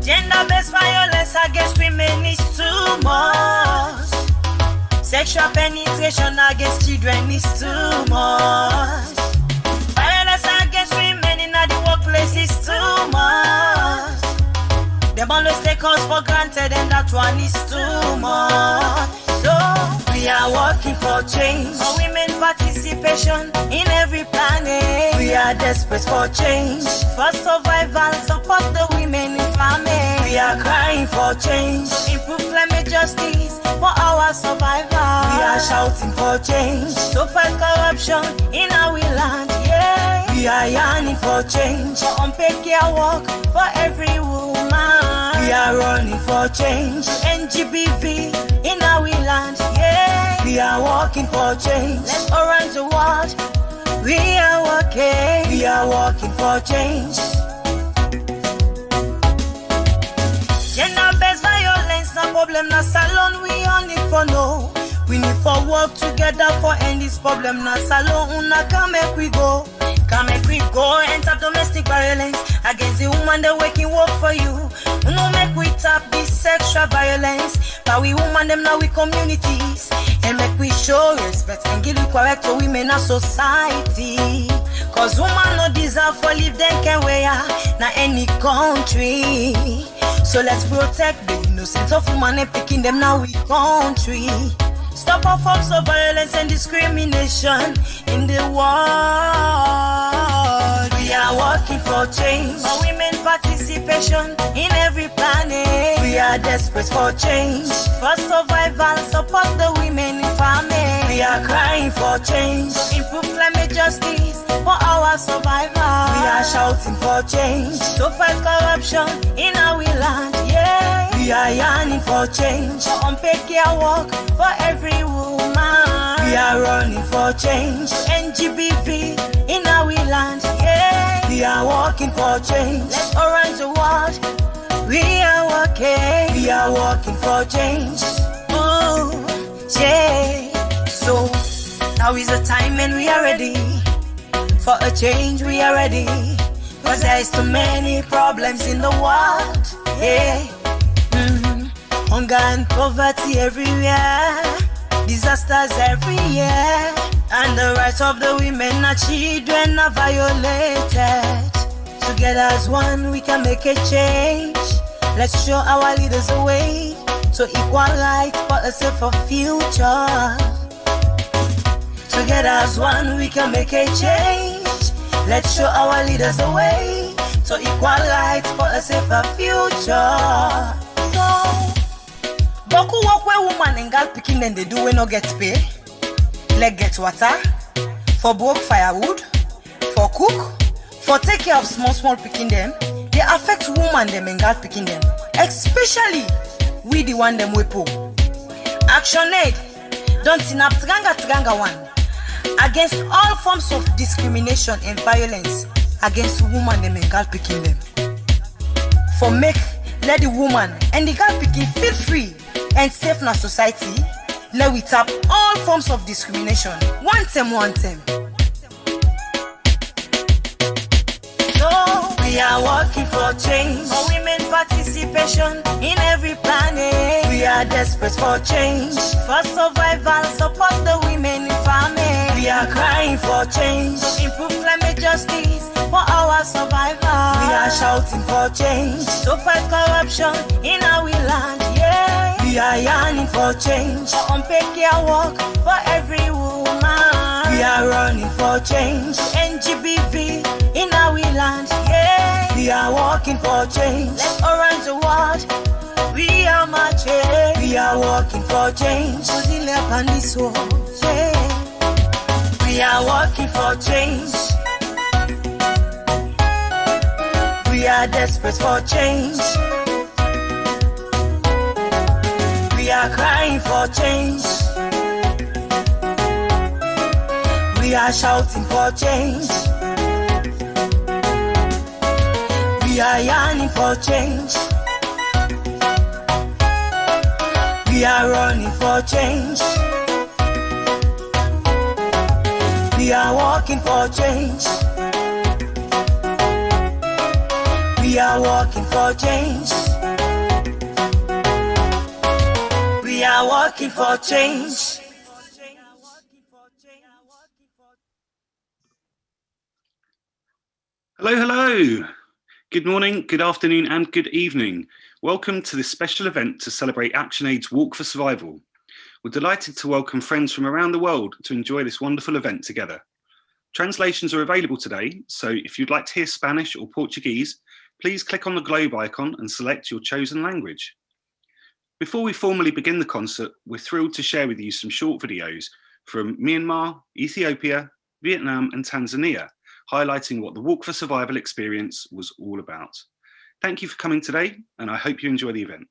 Gender-based violence against women is too much. Sexual penetration against children is too much. Violence against women in the workplace is too much. Them always take us for granted and that one is too much. So we are working for change, for women participation in every planet. We are desperate for change, for survival, support the women in famine. We are crying for change, improve climate justice for our survival. We are shouting for change, to fight corruption in our land. Yeah, we are yearning for change, for unpaid care work for every woman. We are running for change, NGBV in our land. Yeah, we are working for change. Let's orange the world. We are working for change. Gender-based violence, no problem, no salon. We all need for no. We need for work together for end this problem. No salon, una come make we go. Come make we go and tap domestic violence against the woman that working work for you. No make we tap this sexual violence, but we woman them now we communities and make we show respect and give correct to women in society. Cause woman no deserve for live them can wear na any country. So let's protect the innocent of woman and picking them now we country. Stop all forms of violence and discrimination in the world. We are working for change, for women participation in every planet. We are desperate for change, for survival, support the women in famine. We are crying for change, improve climate justice for our survival. We are shouting for change, to fight corruption in our land. Yeah, we are yearning for change, for unpaid care work for every woman. We are running for change, NGBV in our land. Yeah, we are working for change. Let's orange the world. We are working for change. Oh, yeah. So now is the time and we are ready for a change. We are ready, cause there is too many problems in the world. Yeah. Hunger and poverty everywhere, disasters every year, and the rights of the women and children are violated. Together as one we can make a change. Let's show our leaders a way to equal rights for a safer future. Together as one we can make a change. Let's show our leaders a way to equal rights for a safer future. So Boku work where woman and girl picking then they do when no get pay. Like get water, for broke firewood, for cook, for take care of small picking them. They affect woman them and girl picking them. Especially we the one them we po. Action aid, don't tinap tranga one. Against all forms of discrimination and violence against woman them and girl picking them. For make let the woman and the girl picking feel free and safe in our society. Let we tap all forms of discrimination. One time. So we are working for change, for women participation in every planet. We are desperate for change, for survival, support the women in famine. We are crying for change, improve climate justice for our survival. We are shouting for change, to fight corruption in our land. Yeah, we are yearning for change, for unpaid care work for every woman. We are running for change, NGBV in our land. Yeah, we are working for change. Let's orange the world. We are marching. We are working for change. Yeah. We are working for change. We are desperate for change. We are crying for change. We are shouting for change. We are yearning for change. We are running for change. We are working for change. We We are working for change. We are working for change. Hello, hello. Good morning, good afternoon, and good evening. Welcome to this special event to celebrate ActionAid's Walk for Survival. We're delighted to welcome friends from around the world to enjoy this wonderful event together. Translations are available today, so if you'd like to hear Spanish or Portuguese, please click on the globe icon and select your chosen language. Before we formally begin the concert, we're thrilled to share with you some short videos from Myanmar, Ethiopia, Vietnam, and Tanzania, highlighting what the Walk for Survival experience was all about. Thank you for coming today, and I hope you enjoy the event.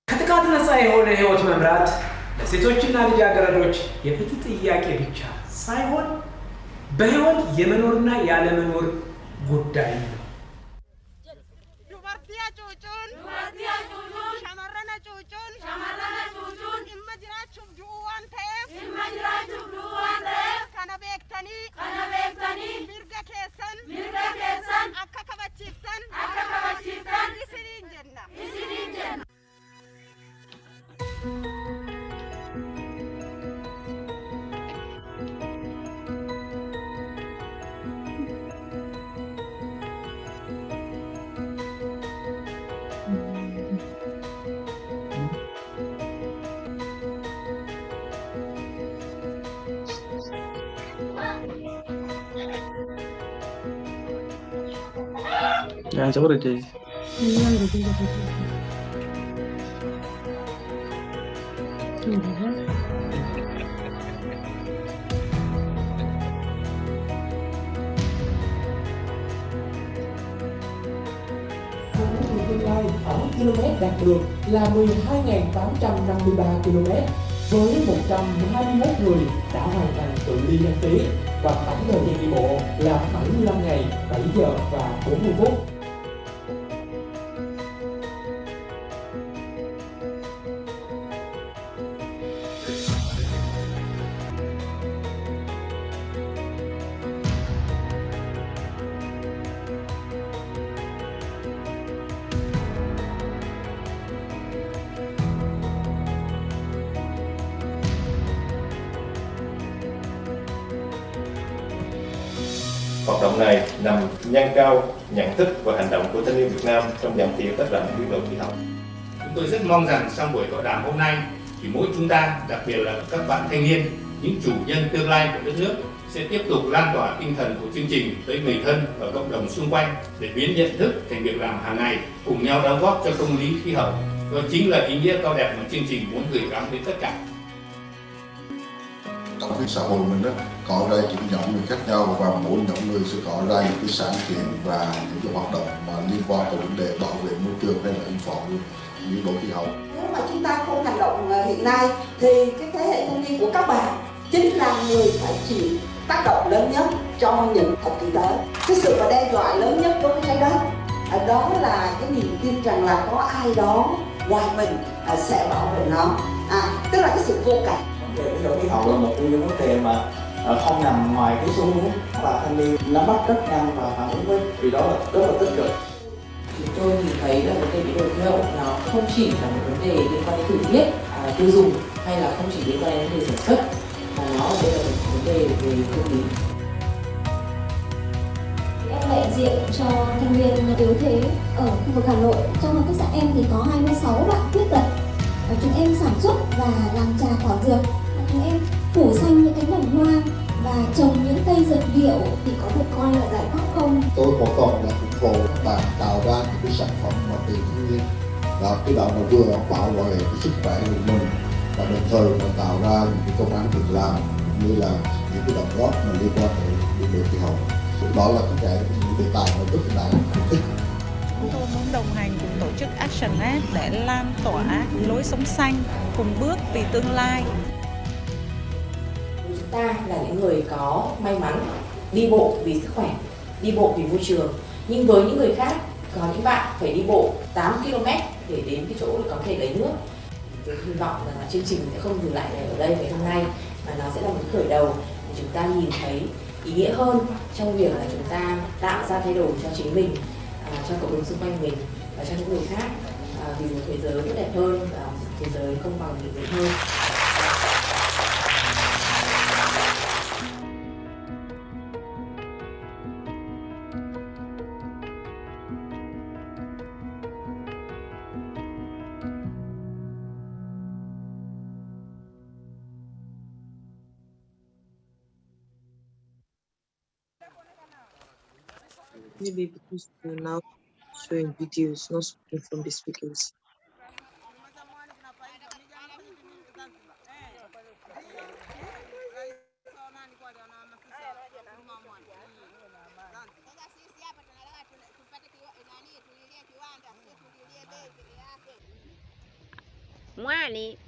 ከጥቃት ነፃ የሆነ ህይወት መምራት ለሴቶችና ልጃገረዶች የፍትህ ጥያቄ ብቻ ሳይሆን በህይወት የመኖርና ያለመኖር ጉዳይ ነው። Jangan coba deh. Tương lai tổng km đạt được là 12.853 km với 121 người đã hoàn thành cự ly đăng ký và tổng thời gian đi bộ là 75 ngày 7 giờ và 40 phút. Hoạt động này nhằm nâng cao nhận thức và hành động của thanh niên Việt Nam trong giảm thiểu tác động biến đổi khí hậu. Chúng tôi rất mong rằng trong buổi tọa đàm hôm nay thì mỗi chúng ta, đặc biệt là các bạn thanh niên, những chủ nhân tương lai của đất nước sẽ tiếp tục lan tỏa tinh thần của chương trình tới người thân và cộng đồng xung quanh để biến nhận thức thành việc làm hàng ngày, cùng nhau đóng góp cho công lý khí hậu. Đó chính là ý nghĩa cao đẹp mà chương trình muốn gửi gắm đến tất cả. Trong cái xã hội mình đó có ra những nhóm người khác nhau và mỗi nhóm người sẽ có ra những cái sáng kiến và những cái hoạt động mà liên quan tới vấn đề bảo vệ môi trường hay là ứng phó với biến đổi khí hậu. Nếu mà chúng ta không hành động hiện nay thì cái thế hệ thanh niên của các bạn chính là người phải chịu tác động lớn nhất trong những thập kỷ tới. Cái sự đe dọa lớn nhất đối với trái đất Đó là cái niềm tin rằng là có ai đó ngoài mình sẽ bảo vệ nó, tức là cái sự vô cảm. Vấn đề biến đổi khí hậu là một trong những vấn đề mà không nằm ngoài cái xu hướng và thanh niên nắm bắt rất nhanh và phản ứng với, vì đó là rất là tích cực. Chúng tôi thì thấy là vấn đề biến đổi khí hậu nó không chỉ là một vấn đề liên quan đến thời tiết, tiêu dùng, hay là không chỉ liên quan đến vấn đề sản xuất, mà nó ở đây là một vấn đề về tâm lý. Em đại diện cho thanh niên yếu thế ở khu vực Hà Nội. Trong hợp tác xã em thì có 26 bạn khuyết tật. Chúng em sản xuất và làm trà thảo dược. Chúng em phủ xanh những cánh đồng hoa và trồng những cây dược liệu thì có được coi là giải pháp không? Tôi một phần là ủng hộ các bạn tạo ra những cái sản phẩm mà từ thiên nhiên. Đó, cái đó là vừa bảo vệ cái sức khỏe của mình và đồng thời là tạo ra những cái công ăn việc làm như là những cái đóng góp mà liên quan đến biến đổi khí hậu. Đó là những đề tài mà rất là đáng thích. Chúng tôi muốn đồng hành cùng tổ chức ActionAid để lan tỏa lối sống xanh, cùng bước vì tương lai. Chúng ta là những người có may mắn đi bộ vì sức khỏe, đi bộ vì môi trường. Nhưng với những người khác, có những bạn phải đi bộ 8 km để đến cái chỗ để có thể lấy nước. Tôi hy vọng là chương trình sẽ không dừng lại ở đây ngày hôm nay, mà nó sẽ là một khởi đầu để chúng ta nhìn thấy ý nghĩa hơn trong việc là chúng ta tạo ra thay đổi cho chính mình, cho cộng đồng xung quanh mình và cho những người khác, vì một thế giới tốt đẹp hơn và một thế giới công bằng bền vững hơn. Maybe because we're now showing videos, not speaking from the speakers. Mwani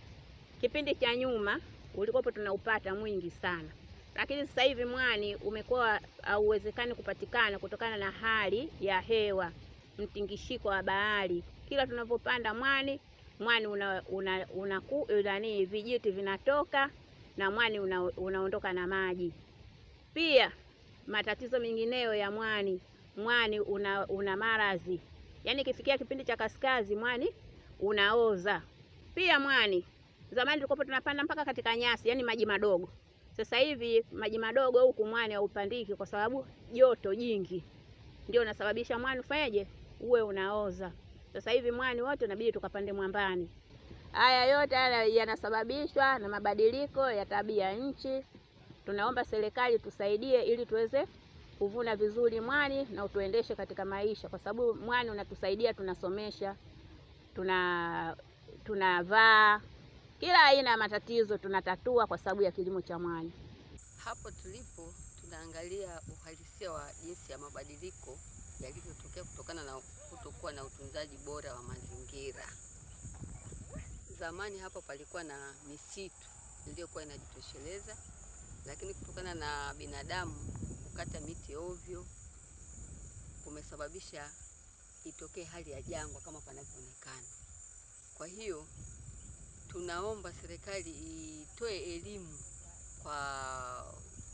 kipindi cha nyuma ulikopo tunaupata mwingi sana. Lakini sasa hivi mwani umekuwa hauwezekani kupatikana kutokana na hali ya hewa, mtingishiko wa bahari. Kila tunapopanda mwani vijiti vinatoka na mwani unaondoka na maji. Pia matatizo mengineyo ya mwani una maradhi. Yaani ikifikia kipindi cha kaskazi mwani unaoza. Pia mwani zamani tulikuwa tunapanda mpaka katika nyasi, yani maji madogo. Sasa hivi maji madogo huku mwani haupandiki kwa sababu joto jingi ndio unasababisha mwani ufanyeje uwe unaoza. Sasa hivi mwani wote inabidi tukapande mwambani. Haya yote yanasababishwa na mabadiliko ya tabia nchi. Tunaomba serikali tusaidie ili tuweze kuvuna vizuri mwani na utuendeshe katika maisha, kwa sababu mwani unatusaidia, tunasomesha, tunavaa, kila aina ya matatizo tunatatua kwa sababu ya kilimo cha mwani. Hapo tulipo tunaangalia uhalisia wa jinsi ya mabadiliko yalivyotokea kutokana na kutokuwa na utunzaji bora wa mazingira. Zamani hapo palikuwa na misitu iliyokuwa inajitosheleza, lakini kutokana na binadamu kukata miti ovyo kumesababisha itokee hali ya jangwa kama panavyoonekana. Kwa hiyo tunaomba serikali itoe elimu kwa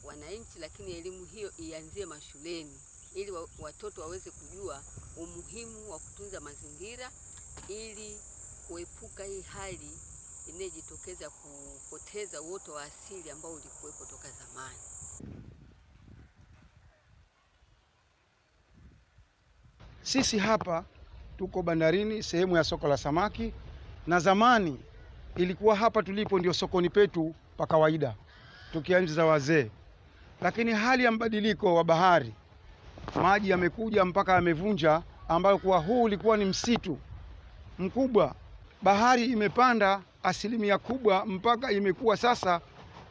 wananchi, lakini elimu hiyo ianzie mashuleni ili watoto waweze kujua umuhimu wa kutunza mazingira ili kuepuka hii hali inayojitokeza kupoteza uoto wa asili ambao ulikuwepo toka zamani. Sisi hapa tuko bandarini, sehemu ya soko la samaki, na zamani ilikuwa hapa tulipo ndio sokoni petu pa kawaida tukianza za wazee. Lakini hali ya mbadiliko wa bahari, maji yamekuja mpaka yamevunja, ambayo kwa huu ulikuwa ni msitu mkubwa. Bahari imepanda asilimia kubwa mpaka imekuwa sasa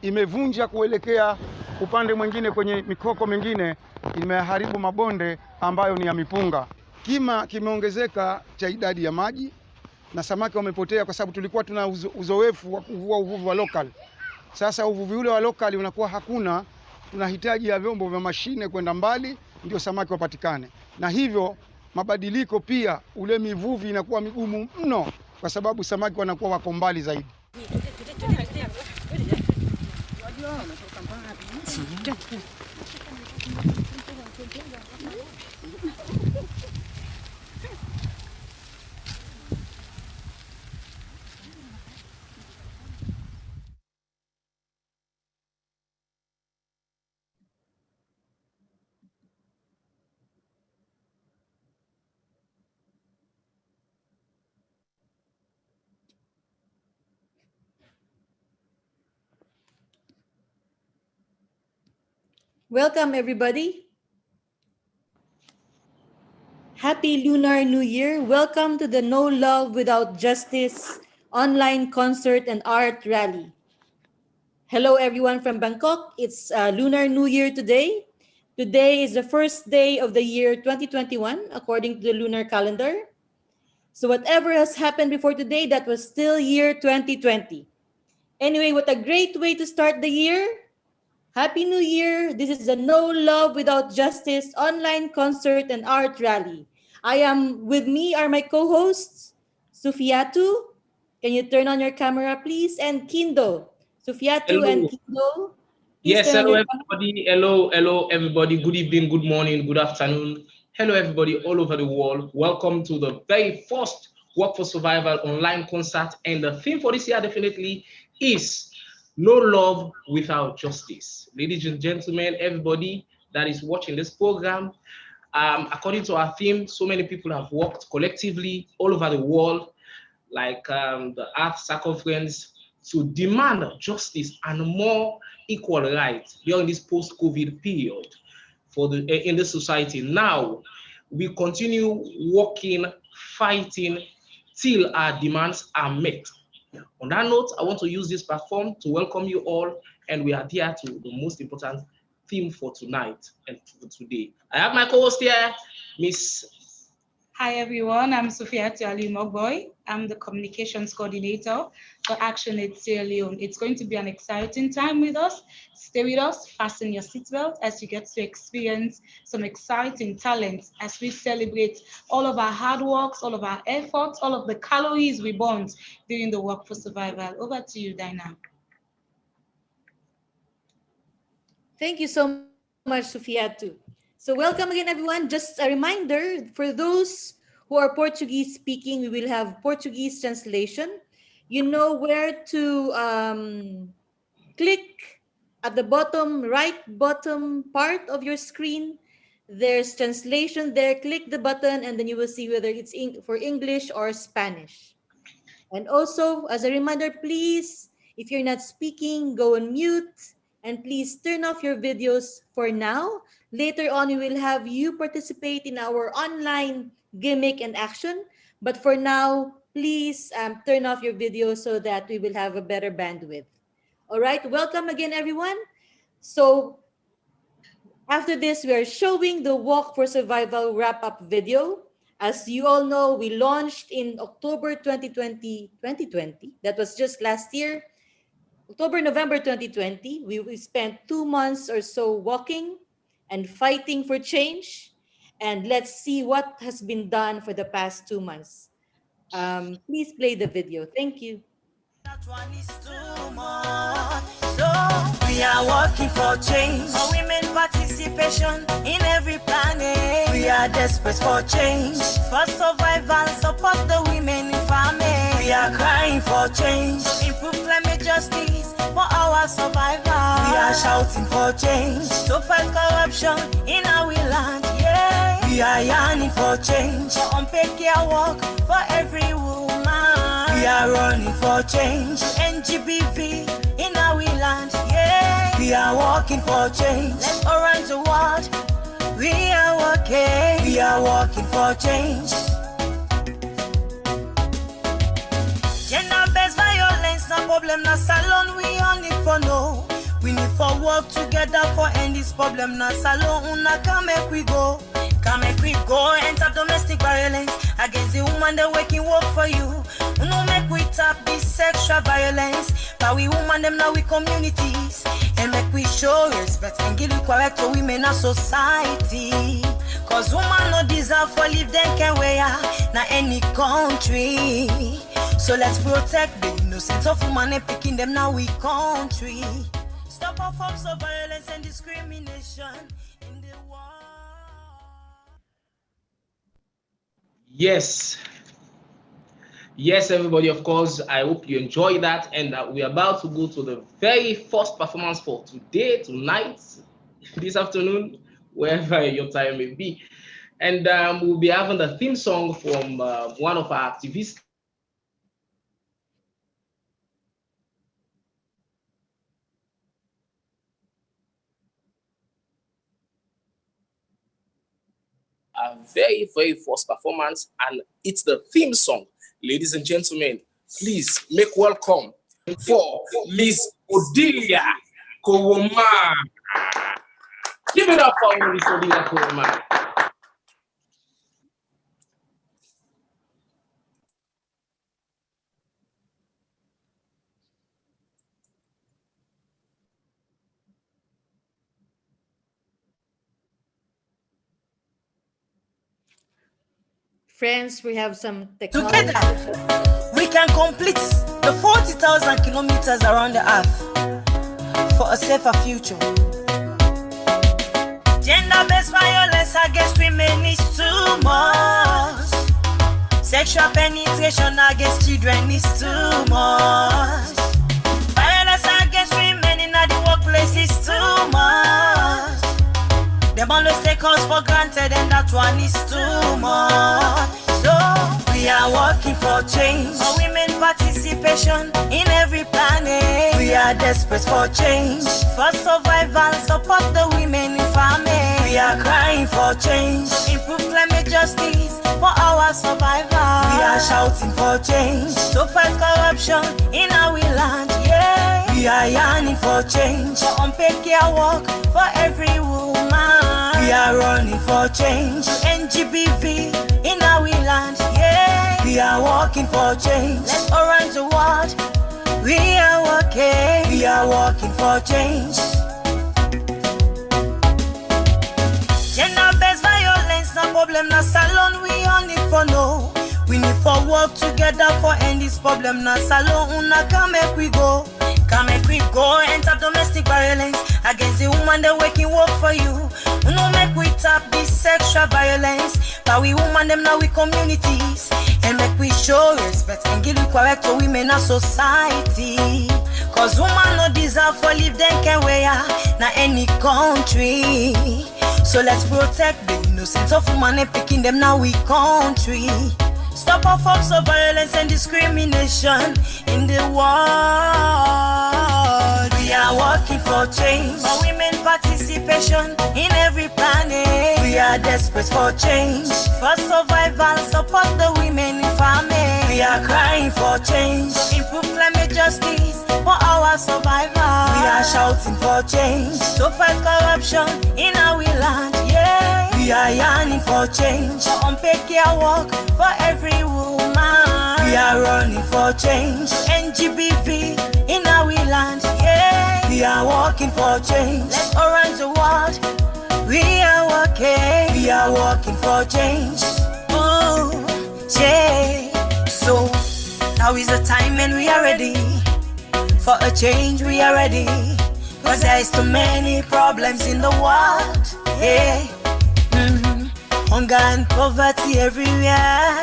imevunja kuelekea upande mwingine, kwenye mikoko mingine imeharibu mabonde ambayo ni ya mipunga. Kima kimeongezeka cha idadi ya maji na samaki wamepotea, kwa sababu tulikuwa tuna uzoefu wa kuvua uvuvi wa local. Sasa uvuvi ule wa local unakuwa hakuna, tunahitaji ya vyombo vya mashine kwenda mbali ndio samaki wapatikane. Na hivyo mabadiliko pia, ule mivuvi inakuwa migumu mno kwa sababu samaki wanakuwa wako mbali zaidi. Welcome, everybody. Happy Lunar New Year. Welcome to the No Love Without Justice online concert and art rally. Hello, everyone from Bangkok. It's Lunar New Year today. Today is the first day of the year 2021, according to the lunar calendar. So whatever has happened before today, that was still year 2020. Anyway, what a great way to start the year. Happy New Year! This is the No Love Without Justice online concert and art rally. With me are my co-hosts, Sufiatu. Can you turn on your camera, please? And Kindo. Sufiatu and Kindo. Yes, hello everybody. Hello everybody. Good evening, good morning, good afternoon. Hello everybody all over the world. Welcome to the very first Work for Survival online concert. And the theme for this year definitely is No Love Without Justice. Ladies and gentlemen, everybody that is watching this program, according to our theme, so many people have worked collectively all over the world, like the Earth circumference, to demand justice and more equal rights during this post-COVID period in the society. Now, we continue working, fighting till our demands are met. On that note, I want to use this platform to welcome you all, and we are here to the most important theme for tonight and for today. I have my co-host here, Miss. Hi everyone, I'm Sufiatu Ali Mogboy. I'm the communications coordinator for ActionAid Sierra Leone. It's going to be an exciting time with us. Stay with us, fasten your seatbelt as you get to experience some exciting talents as we celebrate all of our hard works, all of our efforts, all of the calories we burned during the Work for Survival. Over to you, Dinah. Thank you so much, Sufiatu. So welcome again, everyone. Just a reminder, for those who are Portuguese speaking, we will have Portuguese translation. You know where to click at the right bottom part of your screen. There's translation there. Click the button and then you will see whether it's for English or Spanish. And also, as a reminder, please, if you're not speaking, go on mute. And please turn off your videos for now. Later on, we will have you participate in our online gimmick and action. But for now, please turn off your videos so that we will have a better bandwidth. All right, welcome again, everyone. So after this, we are showing the Walk for Survival wrap-up video. As you all know, we launched in October 2020. That was just last year. November 2020, we spent 2 months or so walking and fighting for change. And let's see what has been done for the past 2 months. Please play the video. Thank you. That one is too much. So we are working for change, for women participation in every planet. We are desperate for change, for survival, support the women in farming. We are crying for change, to improve climate justice for our survival. We are shouting for change, to fight corruption in our land. Yeah, we are yearning for change, for unpaid care work for every woman. We are running for change, NGBV in our land. Yeah, we are working for change. Let's orange the world. We are working for change. Gender-based violence, no problem, no salon. We all need for no. We need for work together for end this problem. No salon, una come make we go. Come make we go. Enter domestic violence against the woman. They working work for you. No make we tap this sexual violence. But we woman them now we communities. And make we show respect and give equal right to women in society. Cause woman no deserve for live them can wear na any country. So let's protect the innocence of woman and picking them now we country. Stop all forms of violence and discrimination in the world. Yes. Yes, everybody, of course, I hope you enjoy that. And we're about to go to the very first performance for today, tonight, this afternoon, wherever your time may be. And we'll be having the theme song from one of our activists. Our very, very first performance, and it's the theme song. Ladies and gentlemen, please make welcome for Miss Odilia Kowoma. Give it up for Miss Odilia Kowoma. Friends, we have some technology. Together, we can complete the 40,000 kilometers around the earth for a safer future. Gender-based violence against women is too much. Sexual penetration against children is too much. Violence against women in the workplace is too much. Them always take us for granted and that one is too much. So we are working for change, for women participation in every planet. We are desperate for change, for survival, support the women in famine. We are crying for change, improve climate justice for our survival. We are shouting for change, to fight corruption in our land. Yeah, we are yearning for change, for unpaid care work for every woman. We are running for change, to NGBV in our land. Yeah, we are working for change. Let's orange the world. We are working for change. Gender-based violence, no problem, no salon. We only for no. We need for work together for end this problem. No salon, una come make we go. Come make we go, enter domestic violence against the woman that working work for you. No make we tap this sexual violence, but we woman them now we communities, and make we show respect and give correct to women in our society. Cause woman no deserve for live them can wear na any country. So let's protect the innocence of woman and picking them now we country. Stop all forms of violence and discrimination in the world. We are working for change, for women participation in every planet. We are desperate for change, for survival, support the women in famine. We are crying for change, improve climate justice for our survival. We are shouting for change, to fight corruption in our land. Yeah, we are yearning for change, for unpaid care work for every woman. We are running for change, NGBV in our land. Yeah, we are working for change. Let's orange the world. We are working for change. Oh, yeah. So now is the time and we are ready for a change. We are ready, cause there is too many problems in the world. Yeah. Hunger and poverty everywhere,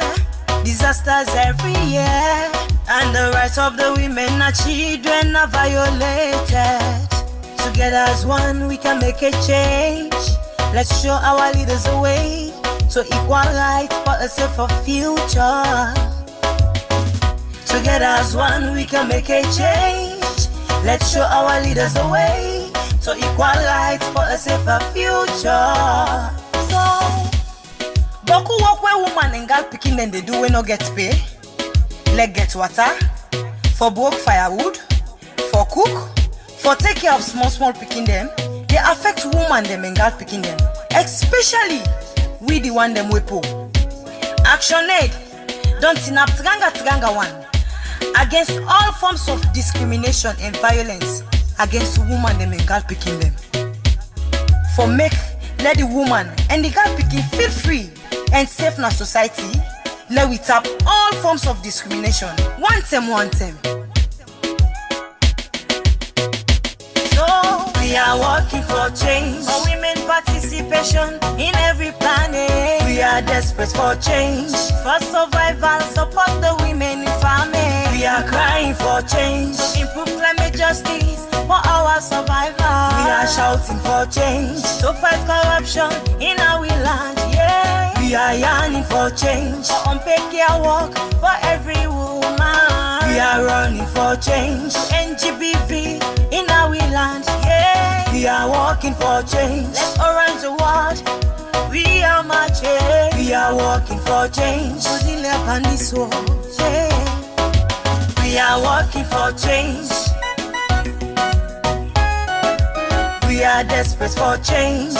disasters every year, and the rights of the women and children are violated. Together as one we can make a change. Let's show our leaders a way to equal rights for a safer future. Together as one we can make a change. Let's show our leaders a way to equal rights for a safer future. So Boku work where woman and girl picking them they do when no get pay. Like get water, for broke firewood, for cook, for take care of small picking them. They affect woman them and girl picking them. Especially we the one them we po. Action aid, don't tinap tganga one. Against all forms of discrimination and violence against woman them and girl picking them. For make let the woman and the girl pikin feel free and safe na society. Let we tap all forms of discrimination. One term. So we are working for change, for women participation in every planet. We are desperate for change, for survival, support the women in farming. We are crying for change, to improve climate justice for our survival. We are shouting for change, to fight corruption in our land. Yeah, we are yearning for change, for unpaid care work for every woman. We are running for change, to NGBV in our land. Yeah, we are working for change. Let's orange the world. We are marching. We are working for change. Yeah. We are working for change. We are desperate for change.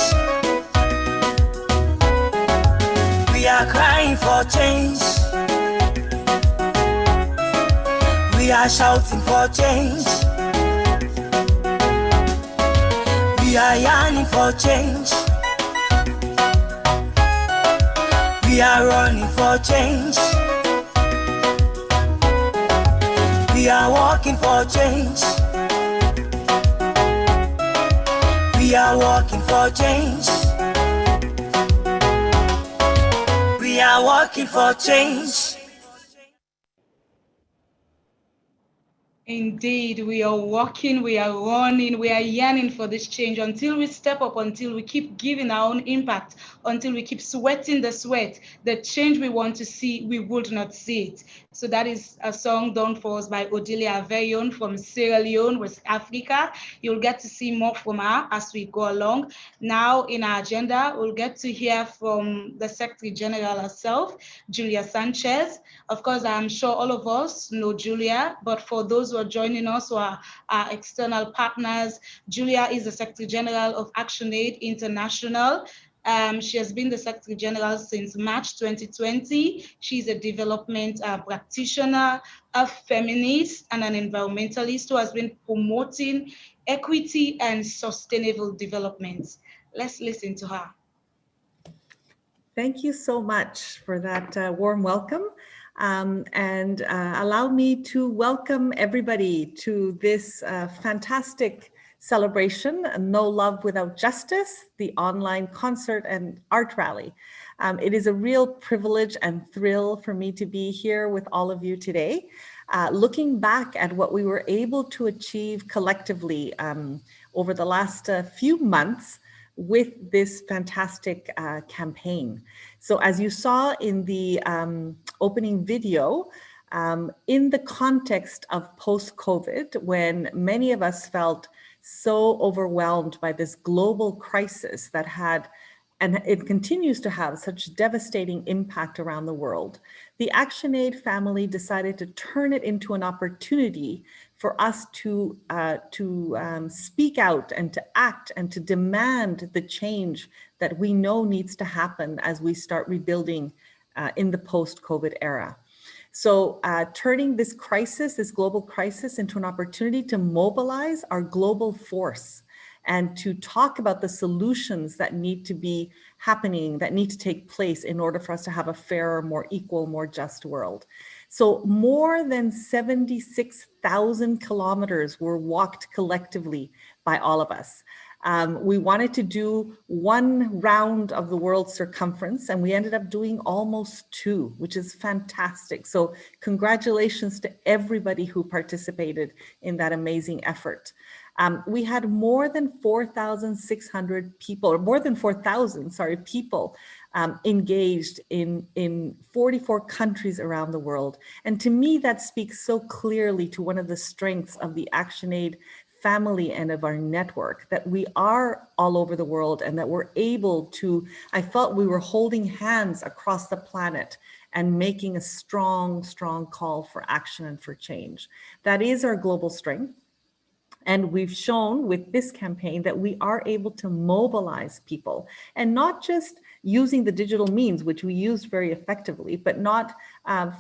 We are crying for change. We are shouting for change. We are yearning for change. We are running for change. We are working for change. We are working for change. We are working for change. Indeed, we are walking, we are running, we are yearning for this change until we step up, until we keep giving our own impact, until we keep sweating the sweat. The change we want to see, we would not see it. So that is a song done for us by Odilia Aveyon from Sierra Leone, West Africa. You'll get to see more from her as we go along. Now in our agenda, we'll get to hear from the Secretary General herself, Julia Sanchez. Of course, I'm sure all of us know Julia, but for those who are joining us, who are our external partners, Julia is the Secretary General of ActionAid International. She has been the Secretary General since March 2020. She's a development practitioner, a feminist, and an environmentalist who has been promoting equity and sustainable development. Let's listen to her. Thank you so much for that warm welcome. And allow me to welcome everybody to this fantastic celebration, No Love Without Justice, the online concert and art rally. It is a real privilege and thrill for me to be here with all of you today, looking back at what we were able to achieve collectively over the last few months with this fantastic campaign. So as you saw in the opening video, in the context of post-COVID, when many of us felt so overwhelmed by this global crisis that had, and it continues to have, such devastating impact around the world, the ActionAid family decided to turn it into an opportunity for us to speak out and to act and to demand the change that we know needs to happen as we start rebuilding in the post-COVID era. So turning this crisis, this global crisis, into an opportunity to mobilize our global force and to talk about the solutions that need to be happening, that need to take place in order for us to have a fairer, more equal, more just world. So more than 76,000 kilometers were walked collectively by all of us. We wanted to do one round of the world's circumference, and we ended up doing almost 2, which is fantastic. So congratulations to everybody who participated in that amazing effort. We had more than 4,600 people, or more than 4,000, sorry, people engaged in 44 countries around the world. And to me, that speaks so clearly to one of the strengths of the ActionAid family and of our network, that we are all over the world and that we're able to, I felt we were holding hands across the planet and making a strong, strong call for action and for change. That is our global strength. And we've shown with this campaign that we are able to mobilize people, and not just using the digital means, which we used very effectively, but not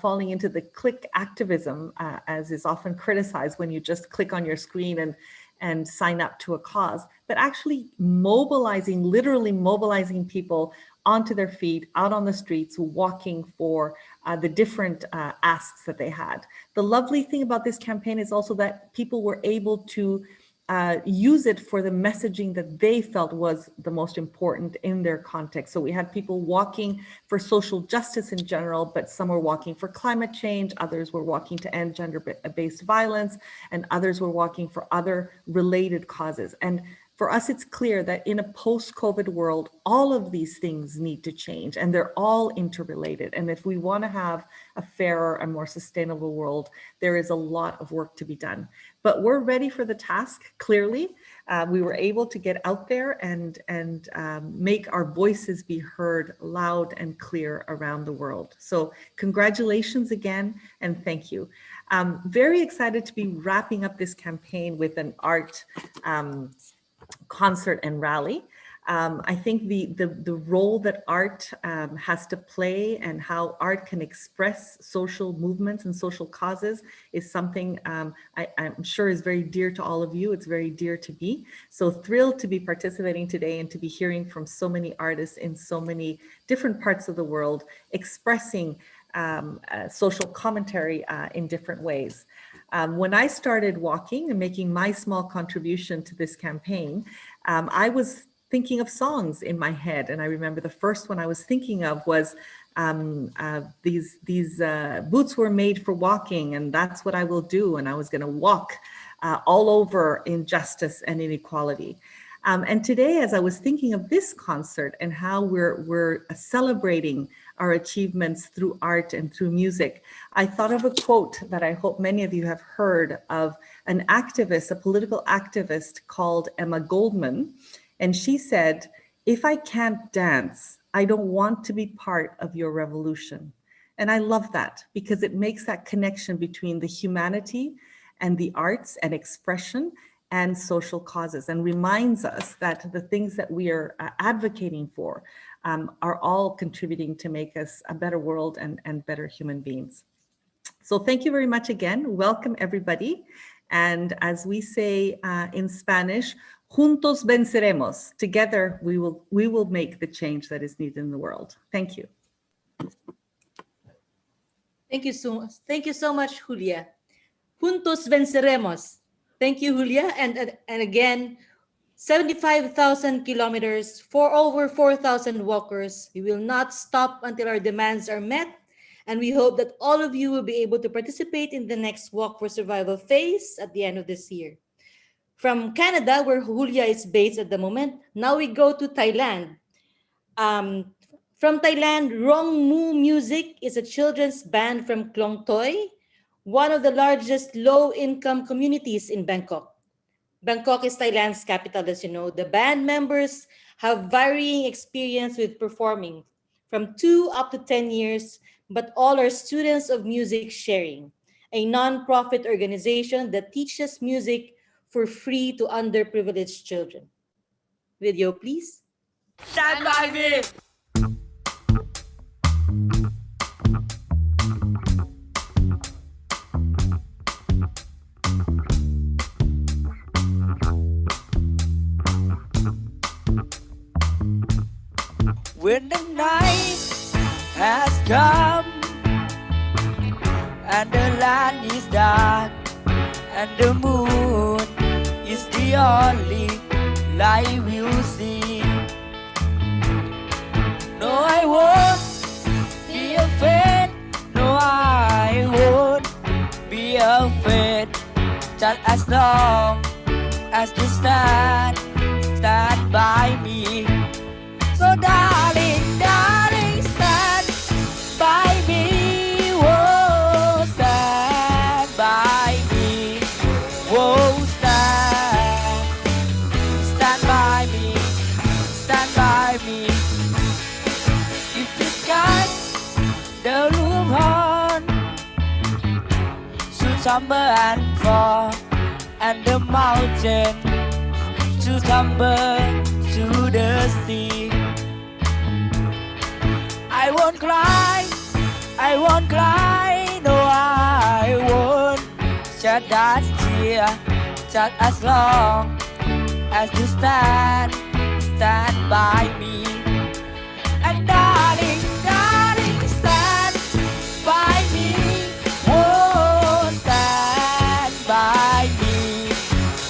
falling into the click activism, as is often criticized, when you just click on your screen and sign up to a cause, but actually mobilizing, literally mobilizing people onto their feet, out on the streets, walking for the different asks that they had. The lovely thing about this campaign is also that people were able to use it for the messaging that they felt was the most important in their context. So we had people walking for social justice in general, but some were walking for climate change, others were walking to end gender-based violence, and others were walking for other related causes. And for us, it's clear that in a post-COVID world, all of these things need to change, and they're all interrelated. And if we want to have a fairer and more sustainable world, there is a lot of work to be done. But we're ready for the task, clearly. We were able to get out there and make our voices be heard loud and clear around the world. So congratulations again, and thank you. Very excited to be wrapping up this campaign with an art concert and rally. I think the role that art has to play and how art can express social movements and social causes is something I'm sure is very dear to all of you. It's very dear to me. So thrilled to be participating today and to be hearing from so many artists in so many different parts of the world expressing social commentary in different ways. When I started walking and making my small contribution to this campaign, I was thinking of songs in my head. And I remember the first one I was thinking of was these boots were made for walking, and that's what I will do. And I was going to walk all over injustice and inequality. And today, as I was thinking of this concert and how we're celebrating our achievements through art and through music, I thought of a quote that I hope many of you have heard of an activist, a political activist called Emma Goldman. And she said, "If I can't dance, I don't want to be part of your revolution." And I love that because it makes that connection between the humanity and the arts and expression and social causes, and reminds us that the things that we are advocating for are all contributing to make us a better world and better human beings. So thank you very much again. Welcome everybody. And as we say in Spanish, juntos venceremos. Together we will make the change that is needed in the world. Thank you. Thank you so much, Julia. Juntos venceremos. Thank you, Julia. And again, 75,000 kilometers for over 4,000 walkers. We will not stop until our demands are met. And we hope that all of you will be able to participate in the next Walk for Survival phase at the end of this year. From Canada, where Julia is based at the moment, now we go to Thailand. From Thailand, Rong Mu Music is a children's band from Klong Toi, one of the largest low-income communities in Bangkok. Bangkok is Thailand's capital, as you know. The band members have varying experience with performing, from 2 up to 10 years, but all are students of music sharing, a non-profit organization that teaches music for free to underprivileged children. Video, please. Stand by me. When the night has come and the land is dark and the moon is the only light we'll see. No, I won't be afraid. No, I won't be afraid. Just as long as you stand by me. So darling, darling, stand by me. Whoa, stand by me. Whoa, stand by me. Stand by me. If the sky, the roof on, should tumble and fall, and the mountain to tumble to the sea. I won't cry, no, I won't shed that tear. just as long as you stand by me. And darling, darling, stand by me. Oh, stand by me.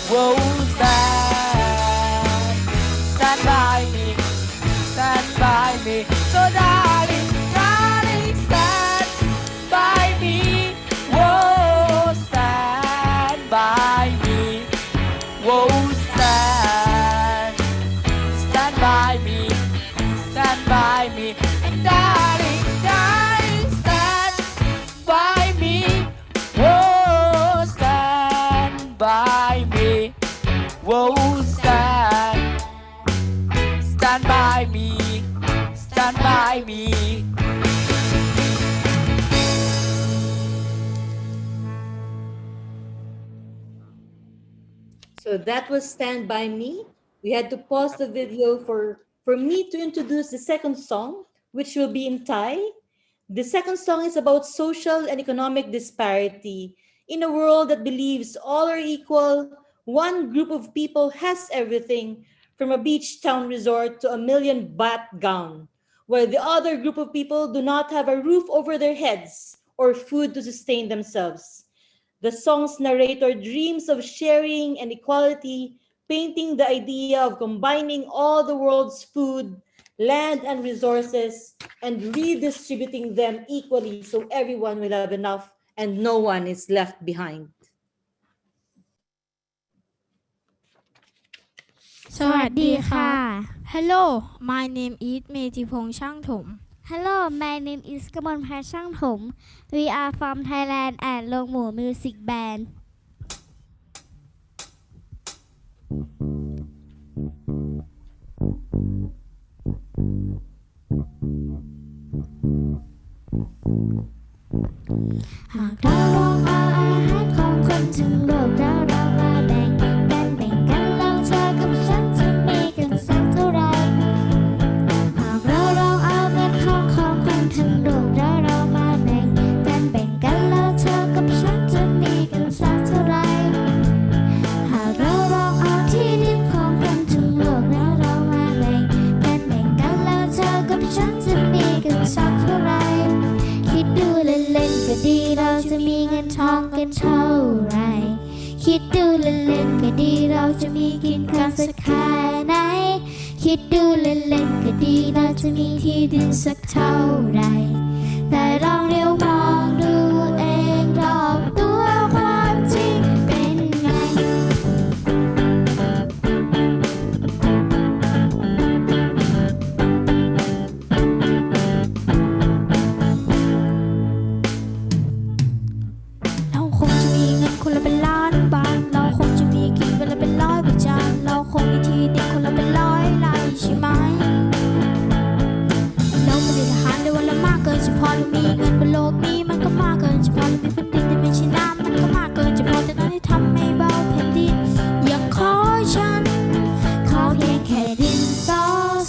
Oh, stand by me. Stand by me. So darling, darling, stand by me. Oh, stand by me. Oh, stand by me. Stand by me. And darling, darling, stand by me. Oh, stand by me. Oh, stand by me. Stand by me. So that was Stand By Me. We had to pause the video for me to introduce the second song, which will be in Thai. The second song is about social and economic disparity. In a world that believes all are equal, one group of people has everything, from a beach town resort to a million baht gown, while the other group of people do not have a roof over their heads or food to sustain themselves. The song's narrator dreams of sharing and equality, painting the idea of combining all the world's food, land, and resources and redistributing them equally so everyone will have enough and no one is left behind. สวัสดีค่ะ Hello my name is เมจิพงษ์ช่างถม Hello my name is กมลพัฒน์ช่างถม We are from Thailand and โรงหมู Music Band หากเราลองเอาอาหารของคนทั้งโลกแล้วเรามาแบ่งกันแล้วเธอกับฉันจะมีกันสักเท่าไรหากเราลองเอาเงินทองของคนทั้งโลกแล้วเรามาแบ่งกันแล้วเธอกับฉันจะมีกันสักเท่าไรหากเราลองเอาที่ดินของคนทั้งโลกแล้วเรามาแบ่งกันแล้วเธอกับฉันจะมีกันสักเท่าไรคิดดูเล่นๆก็ดีเราจะมีเงินทองกันเท่าไรคิดดูเล่นๆก็ดีเราจะมีกินกันสักแค่ไหนคิดดูเล่นๆก็ดีเราจะมีที่ดินสักเท่าไรแต่ลองเลี้ยวมองดูเองรอบตัวความจริงเป็นไงเราคงจะมีเงินคนละเป็นล้านบาทเราคงจะมีกินวันละเป็นร้อยกว่าจานเราคงมีที่ดินคนละเป็นร้อยไร่ใช่ไหมเราไม่ได้ทหารได้วันละมากเกินเฉพาะเรามีเงินบนโลกนี้มันก็มากเกินเฉพาะเรามีแผ่นดินที่ไม่ใช่น้ำมันก็มากเกินเฉพาะแต่นั้นให้ทำให้เบาแผ่นดินอย่าขอฉันขอเพียงแค่ดินสอ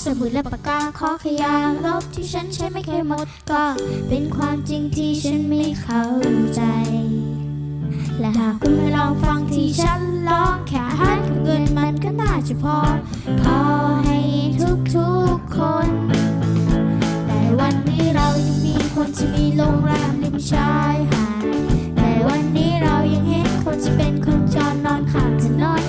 สมุดและปากกาขอขยะลบที่ฉันใช้ไม่เคยหมดก็เป็นความจริงที่ฉันไม่เข้าใจและหากคุณไม่ลองฟังที่ฉันลองแค่หารกับเงินมันก็น่าจะพอให้ทุกๆคนแต่วันนี้เรายังมีคนที่มีโรงแรมริมชายหาดแต่วันนี้เรายังเห็นคนที่เป็นคนจรนอนข้างถนน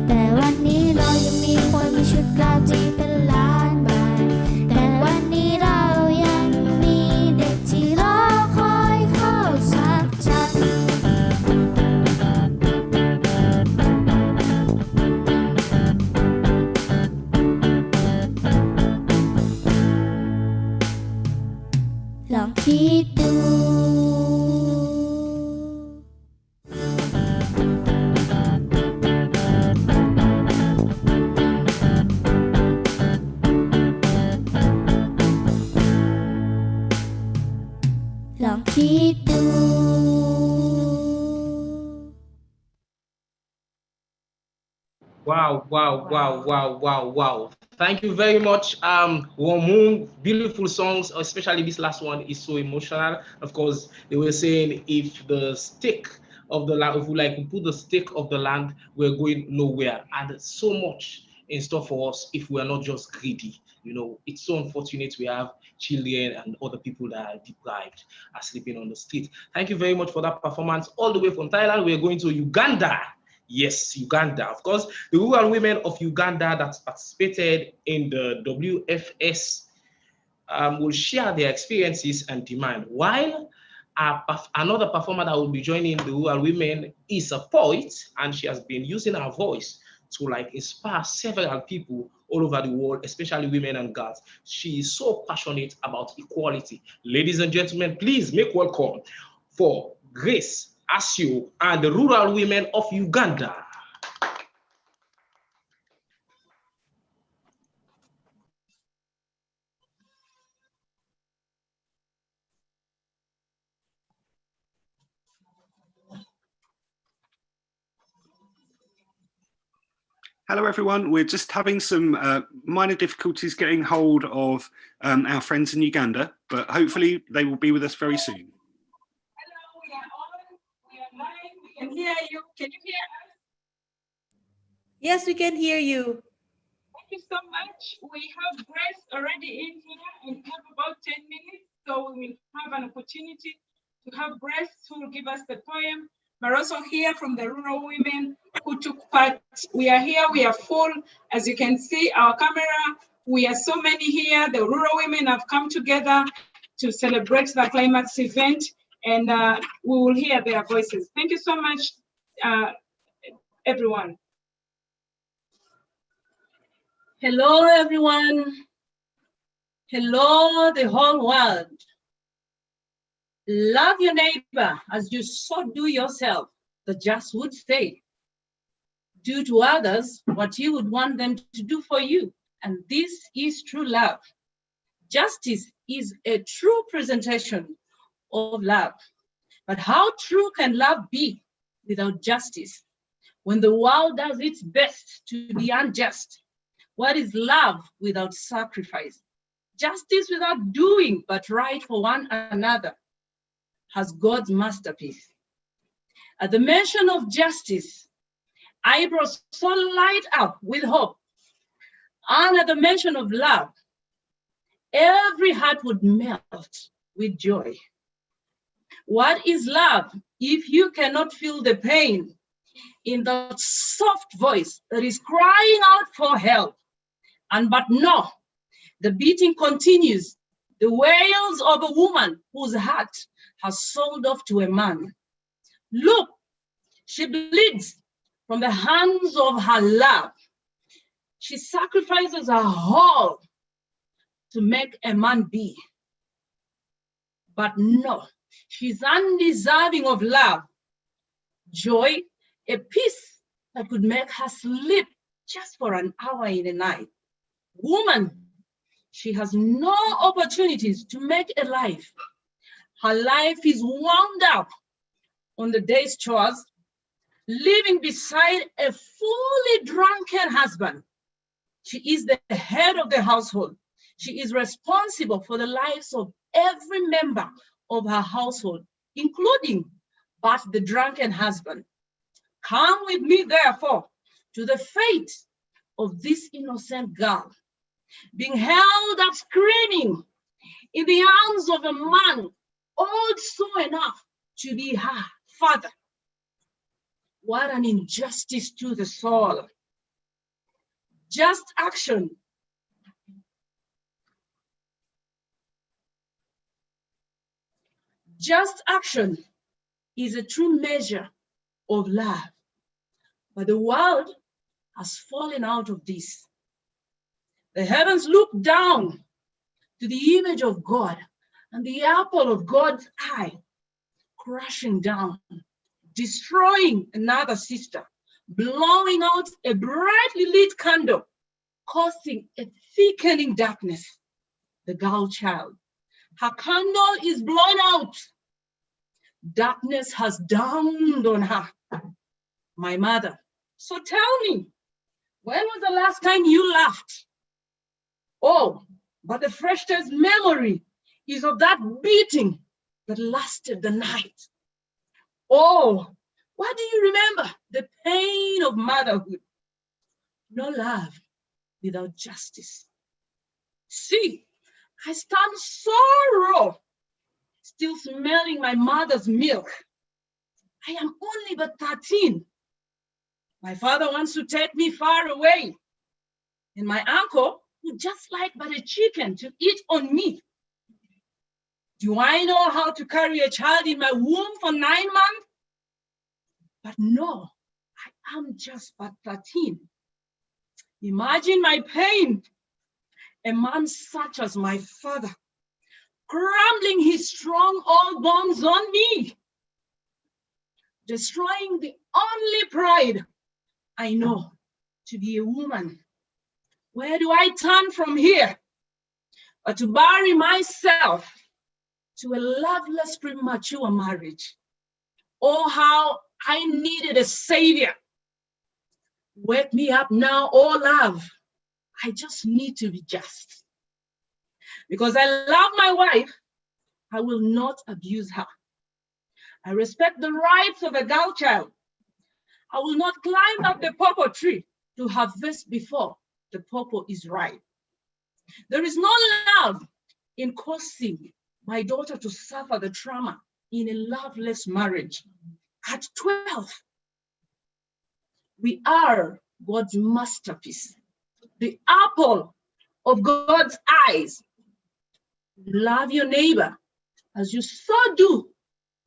แต่วันนี้เรายังมีคนมีชุดราตรีเป็นล้านบาทแต่วันนี้เรายังมีเด็กที่รอคอยเข้าสักชั้นลองคิดดู ลองคิดดู Wow, wow, wow, wow, wow, wow. Thank you very much. Womun, beautiful songs, especially this last one is so emotional. Of course, they were saying if the stick of the land, if we like, we put the stake of the land, we're going nowhere. And there's so much in store for us if we are not just greedy. You know, it's so unfortunate we have children and other people that are deprived, are sleeping on the street. Thank you very much for that performance. All the way from Thailand, we're going to Uganda. Yes, Uganda. Of course, the rural women of Uganda that participated in the WFS will share their experiences and demand. While another performer that will be joining the rural women is a poet, and she has been using her voice to like inspire several people all over the world, especially women and girls. She is so passionate about equality. Ladies and gentlemen, please make welcome for Grace Asio and the rural women of Uganda. Hello everyone, we're just having some minor difficulties getting hold of our friends in Uganda, but hopefully they will be with us very soon. Hello, we are on, we are live, we can hear you. Can you hear us? Yes, we can hear you. Thank you so much. We have Grace already in here and have about 10 minutes, so we will have an opportunity to have Grace who will give us the poem, but also hear from the rural women who took part. We are here, we are full. As you can see, our camera, we are so many here. The rural women have come together to celebrate the climax event, and we will hear their voices. Thank you so much, everyone. Hello, everyone. Hello, the whole world. Love your neighbor as you so do yourself, the just would say. Do to others what you would want them to do for you. And this is true love. Justice is a true presentation of love. But how true can love be without justice? When the world does its best to be unjust, what is love without sacrifice? Justice without doing but right for one another has God's masterpiece. At the mention of justice, eyebrows so light up with hope. And at the mention of love, every heart would melt with joy. What is love if you cannot feel the pain in that soft voice that is crying out for help? And but no, the beating continues, the wails of a woman whose heart has sold off to a man. Look, she bleeds from the hands of her love. She sacrifices her all to make a man be. But no, she's undeserving of love, joy, a peace that could make her sleep just for an hour in the night. Woman, she has no opportunities to make a life. Her life is wound up on the day's chores, living beside a fully drunken husband. She is the head of the household. She is responsible for the lives of every member of her household, including but the drunken husband. Come with me, therefore, to the fate of this innocent girl, being held up screaming in the arms of a man old so enough to be her father. What an injustice to the soul. Just action. Just action is a true measure of love. But the world has fallen out of this. The heavens look down to the image of God and the apple of God's eye crashing down, destroying another sister, blowing out a brightly lit candle, causing a thickening darkness. The girl child, her candle is blown out. Darkness has dawned on her. My mother, so tell me, when was the last time you laughed? Oh, but the freshest memory is of that beating that lasted the night. Oh, What do you remember? The pain of motherhood. No love without justice. See, I stand so raw, still smelling my mother's milk. I am only but 13. My father wants to take me far away. And my uncle would just like but a chicken to eat on me. Do I know how to carry a child in my womb for 9 months? But no, I am just but 13. Imagine my pain. A man such as my father, crumbling his strong old bones on me, destroying the only pride I know to be a woman. Where do I turn from here? But to bury myself to a loveless premature marriage. Oh, how I needed a savior. Wake me up now, oh love. I just need to be just. Because I love my wife, I will not abuse her. I respect the rights of a girl child. I will not climb up the pawpaw tree to harvest before the pawpaw is ripe. There is no love in causing my daughter to suffer the trauma in a loveless marriage. At 12, we are God's masterpiece, the apple of God's eyes. Love your neighbor as you so do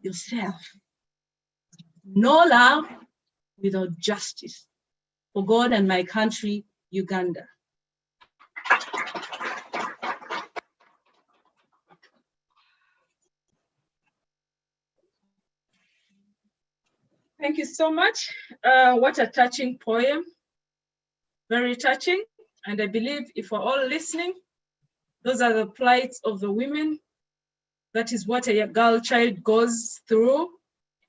yourself. No love without justice for God and my country, Uganda. Thank you so much. What a touching poem. Very touching. And I believe if we're all listening, those are the plights of the women. That is what a girl child goes through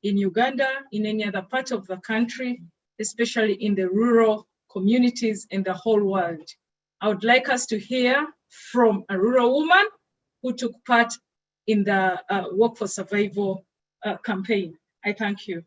in Uganda, in any other part of the country, especially in the rural communities in the whole world. I would like us to hear from a rural woman who took part in the Work for Survival campaign. I thank you.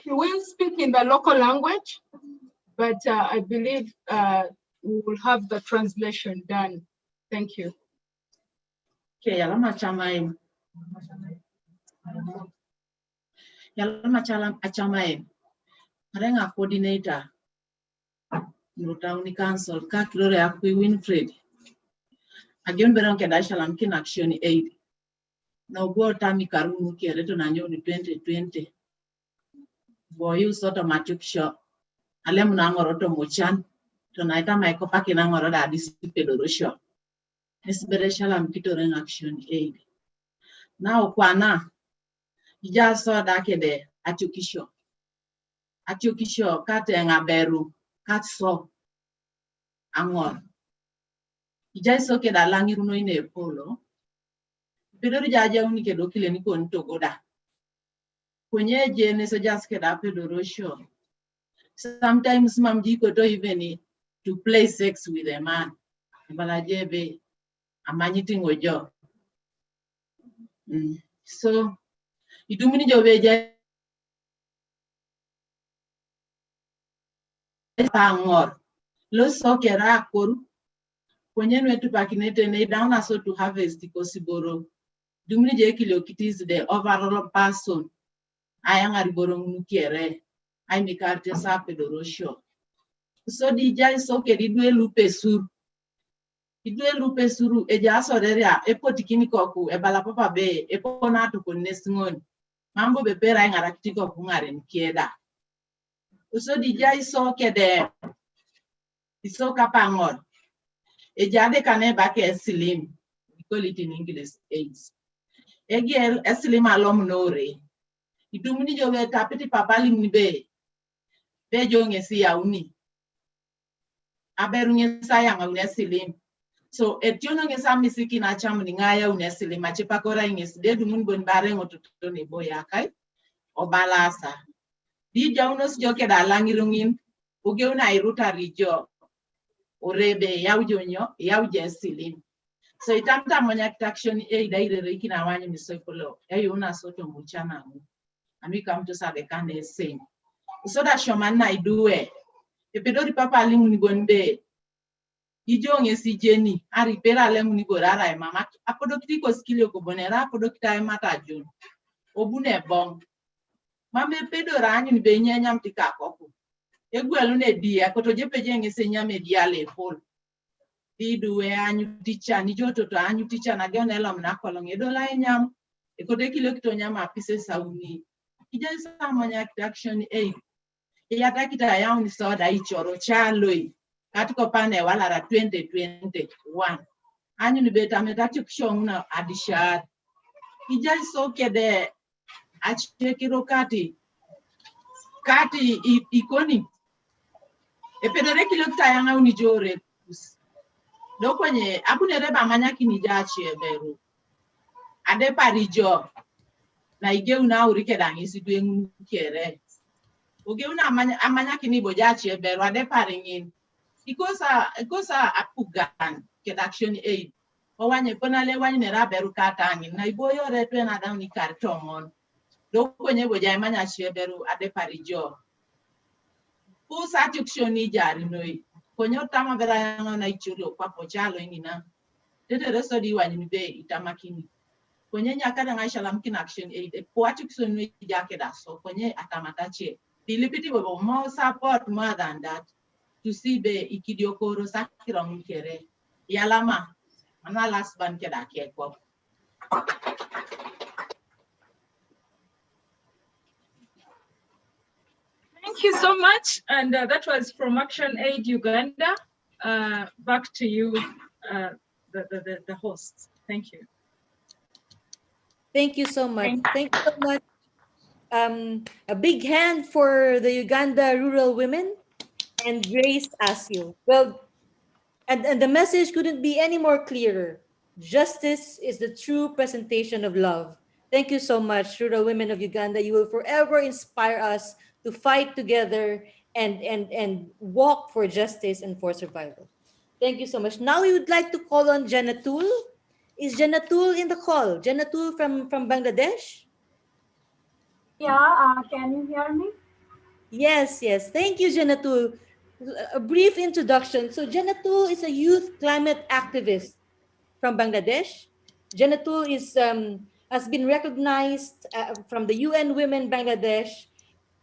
He will speak in the local language, but I believe we will have the translation done. Thank you. Okay, yalama chamaim. Yalama chalam achamaim. Arenga coordinator. Nurutauni Council, Kakilore Akui Winfred. Again, Beron Kedashalam Kin Action Aid. Now go Tami Karunu Kereto Nanyoni 2020. Boy, sort of matuk shop. Alem Nangoroto Mochan. Tonight, I make a packing Angoroda dissipated shop. Nesbereshalam Kitoren Action Aid. Now, Kwana, you just saw that at Yukisho. At Yukisho, Kateng Aberu, Katso, Angor. You just okay that Langiruno in a polo. Pedro Jaja Unike Dokilenico and Togoda. When ye Jane so just get up a show. Sometimes Mam Diko don't even to play sex with a man. Balajebe, a maniting with job. So, you do mini job. Pangor. Los sokera koru. When you went to Pakinete and they down also to harvest the Kosiboro. Do mini jekilo kitis the overall person. I am a riborum kere. I make artist up the rosho. So the jai soke did we lupe sur. It will lupe suru, a jasoria, a potikinikoku, a balapapa bay, a ponato con nestimon. Mambo be pera in aractico pungar in Kieda. So the jai soke there. It's so capangor. A jade cane back a slim. We call it in English AIDS. A girl, a slim alum no re. It do mini job a tapeti papalim bay. Bejong a sea uni. aberunye sayanga unesilim. So etiono ngesa misiki na chamu ni ngaya unesilim achipakora ingesi dedu mun bon barengo tutone boya kai obalasa. Di jaunos joke da langirungin uge una iruta rijo urebe yaujonyo yaujesilim. So itamta monyak action daire rekina wanyu misokolo una soto mchana and we come to serve the kind same. So that shaman I do it. If you don't papa limuni gonbe, ijonge si Jenny, a repera lemuni gorara, mama, apodoctico skilio cobonera, apodocta matajon. Obune bong. Mamma pedo rang in benyam ticaco. Egualune dia, cotojepejang is senya mediale full. Di do a new teacher, Nijoto to a new teacher, and again elam nacolong, edola yam, a codecilo to yama pieces sauni. Ija samanya action aid. Yata kita yauni soda ichoro chaloi. Katuko pane wala ra 2021. Anyu ni beta metatu kshongna adishar. Ija soke de achekiro kati ikoni. Epedere kilokta yanga unijore. Dokwenye abune reba manyaki nijachi eberu. Ade parijo. Na ige una urike dangi sidu kere. Uge una amanya kini bojachi eberu ade paringin. Ikosa apugan ke action aid. Owanye ponale wanye nera beru katangi na iboyo retwe na dani kartongon. Dokwenye boja amanya eberu ade parijo. Usa action jari noi. Konyo tama vera yanga na ichulo kwa pochalo ingina. Tete reso di wanye nibe itamakini. Konye nyakada ngai shalamkin action aid. Po action noi jake daso. Konye atamatache. Dilipiti bobo more support more than that to see be ikidiokoro sakirong kere yalama ana last ban keda keko. Thank you so much, and that was from Action Aid Uganda. Back to you, the host. Thank you. Thank you so much. Thank you so much. A big hand for the Uganda rural women and Grace Asio. Well, and the message couldn't be any more clearer. Justice is the true presentation of love. Thank you so much, rural women of Uganda. You will forever inspire us to fight together and walk for justice and for survival. Thank you so much. Now we would like to call on Janatul. Is Janatul in the call? Janatul from Bangladesh? Yeah, can you hear me? Yes. Thank you, Janatul. A brief introduction. So Janatul is a youth climate activist from Bangladesh. Janatul has been recognized from the UN Women Bangladesh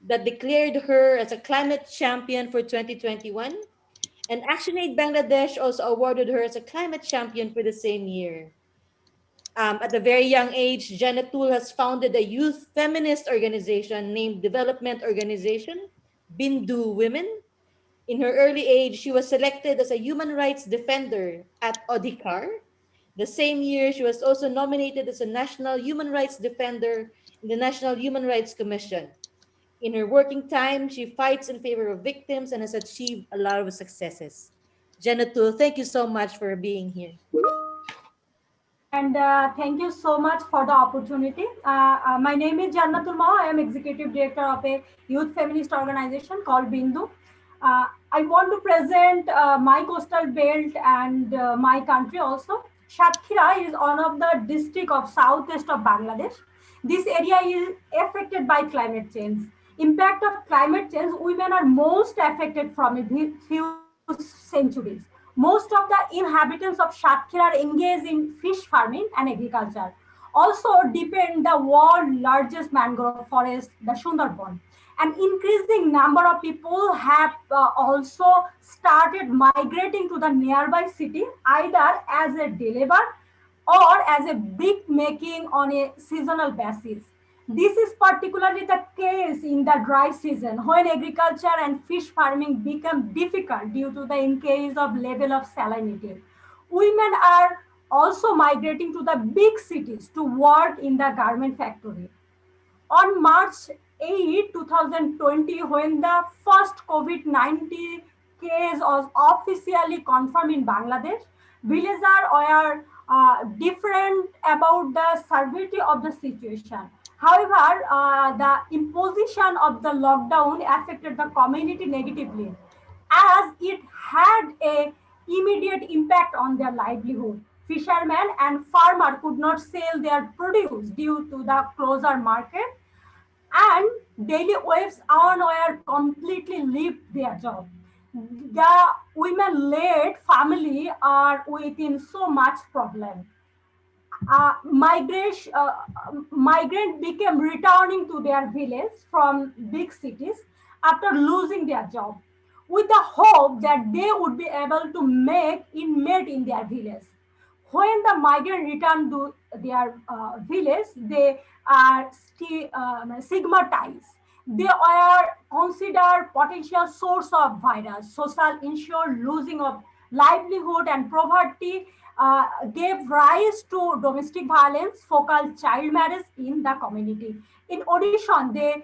that declared her as a climate champion for 2021. And ActionAid Bangladesh also awarded her as a climate champion for the same year. At a very young age, Janatul has founded a youth feminist organization named Development Organization, Bindu Women. In her early age, she was selected as a human rights defender at Odikar. The same year, she was also nominated as a National Human Rights Defender in the National Human Rights Commission. In her working time, she fights in favor of victims and has achieved a lot of successes. Janatul, thank you so much for being here. And thank you so much for the opportunity. My name is Jannatul Mao. I am Executive Director of a youth feminist organization called Bindu. I want to present my coastal belt and my country also. Satkhira is one of the districts of southwest of Bangladesh. This area is affected by climate change. Impact of climate change, women are most affected from a few centuries. Most of the inhabitants of Satkhira are engaged in fish farming and agriculture. Also depend the world's largest mangrove forest, the Sundarban. An increasing number of people have also started migrating to the nearby city, either as a deliver or as a brick making on a seasonal basis. This is particularly the case in the dry season when agriculture and fish farming become difficult due to the increase of level of salinity. Women are also migrating to the big cities to work in the garment factory. On March 8, 2020, when the first COVID-19 case was officially confirmed in Bangladesh, villagers were different about the severity of the situation. However, the imposition of the lockdown affected the community negatively, as it had a immediate impact on their livelihood. Fishermen and farmers could not sell their produce due to the closer market, and daily wage earners were completely left their job. The women-led family are within so much problem. Migrant became returning to their village from big cities after losing their job, with the hope that they would be able to make inmate in their village. When the migrant returned to their village, they are stigmatized. They were considered potential source of virus. Social ensure losing of livelihood and poverty gave rise to domestic violence, focal child marriage in the community. In addition, they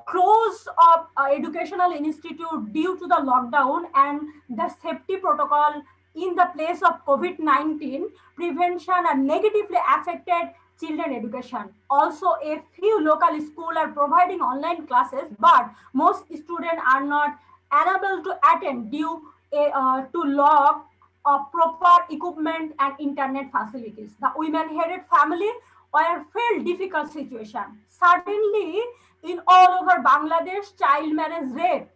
closed up educational institute due to the lockdown and the safety protocol in the place of COVID-19 prevention and negatively affected children education. Also, a few local schools are providing online classes, but most students are not unable to attend due to lack of proper equipment and internet facilities. The women-headed family were felt difficult situation. Suddenly, in all over Bangladesh, child marriage rate,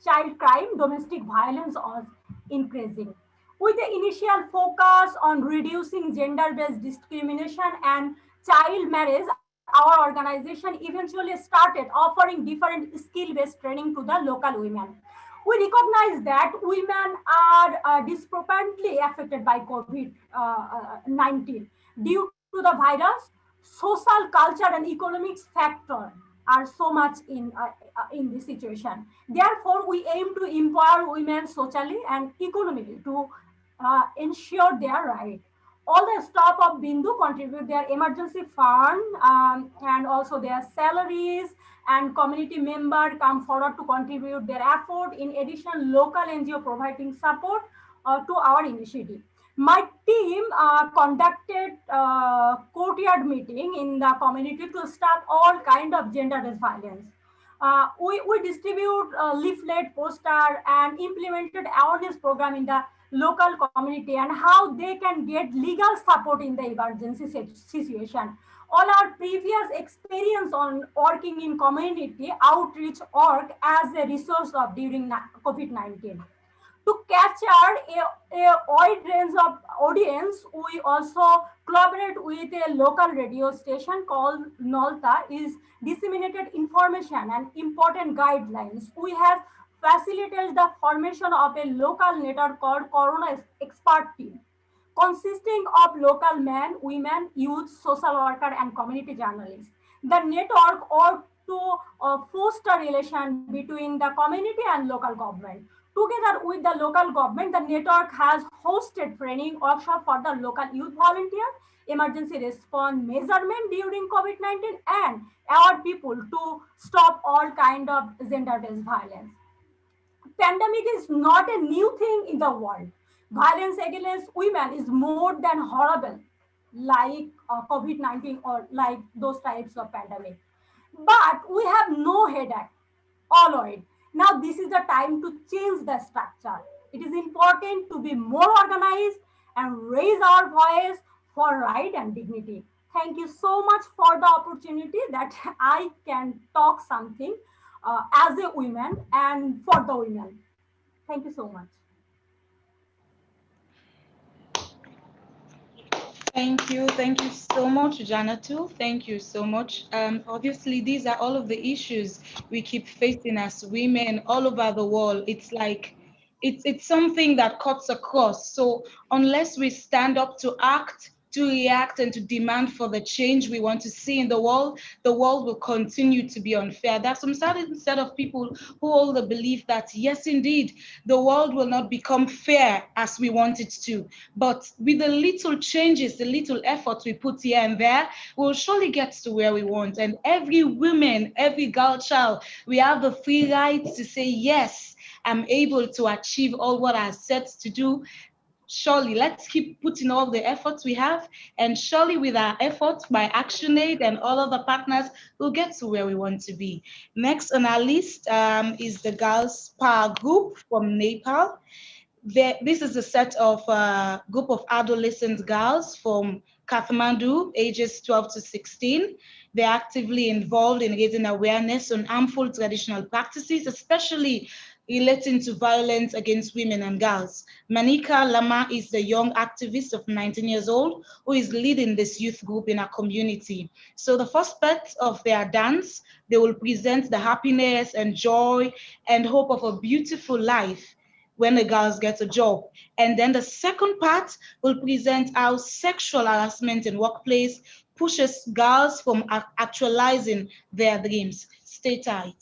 child crime, domestic violence was increasing. With the initial focus on reducing gender-based discrimination and child marriage, our organization eventually started offering different skill-based training to the local women. We recognize that women are disproportionately affected by COVID-19 due to the virus. Social, culture, and economic factor are so much in this situation. Therefore, we aim to empower women socially and economically to ensure their right. All the staff of Bindu contribute their emergency fund and also their salaries, and community members come forward to contribute their effort. In addition, local NGO providing support to our initiative. My team conducted courtyard meeting in the community to stop all kind of gender-based violence. We distribute leaflet, poster, and implemented awareness program in the local community and how they can get legal support in the emergency situation. All our previous experience on working in community outreach work as a resource of during COVID-19. To capture a wide range of audience, we also collaborate with a local radio station called Nolta, is disseminated information and important guidelines. We have facilitated the formation of a local network called Corona Expert Team, consisting of local men, women, youth, social worker, and community journalists. The network ought to foster relation between the community and local government. Together with the local government, the network has hosted training workshop for the local youth volunteers, emergency response measurement during COVID-19, and our people to stop all kind of gender-based violence. Pandemic is not a new thing in the world. Violence against women is more than horrible, like COVID-19 or like those types of pandemic. But we have no headache, all right. Now this is the time to change the structure. It is important to be more organized and raise our voice for right and dignity. Thank you so much for the opportunity that I can talk something as a woman and for the women. Thank you so much. Thank you so much, Janatu. Thank you so much. Obviously, these are all of the issues we keep facing as women all over the world. It's like, it's something that cuts across. So unless we stand up to act, to react, and to demand for the change we want to see in the world will continue to be unfair. There's some certain set of people who hold the belief that, yes, indeed, the world will not become fair as we want it to. But with the little changes, the little efforts we put here and there, we'll surely get to where we want. And every woman, every girl child, we have the free right to say yes. I'm able to achieve all what I set to do, surely let's keep putting all the efforts we have, and surely with our efforts by ActionAid and all other partners, we'll get to where we want to be. Next on our list is the Girls Power Group from Nepal. This is a set of group of adolescent girls from Kathmandu, ages 12 to 16. They're actively involved in raising awareness on harmful traditional practices, especially relating to violence against women and girls. Manika Lama is the young activist of 19 years old who is leading this youth group in our community. So the first part of their dance, they will present the happiness and joy and hope of a beautiful life when the girls get a job. And then the second part will present how sexual harassment in workplace pushes girls from actualizing their dreams. Stay tight.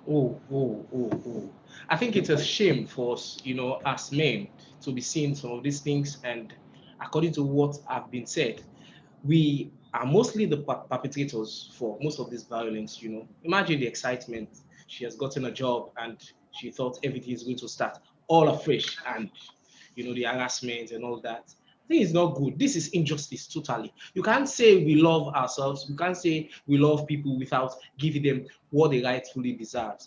Oh. I think it's a shame for us, as men, to be seeing some of these things. And according to what have been said, we are mostly the perpetrators for most of this violence. Imagine the excitement. She has gotten a job and she thought everything is going to start all afresh. And the harassment and all that. I think it's not good. This is injustice totally. You can't say we love ourselves. You can't say we love people without giving them what they rightfully deserve.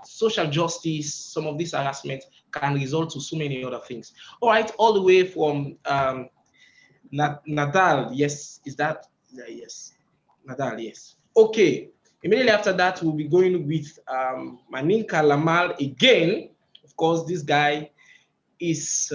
Social justice, some of this harassment can result to so many other things. All right, all the way from Nadal, yes, yes, Nadal, yes. Okay, immediately after that, we'll be going with Maninka Lamal again. Of course, this lady, is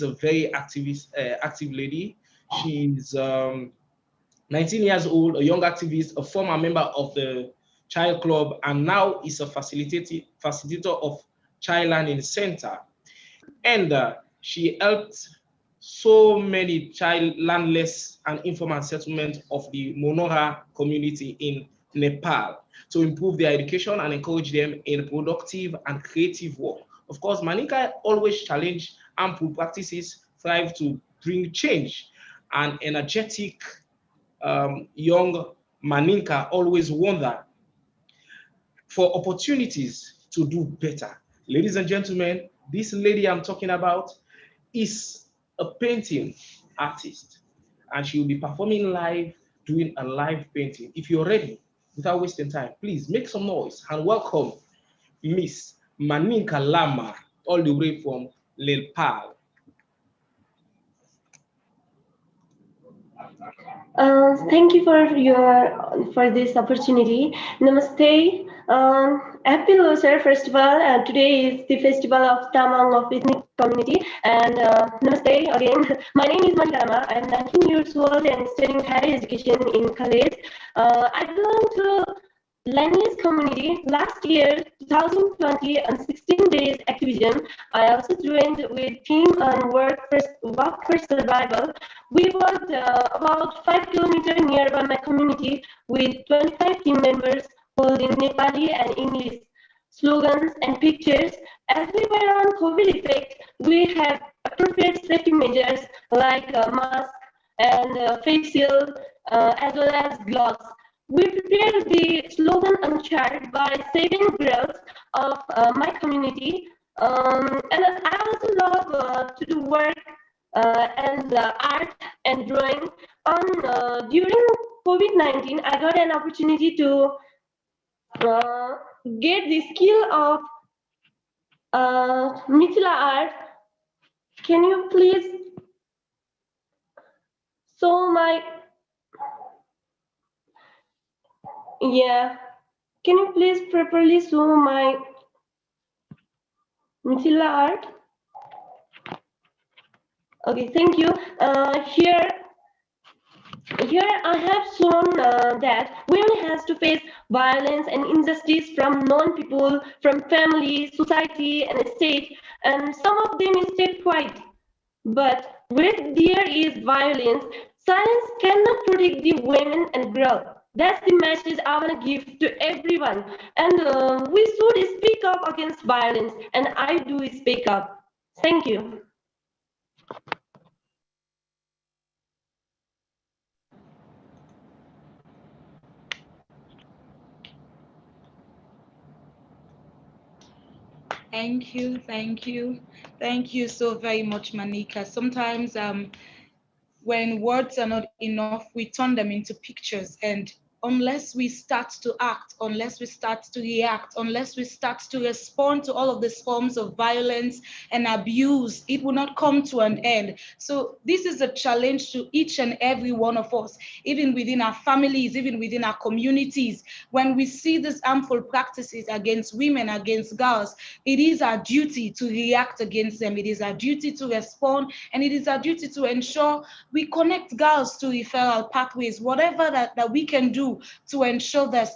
a very active lady. She's 19 years old, a young activist, a former member of the Child Club, and now is a facilitator of Child Learning Center. And she helped so many child landless and informal settlement of the Monora community in Nepal to improve their education and encourage them in productive and creative work. Of course, Maninka always challenged harmful practices, thrive to bring change. An energetic young Maninka always wonder for opportunities to do better. Ladies and gentlemen, this lady I'm talking about is a painting artist, and she will be performing live, doing a live painting. If you're ready, without wasting time, please make some noise and welcome Miss Maninka Lama, all the way from Nepal. Thank you for this opportunity. Namaste. Happy Losar Festival. Today is the festival of Tamang of ethnic community. And namaste again. My name is Maninka Lama. I'm 19 years old and studying higher education in college. I belong to Language community. Last year, 2020, on 16 days activism, I also joined with team on Walk for Survival. We walked about 5 kilometers nearby my community with 25 team members holding Nepali and English slogans and pictures. As we were on COVID effect, we had appropriate safety measures like mask and face shield, as well as gloves. We prepared the slogan on chart by saving girls of my community. And I also love to do work and art and drawing. During COVID-19, I got an opportunity to get the skill of Mithila art. Can you please show my... Yeah, can you please properly show my Mithila art? Okay, thank you. Here I have shown that women has to face violence and injustice from non-people, from family, society, and state, and some of them stay quiet. But where there is violence, silence cannot protect the women and girls. That's the message I want to give to everyone. And we should speak up against violence, and I do speak up. Thank you. Thank you so very much, Maninka. Sometimes when words are not enough, we turn them into pictures, and unless we start to act, unless we start to react, unless we start to respond to all of these forms of violence and abuse, it will not come to an end. So this is a challenge to each and every one of us, even within our families, even within our communities. When we see these harmful practices against women, against girls, it is our duty to react against them. It is our duty to respond, and it is our duty to ensure we connect girls to referral pathways, whatever that we can do to ensure that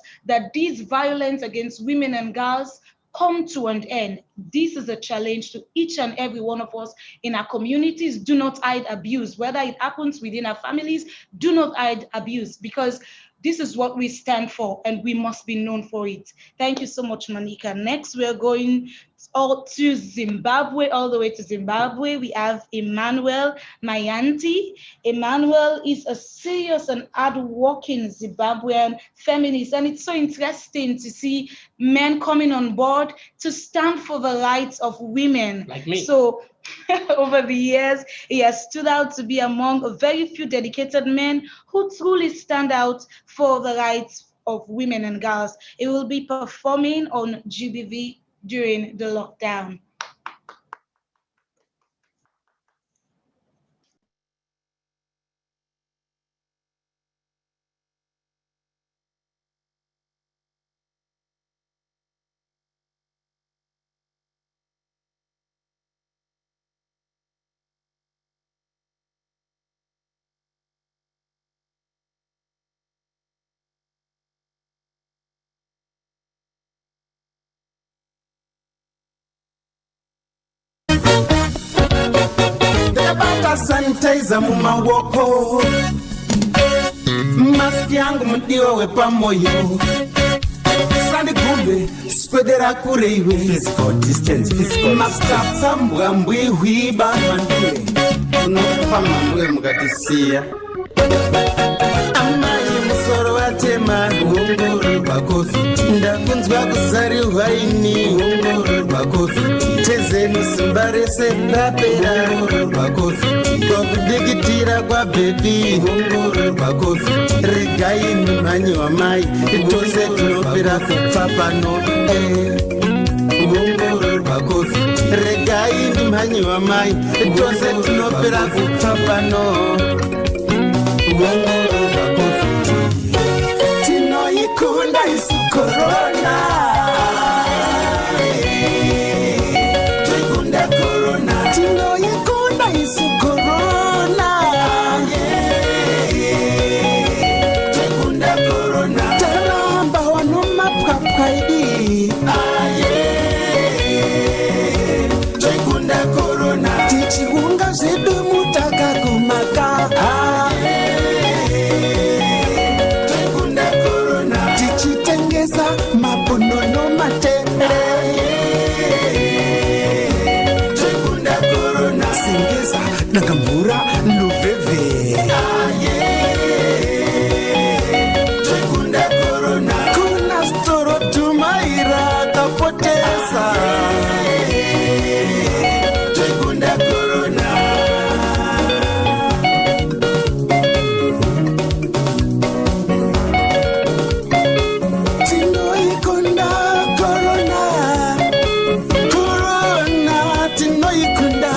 this violence against women and girls come to an end. This is a challenge to each and every one of us in our communities. Do not hide abuse. Whether it happens within our families, do not hide abuse, because this is what we stand for, and we must be known for it. Thank you so much, Maninka. Next, we're going all to Zimbabwe, all the way to Zimbabwe. We have Emmanuel Mayanti. Emmanuel is a serious and hard-working Zimbabwean feminist, and it's so interesting to see men coming on board to stand for the rights of women. Like me. So over the years, he has stood out to be among a very few dedicated men who truly stand out for the rights of women and girls. He will be performing on GBV during the lockdown. Sanitizer mumawoko mask yangu mdiwa wepa moyo sandi kumbe skwedera kureiwe physical distance mastafsa mbwambwe hwiba mandwe unopa mambwe mukatisiya amaye musoro watema ungoro rwa covid ndakunzwa kuzarirwa ini ungoro rwa covid tezeni simba rese rapera ungoro rwa covid kokudikitira kwa bebi ungoro rwa covid regai mumhanyi wamai tose tinopera kupfa pano ungoro rwa covid regai ndimhanyi wamai tose tinopera kupfa pano ungoro rwa covid tinoikunda isu corona. Nakamvura luveve Chekunda corona kuna storo tumaira kapotesa Chekunda corona tinoikunda corona corona tinoikunda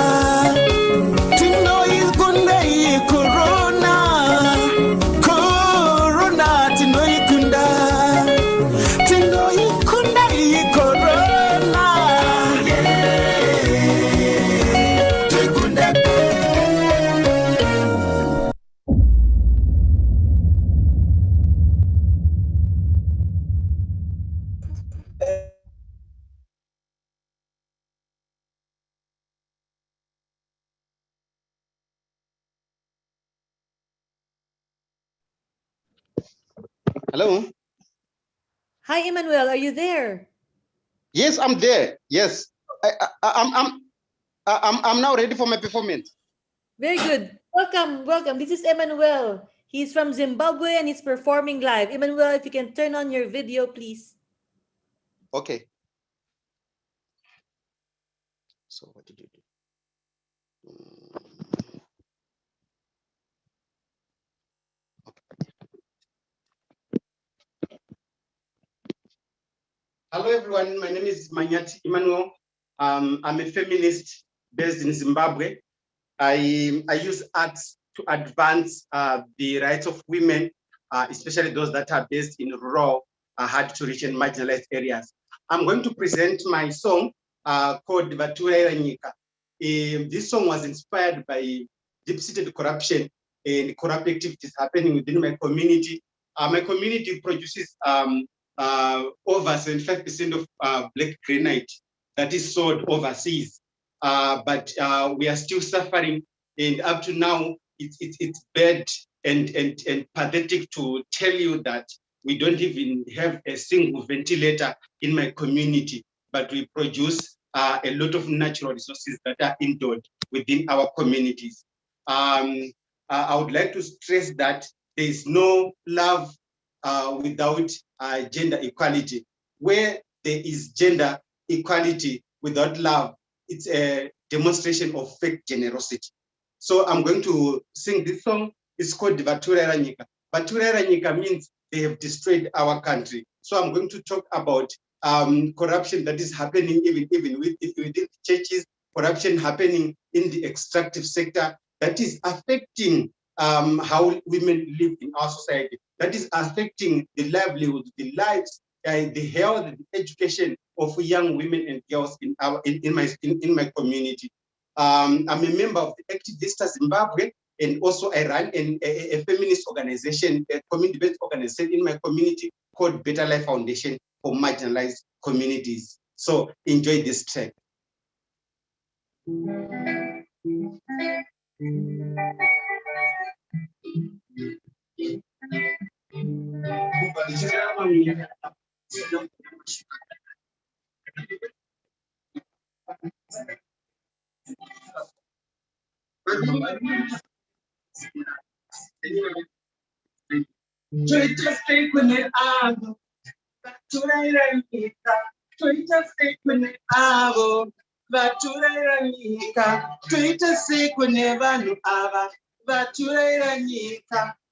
Hello. Hi, Emmanuel. Are you there? Yes, I'm there. Yes, I'm now ready for my performance. Very good. Welcome, welcome. This is Emmanuel. He's from Zimbabwe and he's performing live. Emmanuel, if you can turn on your video, please. Okay. So what did you do? Hello everyone, my name is Manyati Emmanuel. I'm a feminist based in Zimbabwe. I use arts to advance the rights of women, especially those that are based in rural, hard to reach and marginalized areas. I'm going to present my song called Vatura Nyika. This song was inspired by deep-seated corruption and corrupt activities happening within my community. My community produces over 75% of black granite that is sold overseas, but we are still suffering, and up to now it's bad and pathetic to tell you that we don't even have a single ventilator in my community, but we produce a lot of natural resources that are endowed within our communities. I would like to stress that there is no love without gender equality. Where there is gender equality without love, it's a demonstration of fake generosity. So I'm going to sing this song. It's called Vaturera Nyika. Vaturera Nyika means they have destroyed our country. So I'm going to talk about corruption that is happening even within the churches, corruption happening in the extractive sector that is affecting how women live in our society, that is affecting the livelihood, the lives, the health, the education of young women and girls in my community. I'm a member of the Activism Zimbabwe, and also I run a feminist organization, a community-based organization in my community called Better Life Foundation for Marginalized Communities. So enjoy this track.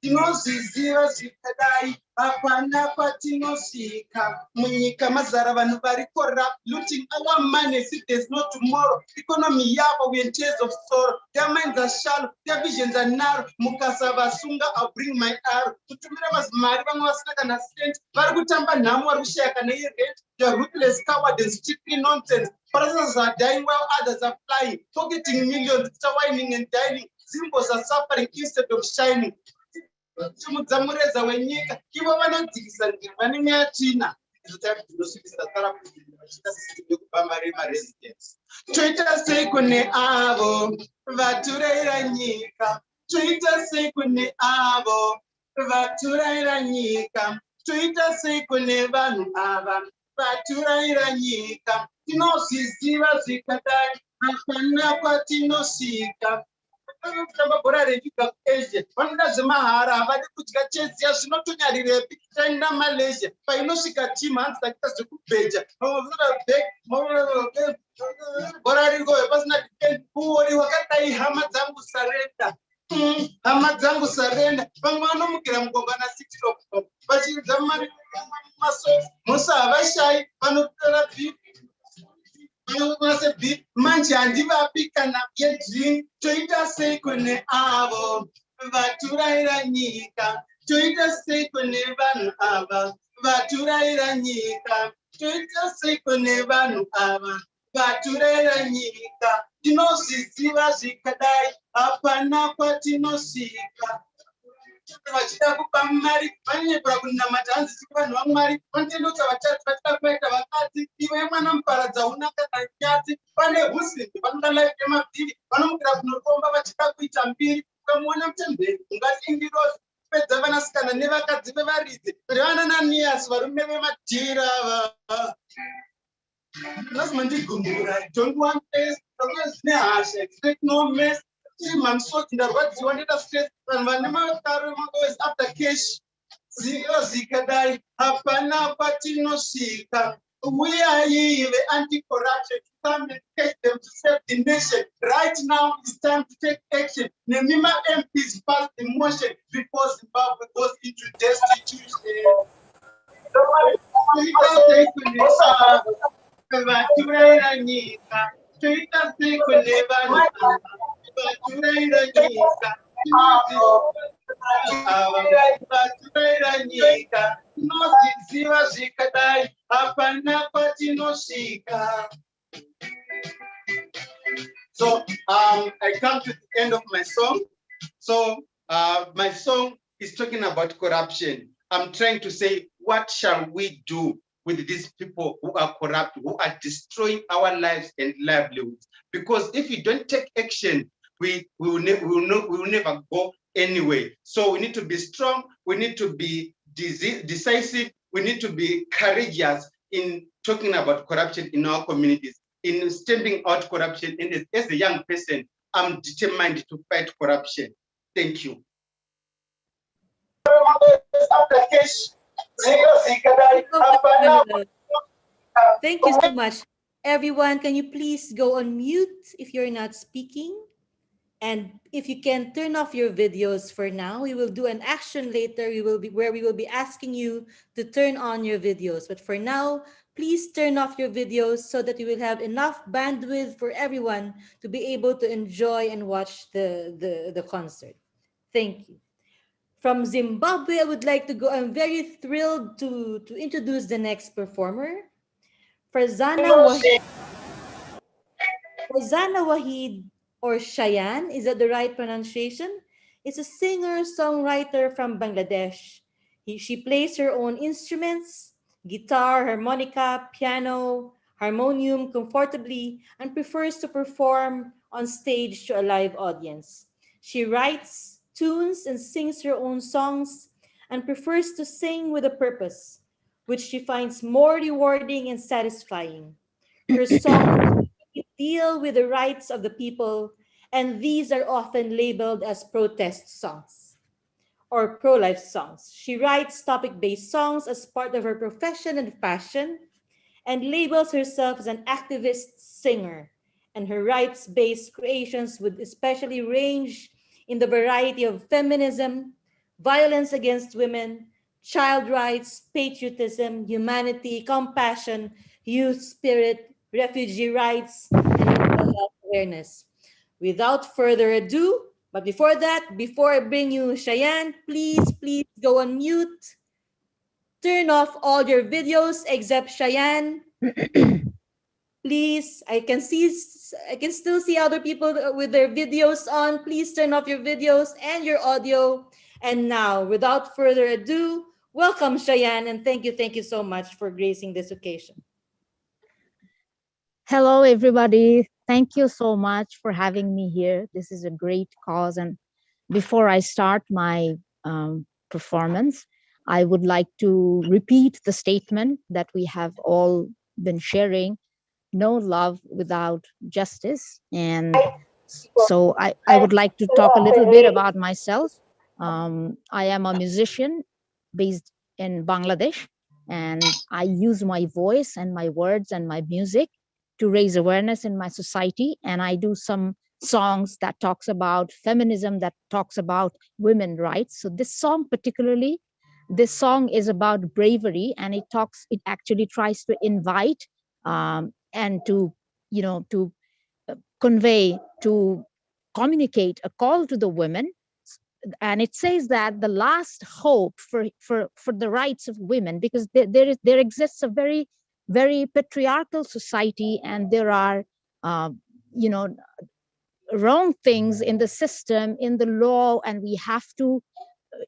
Tinoziziva zvikadai hapana kwatinosvika munyika mazara vanhu vari corrupt, looting our money as if there's no tomorrow. Economy yavo we in tears of sorrow, their minds are shallow, their visions are narrow. Mukasavasunga, I'll bring my arrow. Kutumira mazimari vamwe vasina kana cent, vari kutamba nhamo vari kushaya kana irent. They're ruthless cowards, strictly nonsense. Persons are dying while others are flying, pocketing millions, whining and dining. Symbols are suffering instead of shining. Mureza wenyika ivo vanodzikisa ndivani neyatina residents. Toita sei kune avo vaturaira nyika, toita sei kune avo vaturaira nyika, toita sei kune vanhu ava vaturaira nyika. Tinozviziva zvikadai hapana kwatinosvika. Vanotamba bhora renyika kuAsia, vanoda zvemahara, havadi kudya chezi yazvinotonyarirepi, taenda Malaysia, painosvika timu hanzi taita zvekubheja, bhora ririkoyo pasina depend, uori wakadai hama dzangu sarenda. Hama dzangu sarenda, vamwe vanomukira mugongana 6 o'clock, vachiridza mari masosi, mosa havashai, vanotora bhipi. Manje handivapi kana gedring, toita sei kune avo vaturaira nyika, toita sei kune vanhu ava vaturaira nyika, toita sei kune vanhu ava vaturaira nyika. Tinozviziva zvikadai hapana kwatinosvika. Vachida kupa mari vanonyepera kunamata hanzi si vanhu vaMwari, vanotenda kuti vatatu vachida kuvaita vakadzi. Iwe mwana muparadza una kana nyadzi, pane husimbi vanoda life yemabhiri, vanomukira kunoromba vachida kuita mbiri. Ukamuona mutemberi ungatingirozi pedza vanasikana nevakadzi vevaridzi revanananiasi varume vemadhira ava. Lazima ndigumburai, don't want this, zvine hasha, expect no mess. Mamsoti ndarwadziwa ndida stress, vanhu vane makaro always after cash. Ziva zikadai hapana kwatinosvika. We are here, the anti-corruption, to come and take them to save the nation. Right now, it's time to take action. Nemima MPs pass the motion before Zimbabwe goes into destitution. So I come to the end of my song. So my song is talking about corruption. I'm trying to say, what shall we do with these people who are corrupt, who are destroying our lives and livelihoods? Because if we don't take action, we will never go anywhere. So we need to be strong, we need to be decisive, we need to be courageous in talking about corruption in our communities. in stamping out corruption. And as a young person, I'm determined to fight corruption. Thank you. Thank you so much. Everyone, can you please go on mute if you're not speaking? And if you can turn off your videos for now, we will do an action later. Where we will be asking you to turn on your videos. But for now, please turn off your videos so that you will have enough bandwidth for everyone to be able to enjoy and watch the concert. Thank you. From Zimbabwe, I would like to go. I'm very thrilled to introduce the next performer. Farzana Wahid, or Cheyenne, is that the right pronunciation? Is a singer-songwriter from Bangladesh. She plays her own instruments, guitar, harmonica, piano, harmonium comfortably, and prefers to perform on stage to a live audience. She writes tunes and sings her own songs and prefers to sing with a purpose, which she finds more rewarding and satisfying. Her songs deal with the rights of the people, and these are often labeled as protest songs or pro-life songs. She writes topic-based songs as part of her profession and passion and labels herself as an activist singer, and her rights-based creations would especially range in the variety of feminism, violence against women, child rights, patriotism, humanity, compassion, youth spirit, refugee rights, and mental health awareness. Without further ado, but before that, before I bring you Cheyenne, please go on mute. Turn off all your videos except Cheyenne. Please, I can still see other people with their videos on. Please turn off your videos and your audio. And now, without further ado, welcome Cheyenne, and thank you so much for gracing this occasion. Hello, everybody. Thank you so much for having me here. This is a great cause. And before I start my performance, I would like to repeat the statement that we have all been sharing: no love without justice. And so I would like to talk a little bit about myself. I am a musician based in Bangladesh, and I use my voice and my words and my music to raise awareness in my society. And I do some songs that talks about feminism, that talks about women's rights. So this song particularly, this song is about bravery, and it actually tries to invite and to convey, to communicate a call to the women. And it says that the last hope for the rights of women, because there exists a very, very patriarchal society, and there are wrong things in the system, in the law, and we have to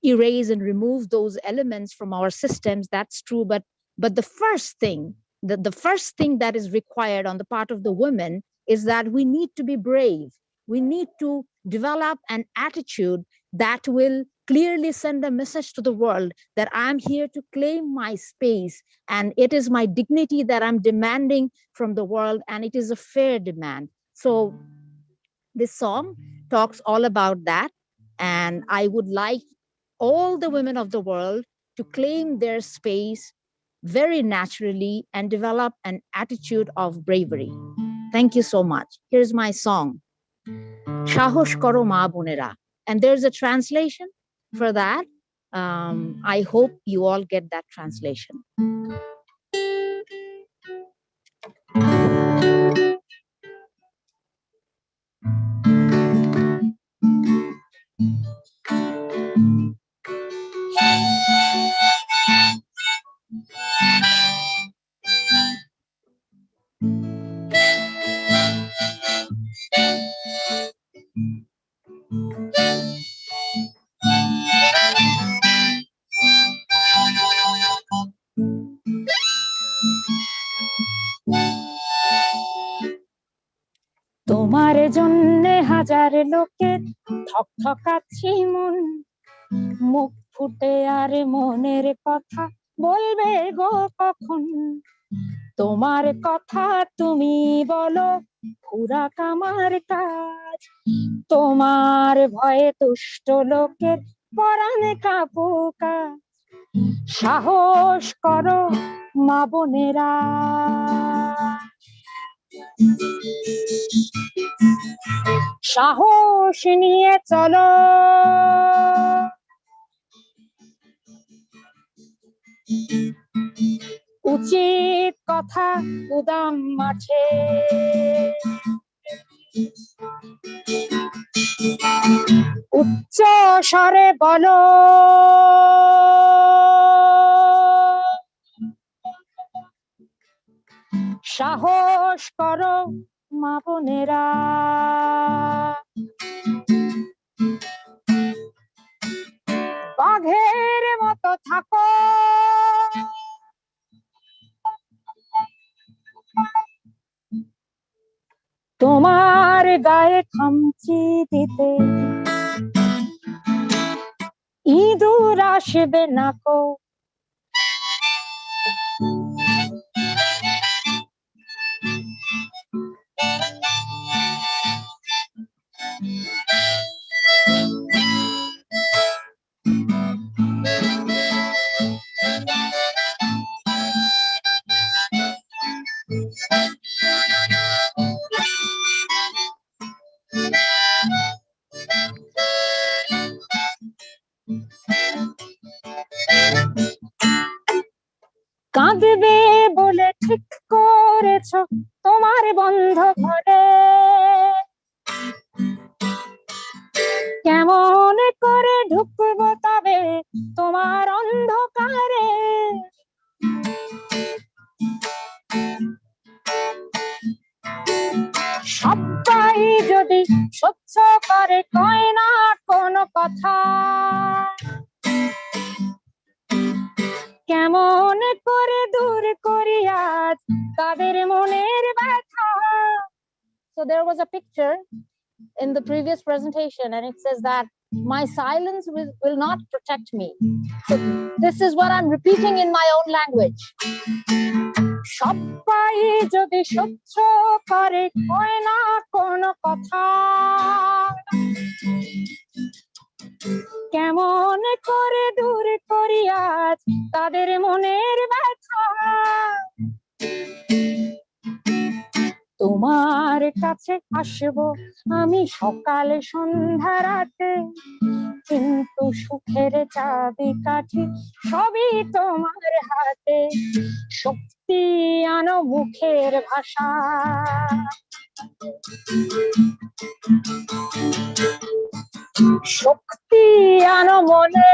erase and remove those elements from our systems. That's true, but the first thing that is required on the part of the women is that we need to be brave. We need to develop an attitude that will clearly send a message to the world that I'm here to claim my space, and it is my dignity that I'm demanding from the world, and it is a fair demand. So this song talks all about that, and I would like all the women of the world to claim their space very naturally and develop an attitude of bravery. Thank you so much. Here's my song, Sahosh Koro Ma Bonera. And there's a translation for that. I hope you all get that translation. তোমার জন্যে হাজার লোকের থকথকাচ্ছি মন, মুখ ফুটে আর মনের কথা বলবে গো কখন। তোমার কথা তুমি বলো ফুরাক আমার কাজ, তোমার ভয়ে তুষ্ট লোকের পরাণে কাপুকা, সাহস করো মা বোনেরা, সাহস নিয়ে চলো, উচিত কথা উদাম মাঠে, উচ্চ স্বরে বলো, সাহস করো মা বোনেরা, বাঘের মতো থাকো, তোমার গায়ে খামচি দিতে ইঁদুর আসবে না কো, কাঁদবে বলে ঠিক করেছ তোমার বন্ধ ঘরে, কেমন করে ঢুকবো তবে তোমার অন্ধকারে, সবাই যদি সহ্য করে কয় না কোনো কথা, কেমন করে দূর করি আজ তাদের মনের ব্যথা. So there was a picture in the previous presentation and it says that my silence will not protect me. So this is what I'm repeating in my own language. সবাই যদি সহ্য করে কয় না কোনো কথা, কেমন করে দূর করি আজ তাদের মনের ব্যথা, তোমার কাছে আসবো আমি সকালে সন্ধ্যা রাতে, কিন্তু সুখের চাবি কাঠি সবই তোমার হাতে, শক্তি আনো মুখের ভাষা, শক্তি আনো মনে,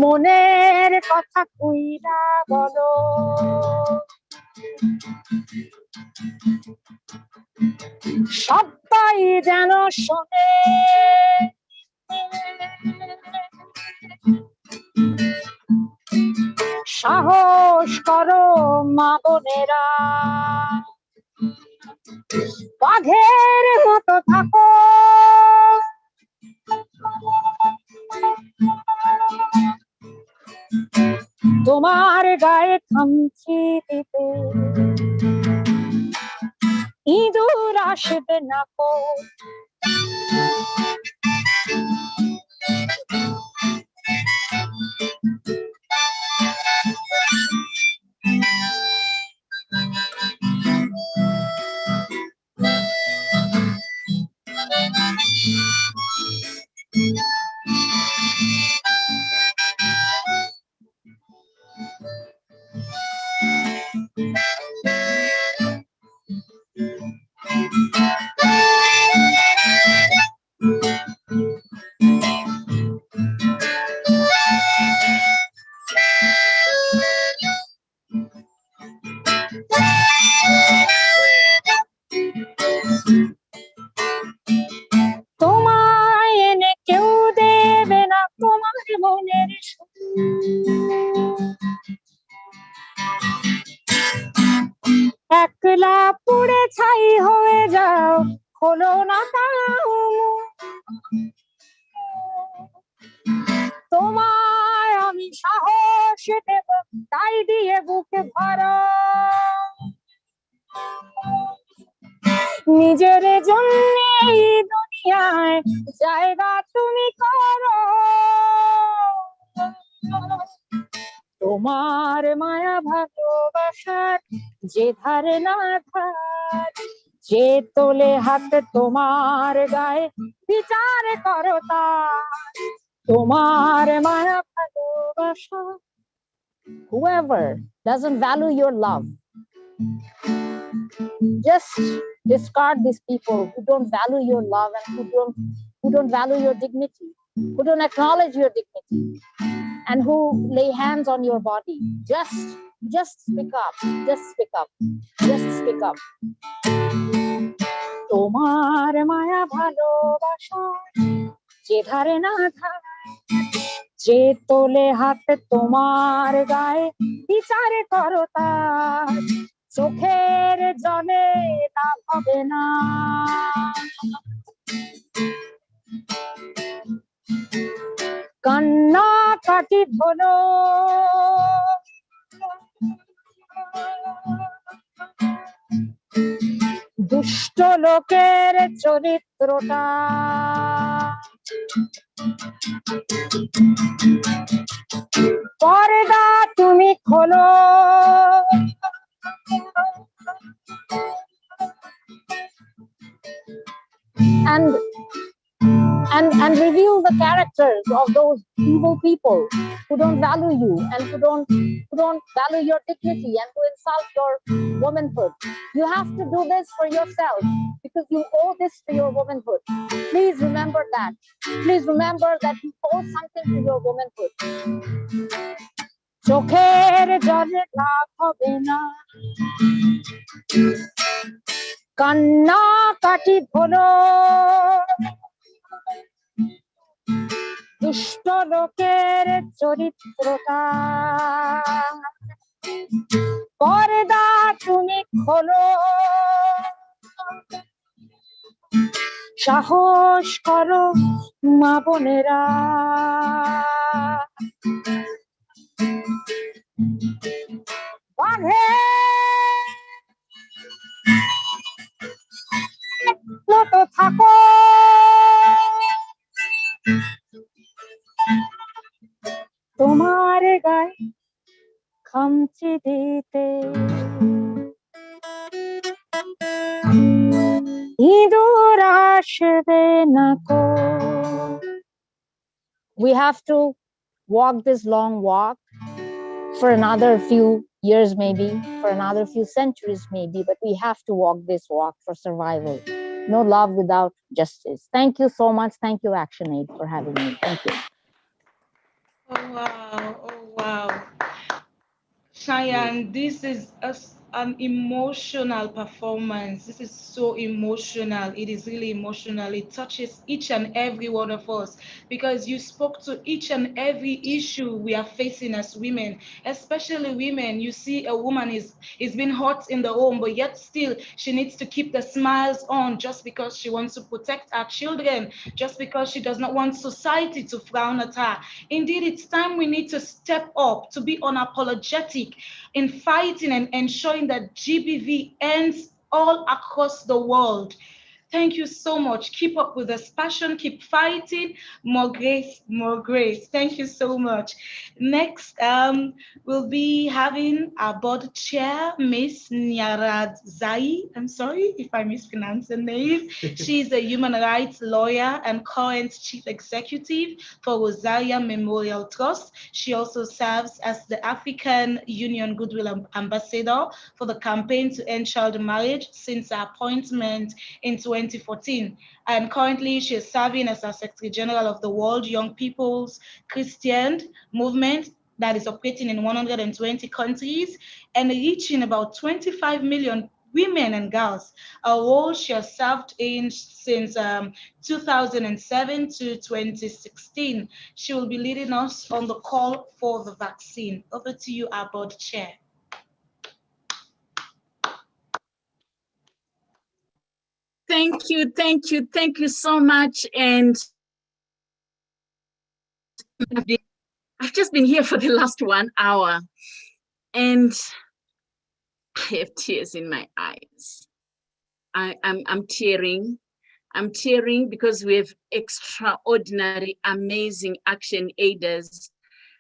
মনের কথা কইরা বলো, সবাই যেন শোনে, সাহস করো মা বোনেরা, বাঘের মতো থাকো, তোমার গায়ে খামচি দিতে ইঁদুর আসবে না কো, তোমায় এনে কেউ দেবে না তোমার মনের সুখ, একলা পুড়ে ছাই হয়ে যাও হলো না তাও, তোমায় আমি সাহস দেব তাই দিয়ে বুকে ভরা নিজের জন্য এই দুনিয়ায় জায়গা তুমি করো তোমার মায়া ভালোবাসার যে ধারে না ধার যে তোলে হাত তোমার গায়ে বিচার করো তার তোমার মায়া ভালোবাসা whoever doesn't value your love just discard these people who don't value your love and who don't value your dignity, who don't acknowledge your dignity, and who lay hands on your body. Just speak up. Just speak up. Just speak up. তোমার মায়া ভালোবাসা যে ধারে না ধার যে তোলে হাত তোমার গায়ে বিচার করো তার চোখের জলে লাভ হবে না কান্না কাটি ধরো দুষ্ট লোকের চরিত্রটা পর্দা তুমি খোলো and reveal the characters of those evil people who don't value you and who don't value your dignity and who insult your womanhood. You have to do this for yourself because you owe this to your womanhood. Please remember that. Please remember that you owe something to your womanhood. চোখের জলে লাভ হবে না কান্না কাটি ধরো দুষ্ট লোকের চরিত্রটা পর্দা তুমি খোলো সাহস করো মা বোনেরা বাঁধে মতো থাকো তোমার গায়ে খামচি দিতে ইঁদুর আসবে না কো We have to walk this long walk for another few years maybe, for another few centuries maybe, but we have to walk this walk for survival. No love without justice. Thank you so much. Thank you, ActionAid, for having me. Thank you. Oh, wow. Oh, wow. Cheyenne, this is an emotional performance. This is so emotional. It is really emotional. It touches each and every one of us because you spoke to each and every issue we are facing as women, especially women. You see a woman is being hurt in the home, but yet still she needs to keep the smiles on just because she wants to protect her children, just because she does not want society to frown at her. Indeed, it's time we need to step up, to be unapologetic in fighting and ensuring that GBV ends all across the world. Thank you so much. Keep up with this passion. Keep fighting. More grace, more grace. Thank you so much. Next, we'll be having our board chair, Miss Nyarad Zai. I'm sorry if I mispronounce the name. She's a human rights lawyer and current chief executive for Rosaria Memorial Trust. She also serves as the African Union Goodwill Ambassador for the campaign to end child marriage since her appointment in 2014. And currently she is serving as our Secretary General of the World Young People's Christian Movement that is operating in 120 countries and reaching about 25 million women and girls, a role she has served in since 2007 to 2016. She will be leading us on the call for the vaccine. Over to you, our board chair. Thank you so much. And I've just been here for the last 1 hour and I have tears in my eyes. I'm tearing. I'm tearing because we have extraordinary, amazing action aiders,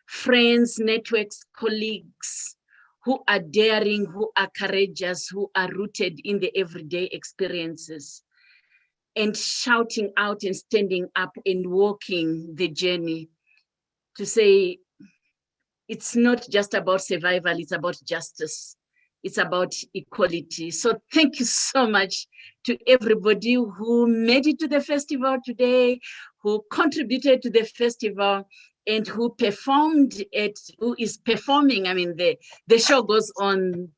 friends, networks, colleagues who are daring, who are courageous, who are rooted in the everyday experiences and shouting out and standing up and walking the journey to say, it's not just about survival, it's about justice. It's about equality. So thank you so much to everybody who made it to the festival today, who contributed to the festival, and who performed it, who is performing. I mean, the show goes on,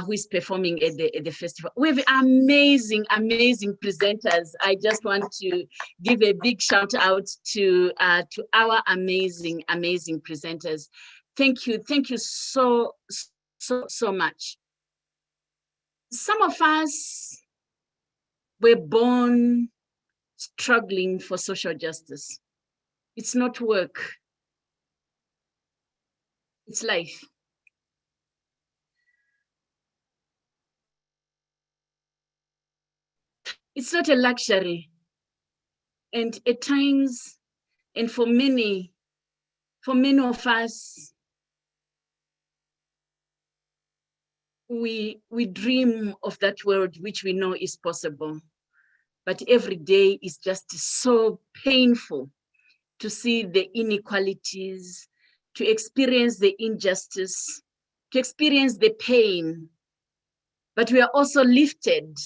who is performing at the festival. We have amazing, amazing presenters. I just want to give a big shout out to our amazing, amazing presenters. Thank you so much. Some of us were born struggling for social justice. It's not work, it's life. It's not a luxury. And at times, and for many of us, we dream of that world which we know is possible, but every day is just so painful to see the inequalities, to experience the injustice, to experience the pain. But we are also lifted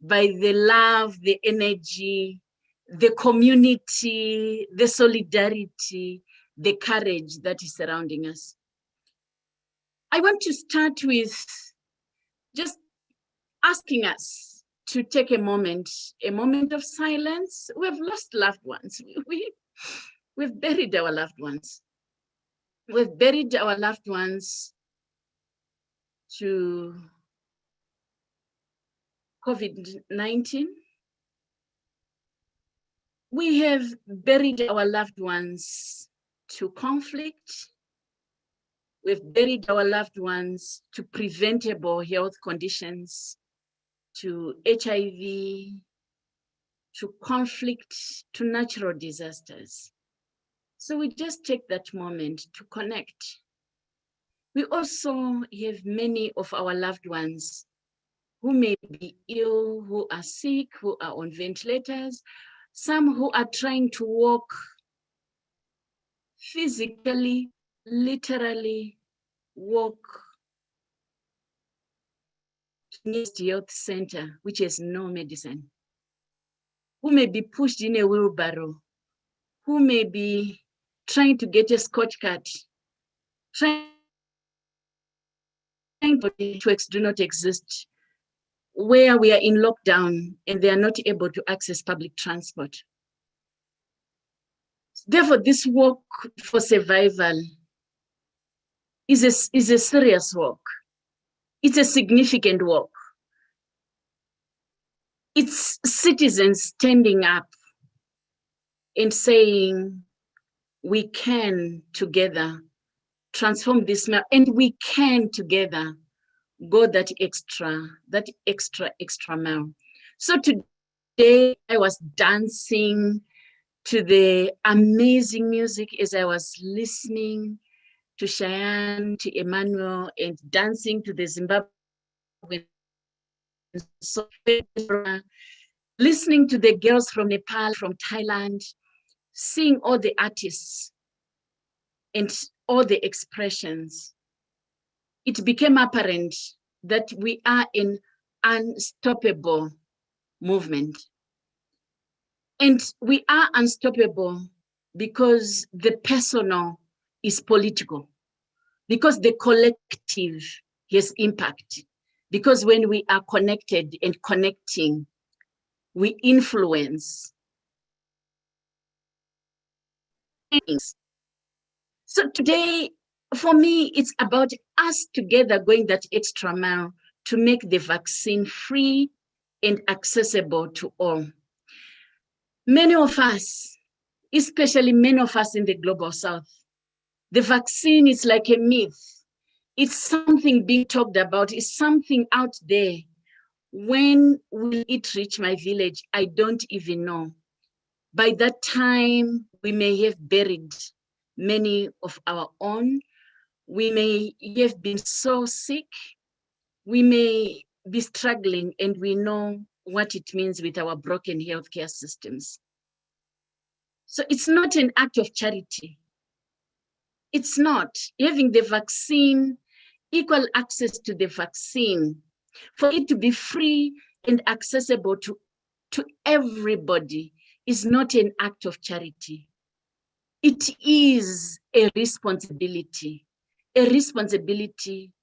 by the love, the energy, the community, the solidarity, the courage that is surrounding us. I want to start with just asking us to take a moment of silence. We've lost loved ones. We've buried our loved ones. We've buried our loved ones to COVID-19. We have buried our loved ones to conflict. We've buried our loved ones to preventable health conditions, to HIV, to conflict, to natural disasters. So we just take that moment to connect. We also have many of our loved ones who may be ill, who are sick, who are on ventilators, some who are trying to walk physically, literally walk to the nearest health center, which has no medicine, who may be pushed in a wheelbarrow, who may be trying to get a Scotch card, trying to networks do not exist, where we are in lockdown and they are not able to access public transport. Therefore, this work for survival is a serious work. It's a significant work. It's citizens standing up and saying, we can together transform this map, and we can together go that extra mile. So today I was dancing to the amazing music as I was listening to Cheyenne, to Emmanuel, and dancing to the Zimbabwean song, listening to the girls from Nepal, from Thailand, seeing all the artists and all the expressions. It became apparent that we are an unstoppable movement. And we are unstoppable because the personal is political, because the collective has impact, because when we are connected and connecting, we influence things. So today, for me, it's about us together going that extra mile to make the vaccine free and accessible to all. Many of us, especially many of us in the global south, The vaccine is like a myth. It's something being talked about. It's something out there. When will it reach my village? I don't even know. By that time, we may have buried many of our own. We may have been so sick. We may be struggling, and we know what it means with our broken healthcare systems. So it's not an act of charity. It's not. Having the vaccine, equal access to the vaccine, for it to be free and accessible to everybody is not an act of charity. It is a responsibility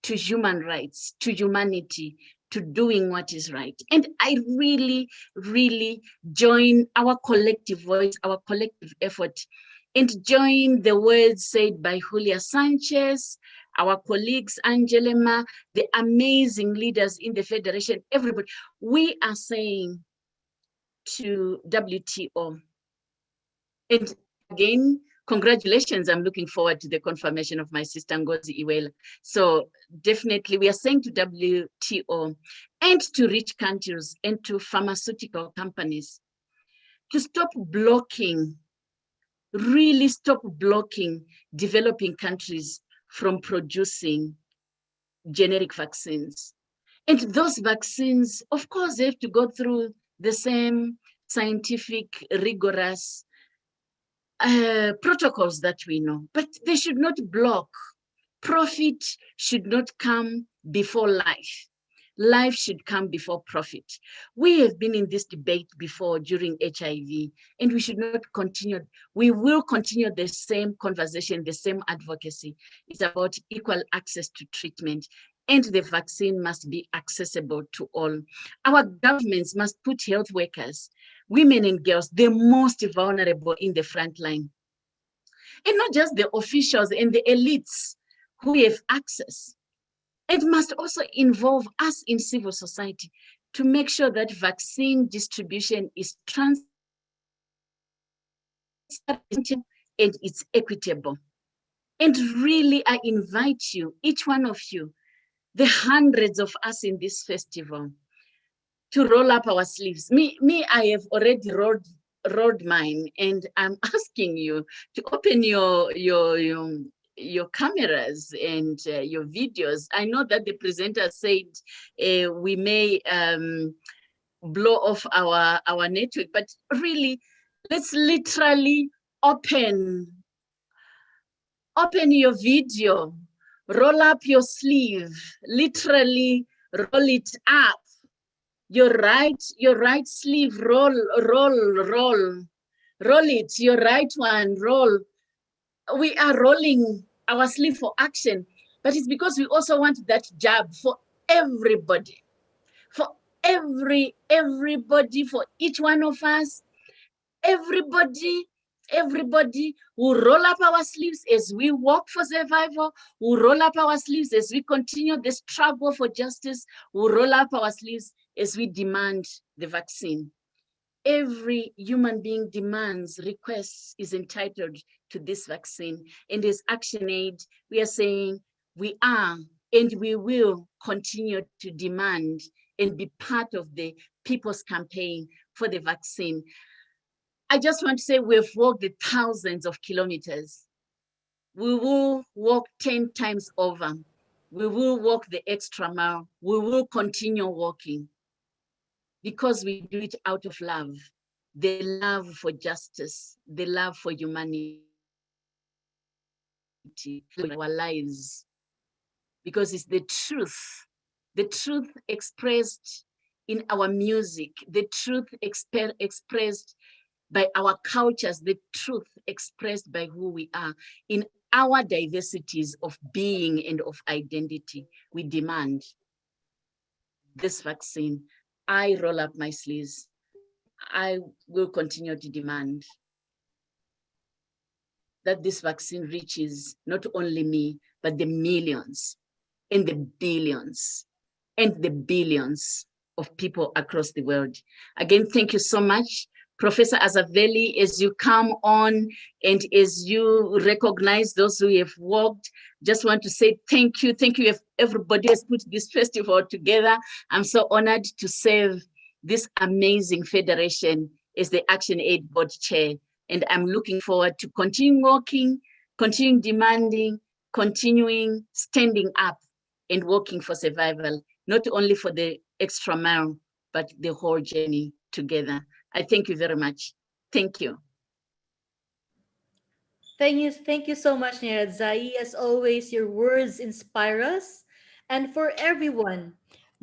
to human rights, to humanity, to doing what is right. And I really, really join our collective voice, our collective effort, and join the words said by Julia Sanchez, our colleagues, Angelema, the amazing leaders in the Federation, everybody. We are saying to WTO, and again, congratulations, I'm looking forward to the confirmation of my sister Ngozi Iweala. So definitely we are saying to WTO and to rich countries and to pharmaceutical companies to stop blocking, really stop blocking developing countries from producing generic vaccines. And those vaccines, of course, they have to go through the same scientific, rigorous protocols that we know, but they should not block. Profit should not come before life. Life should come before profit. We have been in this debate before during HIV, and we should not continue. We will continue the same conversation, the same advocacy. It's about equal access to treatment, and the vaccine must be accessible to all. Our governments must put health workers, women and girls, the most vulnerable in the front line. And not just the officials and the elites who have access. It must also involve us in civil society to make sure that vaccine distribution is transparent and it's equitable. And really, I invite you, each one of you, the hundreds of us in this festival, to roll up our sleeves. Me, I have already rolled mine, and I'm asking you to open your cameras and your videos. I know that the presenter said we may blow off our network, but really, let's literally open your video, roll up your sleeve, literally roll it up. Your right sleeve, roll it, your right one, roll. We are rolling our sleeve for action, but it's because we also want that jab for everybody, for everybody, for each one of us, everybody will roll up our sleeves as we work for survival, will roll up our sleeves as we continue the struggle for justice, will roll up our sleeves as we demand the vaccine. Every human being demands, requests, is entitled to this vaccine. And as ActionAid, we are saying we are and we will continue to demand and be part of the people's campaign for the vaccine. I just want to say we've walked thousands of kilometers. We will walk 10 times over. We will walk the extra mile. We will continue walking because we do it out of love, the love for justice, the love for humanity, for our lives, because it's the truth expressed in our music, the truth expressed by our cultures, the truth expressed by who we are. In our diversities of being and of identity, we demand this vaccine. I roll up my sleeves. I will continue to demand that this vaccine reaches not only me, but the millions and the billions and the billions of people across the world. Again, thank you so much. Professor Azavelli, as you come on and as you recognize those who have worked, just want to say thank you. Thank you, everybody has put this festival together. I'm so honored to serve this amazing federation as the Action Aid Board Chair. And I'm looking forward to continue working, continuing demanding, continuing standing up and working for survival, not only for the extra mile, but the whole journey together. I thank you very much. Thank you. Thank you so much, Nyaradzai. As always, your words inspire us. And for everyone,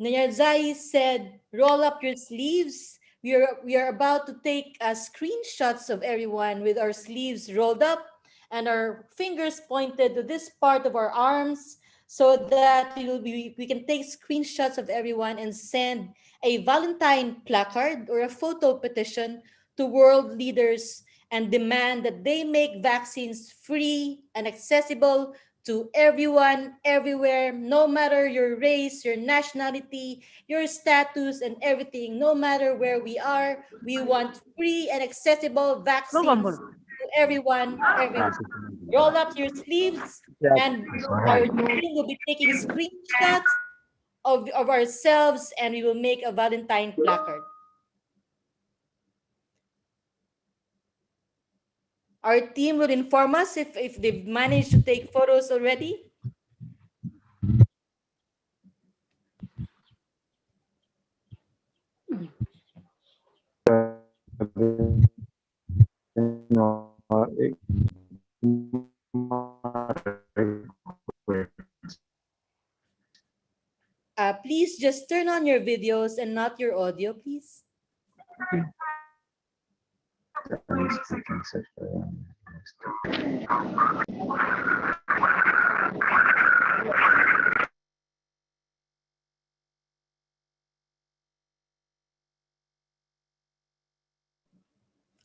Nyaradzai said, roll up your sleeves. We are about to take screenshots of everyone with our sleeves rolled up and our fingers pointed to this part of our arms so that we can take screenshots of everyone and send a Valentine placard or a photo petition to world leaders and demand that they make vaccines free and accessible to everyone, everywhere, no matter your race, your nationality, your status, and everything. No matter where we are, we want free and accessible vaccines to everyone, everywhere. Roll up your sleeves, and our team will be taking screenshots of ourselves, and we will make a Valentine placard. Our team will inform us if they've managed to take photos already. Please just turn on your videos and not your audio, please.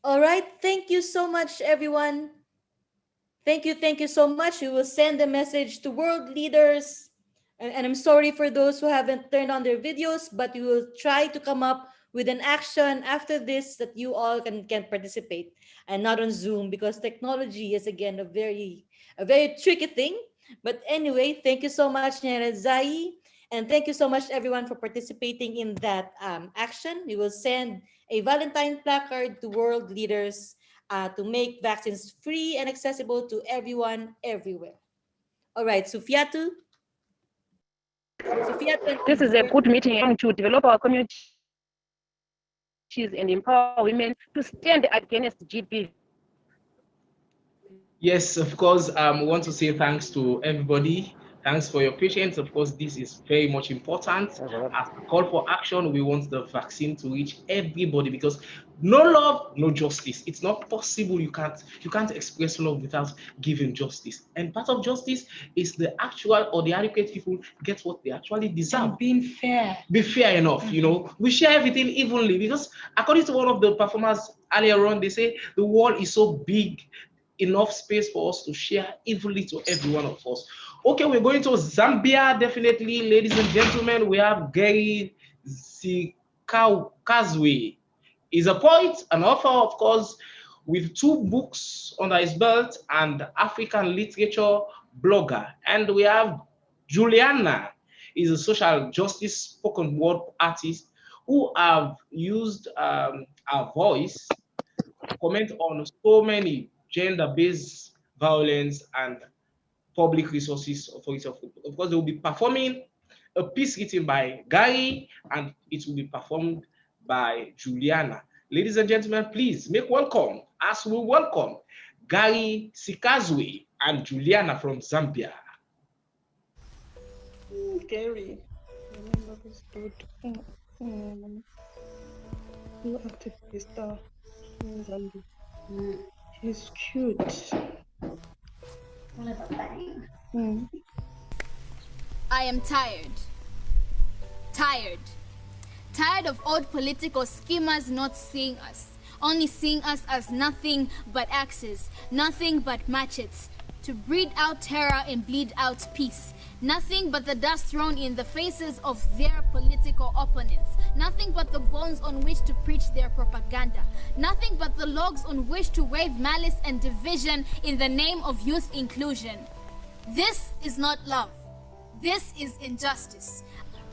All right, thank you so much, everyone. Thank you so much. We will send a message to world leaders. And I'm sorry for those who haven't turned on their videos, but we will try to come up with an action after this that you all can participate and not on Zoom, because technology is, again, a very tricky thing. But anyway, thank you so much, Nyaradzai. And thank you so much, everyone, for participating in that action. We will send a Valentine placard to world leaders to make vaccines free and accessible to everyone, everywhere. All right, Sufiatu. This is a good meeting to develop our communities and empower women to stand against GBV. Yes, of course, we want to say thanks to everybody. Thanks for your patience. Of course, this is very much important. As a call for action, we want the vaccine to reach everybody, because no love, no justice. It's not possible. You can't express love without giving justice. And part of justice is the actual or the adequate people get what they actually deserve. And being fair. Be fair enough, you know. We share everything evenly, because according to one of the performers earlier on, they say the world is so big, enough space for us to share evenly to every one of us. Okay, we're going to Zambia, definitely, ladies and gentlemen. We have Gary Sikazwe. He's a poet, an author, of course, with 2 books under his belt, and African literature blogger. And we have Juliana, is a social justice spoken word artist who have used our voice to comment on so many gender-based violence and public resources authority. Of course, they will be performing a piece written by Gary, and it will be performed by Juliana. Ladies and gentlemen, please make welcome, as we welcome Gary Sikazwe and Juliana from Zambia. Gary, remember this good activist in Zambia. He's cute. I am tired. Tired of old political schemers not seeing us, only seeing us as nothing but axes, nothing but machetes. to breed out terror and bleed out peace. Nothing but the dust thrown in the faces of their political opponents. Nothing but the bones on which to preach their propaganda. Nothing but the logs on which to wave malice and division in the name of youth inclusion. This is not love. This is injustice.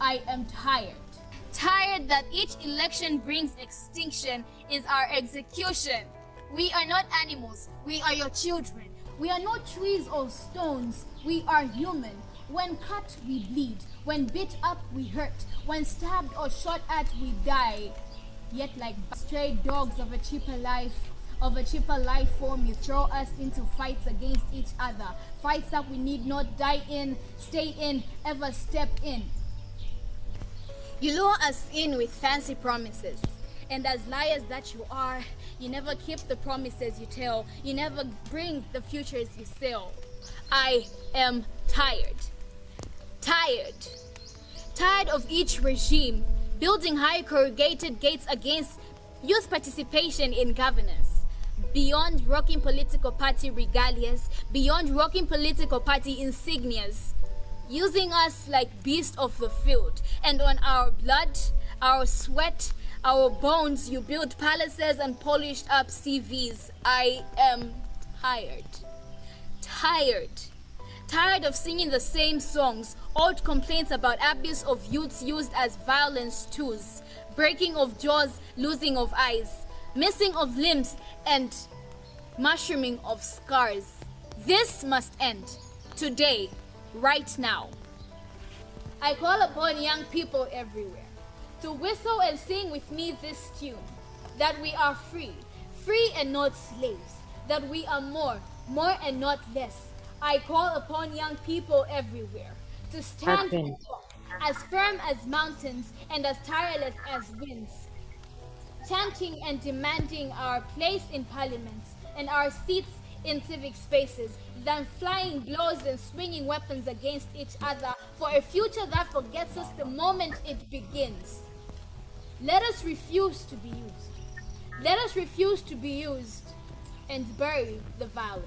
I am tired. Tired that each election brings extinction is our execution. We are not animals. We are your children. We are not trees or stones. We are human. When cut, we bleed. When beat up, we hurt. When stabbed or shot at, we die. Yet like stray dogs of a cheaper life form, you throw us into fights against each other. Fights that we need not die in, stay in, ever step in. You lure us in with fancy promises. And as liars that you are, you never keep the promises you tell. You never bring the futures you sell. I am tired. Tired. Tired of each regime building high corrugated gates against youth participation in governance. Beyond rocking political party regalias, beyond rocking political party insignias, using us like beasts of the field. And on our blood, our sweat, our bones, you build palaces and polished up CVs. I am tired. Tired. Tired of singing the same songs, old complaints about abuse of youths used as violence tools, breaking of jaws, losing of eyes, missing of limbs, and mushrooming of scars. This must end. Today, right now. I call upon young people everywhere to whistle and sing with me this tune, that we are free, free and not slaves, that we are more and not less. I call upon young people everywhere to stand as firm as mountains and as tireless as winds, chanting and demanding our place in parliaments and our seats in civic spaces, than flying blows and swinging weapons against each other for a future that forgets us the moment it begins. Let us refuse to be used. Let us refuse to be used and bury the violence.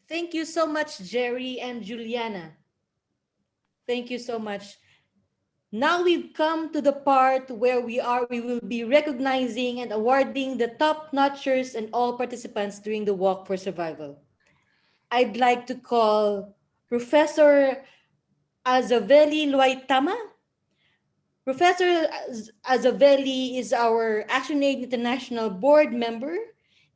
Thank you so much, Jerry and Juliana. Thank you so much. Now we've come to the part where we will be recognizing and awarding the top-notchers and all participants during the Walk for Survival. I'd like to call Professor Azaveli Luaitama. Professor Azaveli is our ActionAid International board member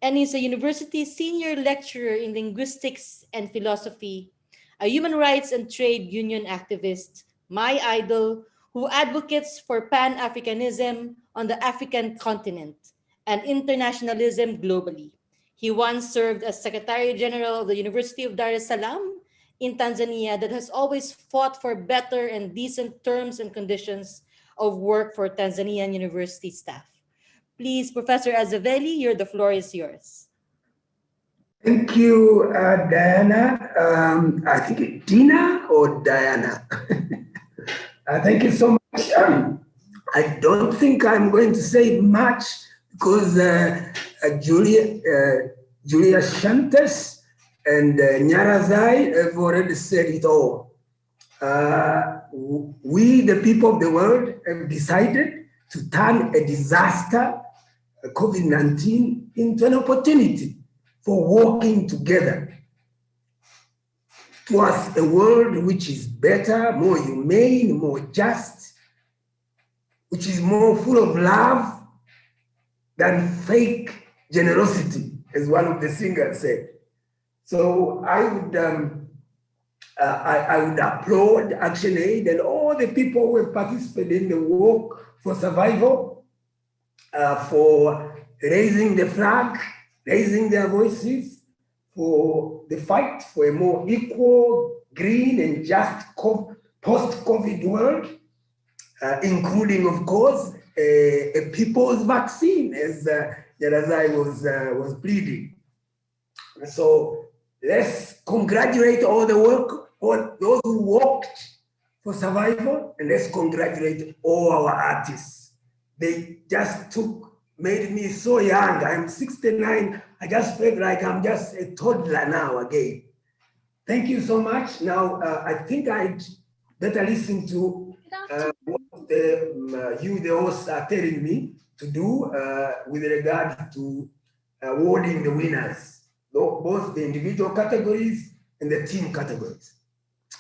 and is a university senior lecturer in linguistics and philosophy, a human rights and trade union activist, my idol, who advocates for Pan-Africanism on the African continent and internationalism globally. He once served as Secretary General of the University of Dar es Salaam in Tanzania, that has always fought for better and decent terms and conditions of work for Tanzanian university staff. Please, Professor Azaveli, the floor is yours. Thank you, Diana. I think Dina or Diana. Thank you so much. I don't think I'm going to say much because Julia Shantes and Nyarazai have already said it all. We, the people of the world, have decided to turn a disaster, COVID-19, into an opportunity for working together towards a world which is better, more humane, more just, which is more full of love than fake generosity, as one of the singers said. So I would applaud ActionAid and all the people who have participated in the Walk for Survival for raising the flag, raising their voices, for the fight for a more equal, green, and just post-COVID world, including, of course, a people's vaccine, as Yarazai was pleading. So let's congratulate all the work, all those who worked for survival, and let's congratulate all our artists. They just made me so young. I'm 69. I just felt like I'm just a toddler now again. Thank you so much. Now, I think I'd better listen to what you, the hosts, are telling me to do with regard to awarding the winners, both the individual categories and the team categories.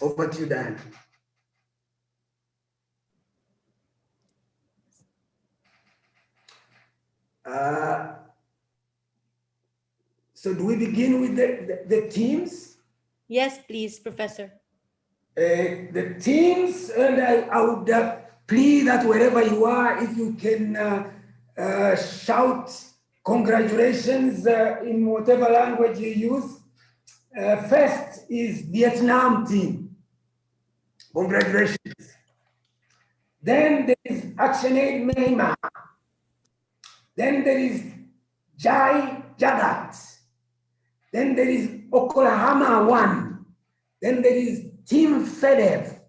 Over to you, Diana. So do we begin with the teams? Yes, please, Professor. The teams, and I would plead that wherever you are, if you can shout congratulations in whatever language you use. First is Vietnam team. Congratulations. Then there is ActionAid Myanmar. Then there is Jai Jagat. Then there is Oklahoma 1. Then there is Team FEDEV.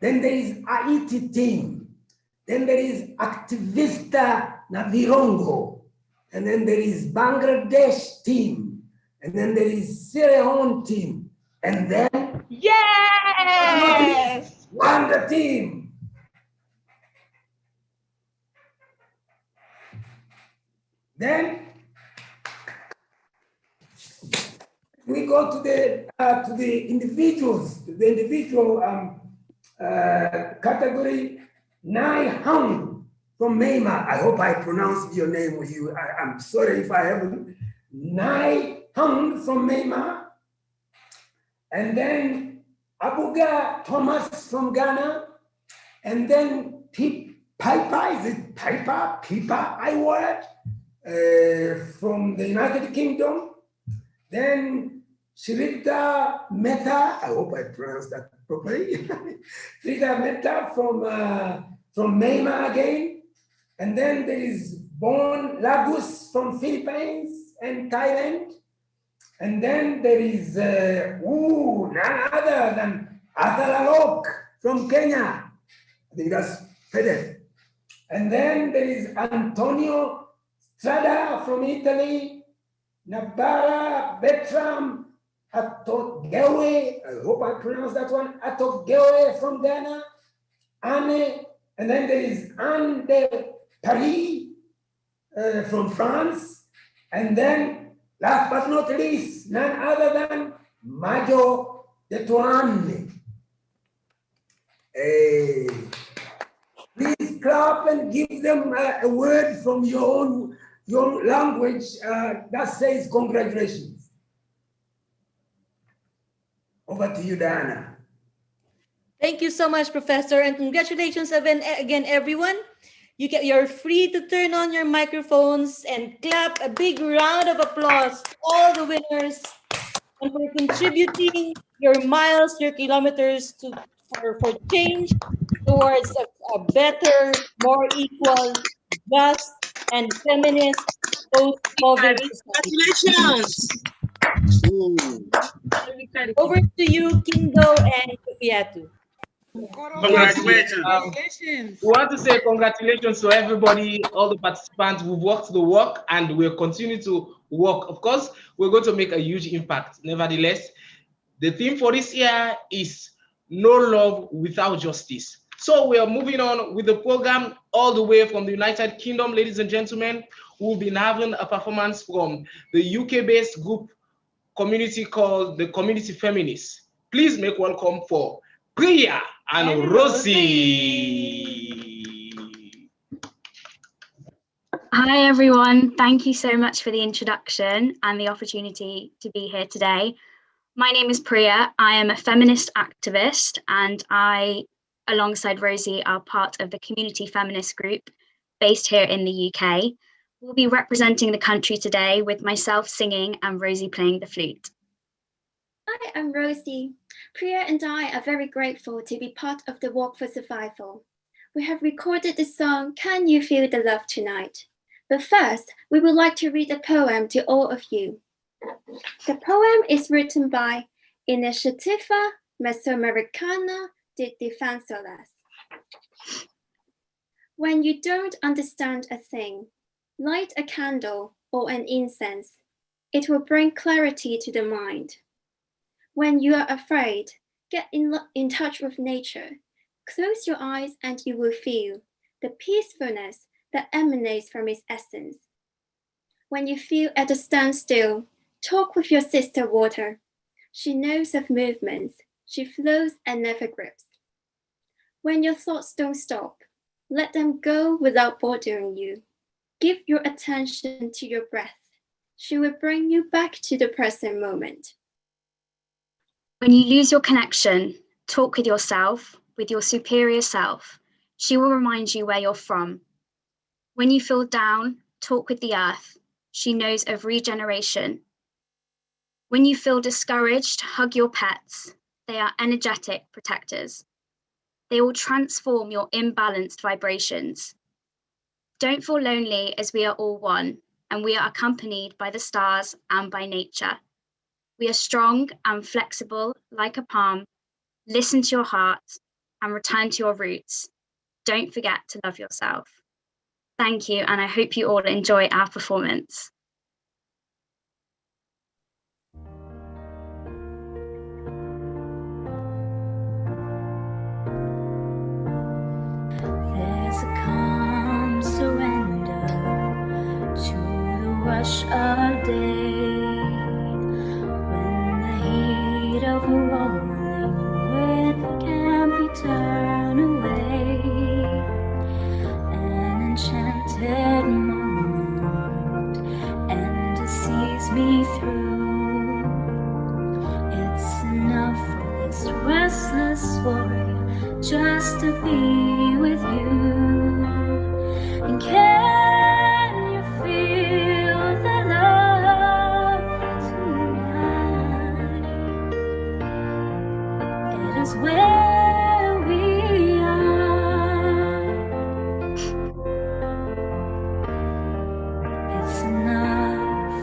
Then there is Haiti team. Then there is Activista Navirongo. And then there is Bangladesh team. And then there is Sierra Leone team. And then yes, Rwanda team. Then we go to the individuals, the individual category. Nai Hung from Myanmar. I hope I pronounced your name with you. I'm sorry if I haven't. Nai Hung from Myanmar. And then Abuga Thomas from Ghana. And then Piper, is it Piper? I word from the United Kingdom. Then Shrita Mehta, I hope I pronounced that properly. Shrita Mehta from Myanmar again. And then there is Bon Lagus from Philippines and Thailand. And then there is none other than Athalalok from Kenya. I think that's FEDEV. And then there is Antonio Strada from Italy. Nabara Betram Atoggewe, I hope I pronounced that one, Atoggewe from Ghana, Anne, and then there is Anne de Paris from France, and then last but not least, none other than Majo de Toane. Hey. Please clap and give them a word from your language that says congratulations. Over to you, Diana. Thank you so much, Professor, and congratulations again, everyone. You're free to turn on your microphones and clap a big round of applause to all the winners and for contributing your miles, your kilometers for change towards a better, more equal, just, and feminist post-COVID society. Congratulations! Over to you, Kingo and Sofiatu. Congratulations. We want to say congratulations to everybody, all the participants who've worked the work and will continue to work. Of course, we're going to make a huge impact. Nevertheless, the theme for this year is no love without justice. So we are moving on with the program all the way from the United Kingdom, ladies and gentlemen. We'll be having a performance from the UK-based group community called the Community Feminists. Please make welcome for Priya and Rosie. Hi, everyone. Thank you so much for the introduction and the opportunity to be here today. My name is Priya. I am a feminist activist, and I, alongside Rosie, are part of the Community Feminist group based here in the UK. We'll be representing the country today with myself singing and Rosie playing the flute. Hi, I'm Rosie. Priya and I are very grateful to be part of the Walk for Survival. We have recorded the song, Can You Feel the Love Tonight? But first, we would like to read a poem to all of you. The poem is written by Iniciativa Mesoamericana de defenseless. When you don't understand a thing, light a candle or an incense. It will bring clarity to the mind. When you are afraid, get in touch with nature. Close your eyes and you will feel the peacefulness that emanates from its essence. When you feel at a standstill, talk with your sister water. She knows of movements. She flows and never grips. When your thoughts don't stop, let them go without bothering you. Give your attention to your breath. She will bring you back to the present moment. When you lose your connection, talk with yourself, with your superior self. She will remind you where you're from. When you feel down, talk with the earth. She knows of regeneration. When you feel discouraged, hug your pets. They are energetic protectors. They will transform your imbalanced vibrations. Don't feel lonely, as we are all one, and we are accompanied by the stars and by nature. We are strong and flexible like a palm. Listen to your heart and return to your roots. Don't forget to love yourself. Thank you, and I hope you all enjoy our performance. There's a calm surrender to the rush of day, when the heat of a rolling wind can be turned away. An enchanted moment and it sees me through. It's enough for this restless warrior just to be with you. And can you feel the love tonight? It is where we are. It's enough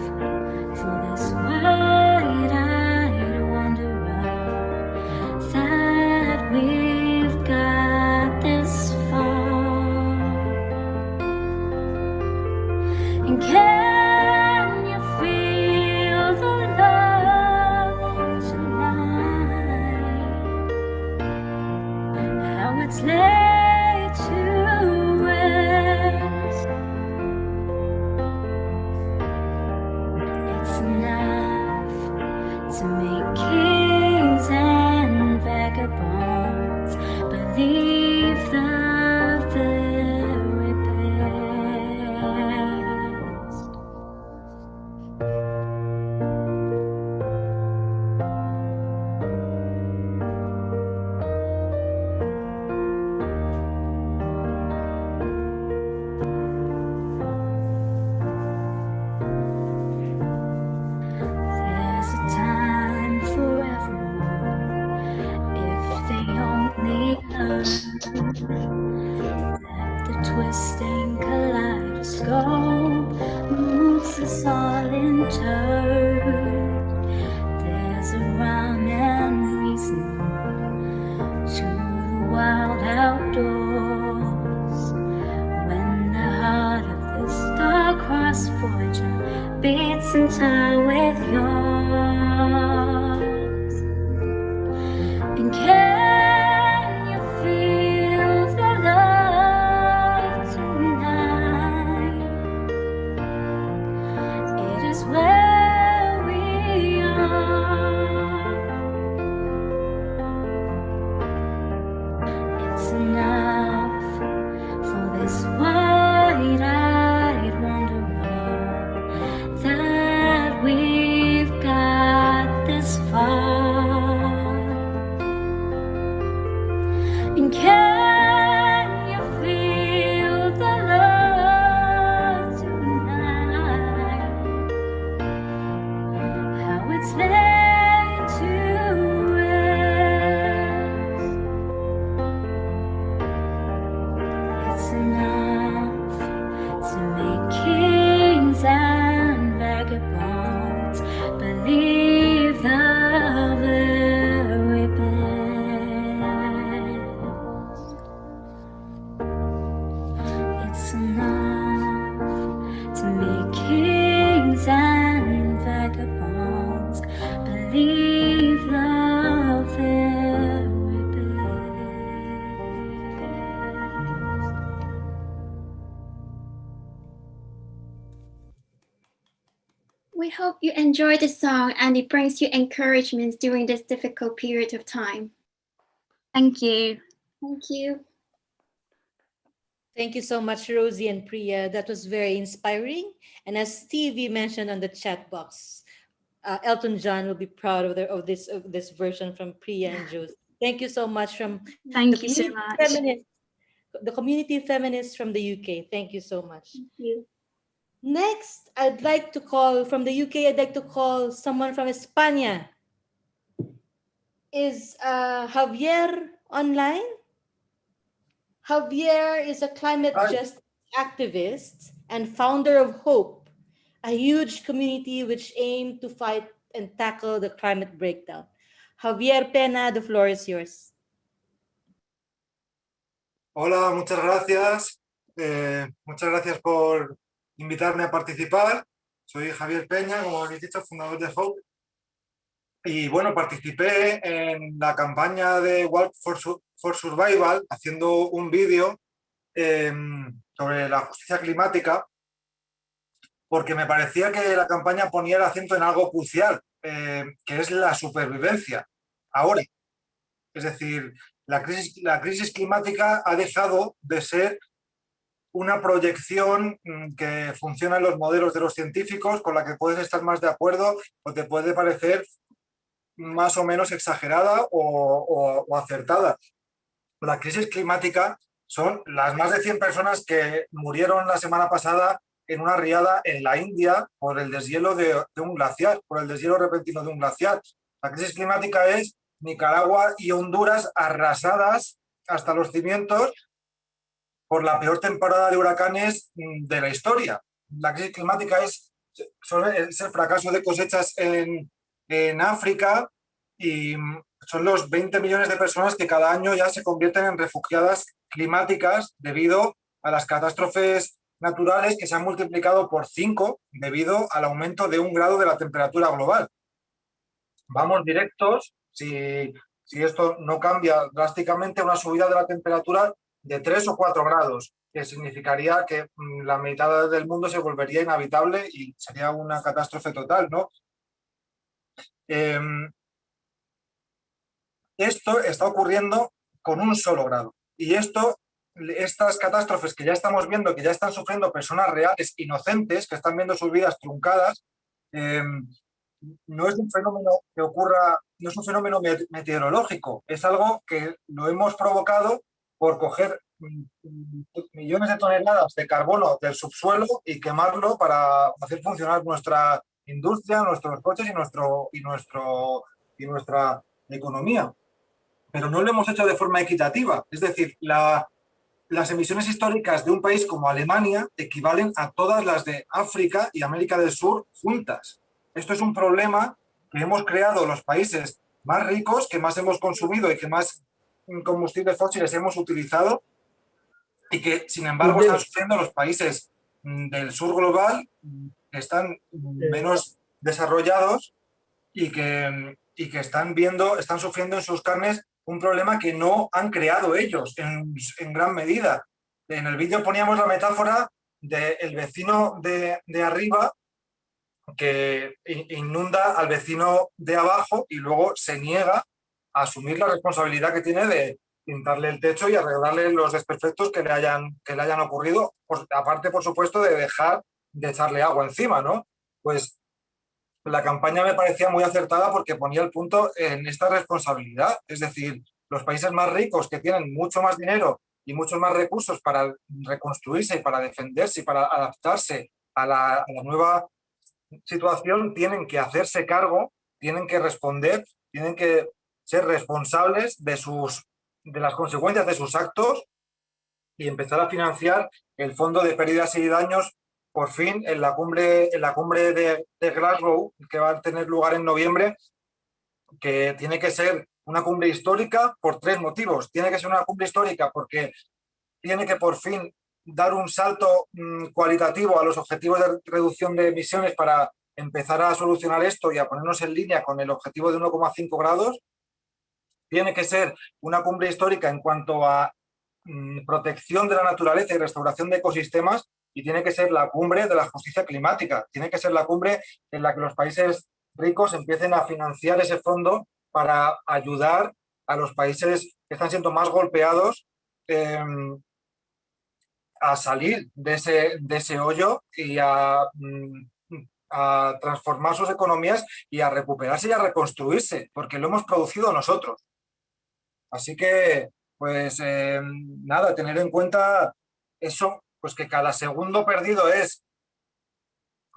for this wide-eyed wanderer that we've got this far. And can you feel the love tonight? How it's laid to rest. It's enough to make kings and vagabonds believe the very best. There's a time for everyone if they only learn that the twisting kaleidoscope moves us all in turn. There's a rhyme and reason to the wild outdoors. When the heart of the star-crossed Voyager beats in time with yours. And can you feel the love tonight? It is where we are. hope you enjoy the song and it brings you encouragement during this difficult period of time. Thank you. Thank you. Thank you so much, Rosie and Priya. That was very inspiring. And as Stevie mentioned on the chat box, Elton John will be proud of this version from Priya and Josie. Thank you so much from Thank you so much. The community feminists from the UK. Thank you so much. Thank you. Next, I'd like to call from the UK. I'd like to call someone from España. Is Javier online? Javier is a climate justice activist and founder of Hope, a huge community which aims to fight and tackle the climate breakdown. Javier Pena, the floor is yours. Hola, muchas gracias. Muchas gracias por invitarme a participar. Soy Javier Peña, como habéis dicho, fundador de Hope. Y bueno, participé en la campaña de Walk for Survival haciendo un vídeo sobre la justicia climática, porque me parecía que la campaña ponía el acento en algo crucial, que es la supervivencia ahora. Es decir, la crisis climática ha dejado de ser una proyección que funciona en los modelos de los científicos, con la que puedes estar más de acuerdo o te puede parecer más o menos exagerada o acertada. La crisis climática son las más de 100 personas que murieron la semana pasada en una riada en la India por el deshielo de un glaciar, por el deshielo repentino de un glaciar. La crisis climática es Nicaragua y Honduras arrasadas hasta los cimientos por la peor temporada de huracanes de la historia. La crisis climática es el fracaso de cosechas en África y son los 20 millones de personas que cada año ya se convierten en refugiadas climáticas debido a las catástrofes naturales que se han multiplicado por 5 debido al aumento de 1 grado de la temperatura global. Vamos directos, si esto no cambia drásticamente, a una subida de la temperatura de 3 o 4 grados, que significaría que la mitad del mundo se volvería inhabitable y sería una catástrofe total, ¿no? Esto está ocurriendo con 1 solo grado. Y estas catástrofes que ya estamos viendo, que ya están sufriendo personas reales, inocentes, que están viendo sus vidas truncadas, no es un fenómeno que ocurra, no es un fenómeno meteorológico, es algo que lo hemos provocado por coger millones de toneladas de carbono del subsuelo y quemarlo para hacer funcionar nuestra industria, nuestros coches y nuestra economía. Pero no lo hemos hecho de forma equitativa. Es decir, las emisiones históricas de un país como Alemania equivalen a todas las de África y América del Sur juntas. Esto es un problema que hemos creado los países más ricos, que más hemos consumido y que más combustibles fósiles hemos utilizado, y que, sin embargo, están sufriendo los países del sur global, que están menos desarrollados y que están sufriendo en sus carnes un problema que no han creado ellos en gran medida. En el vídeo poníamos la metáfora del vecino de arriba que inunda al vecino de abajo y luego se niega a asumir la responsabilidad que tiene de pintarle el techo y arreglarle los desperfectos que le hayan ocurrido, aparte, por supuesto, de dejar de echarle agua encima, ¿no? Pues la campaña me parecía muy acertada porque ponía el punto en esta responsabilidad. Es decir, los países más ricos, que tienen mucho más dinero y muchos más recursos para reconstruirse y para defenderse y para adaptarse a la nueva situación, tienen que hacerse cargo, tienen que responder, tienen que ser responsables de las consecuencias de sus actos y empezar a financiar el fondo de pérdidas y daños, por fin, en la cumbre de Glasgow, que va a tener lugar en noviembre, que tiene que ser una cumbre histórica por 3 motivos. Tiene que ser una cumbre histórica porque tiene que por fin dar un salto cualitativo a los objetivos de reducción de emisiones para empezar a solucionar esto y a ponernos en línea con el objetivo de 1,5 grados. Tiene que ser una cumbre histórica en cuanto a protección de la naturaleza y restauración de ecosistemas, y tiene que ser la cumbre de la justicia climática, tiene que ser la cumbre en la que los países ricos empiecen a financiar ese fondo para ayudar a los países que están siendo más golpeados a salir de ese hoyo y a transformar sus economías y a recuperarse y a reconstruirse, porque lo hemos producido nosotros. Así que, pues nada, tener en cuenta eso, pues que cada segundo perdido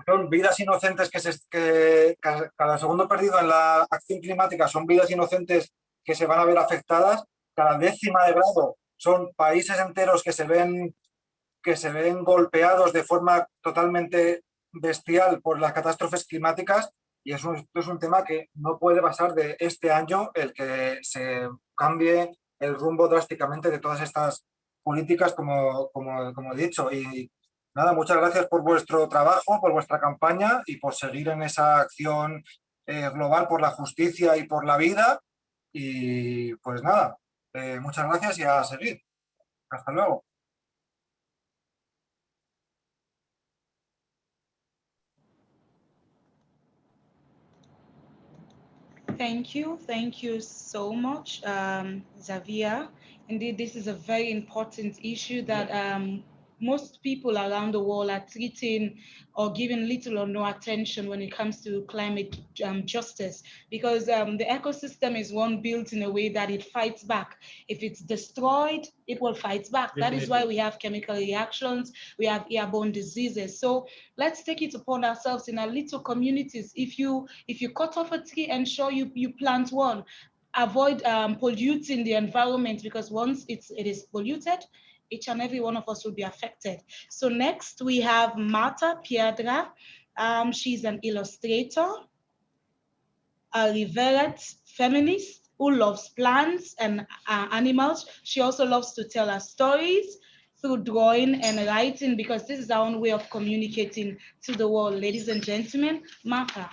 son vidas inocentes que cada segundo perdido en la acción climática son vidas inocentes que se van a ver afectadas, cada décima de grado son países enteros que se ven golpeados de forma totalmente bestial por las catástrofes climáticas, y esto es un tema que no puede pasar de este año el que se cambie el rumbo drásticamente de todas estas políticas, como he dicho. Y nada, muchas gracias por vuestro trabajo, por vuestra campaña y por seguir en esa acción global por la justicia y por la vida. Y pues nada, muchas gracias y a seguir. Hasta luego. Thank you so much, Xavier. Indeed, this is a very important issue that most people around the world are treating or giving little or no attention when it comes to climate justice, because the ecosystem is one built in a way that it fights back. If it's destroyed, it will fight back. That is why we have chemical reactions, we have airborne diseases. So let's take it upon ourselves in our little communities. If you cut off a tree, ensure you plant one. Avoid polluting the environment, because once it is polluted, each and every one of us will be affected. So next we have Marta Piedra. She's an illustrator, a revered feminist who loves plants and animals. She also loves to tell her stories through drawing and writing, because this is our own way of communicating to the world. Ladies and gentlemen, Marta.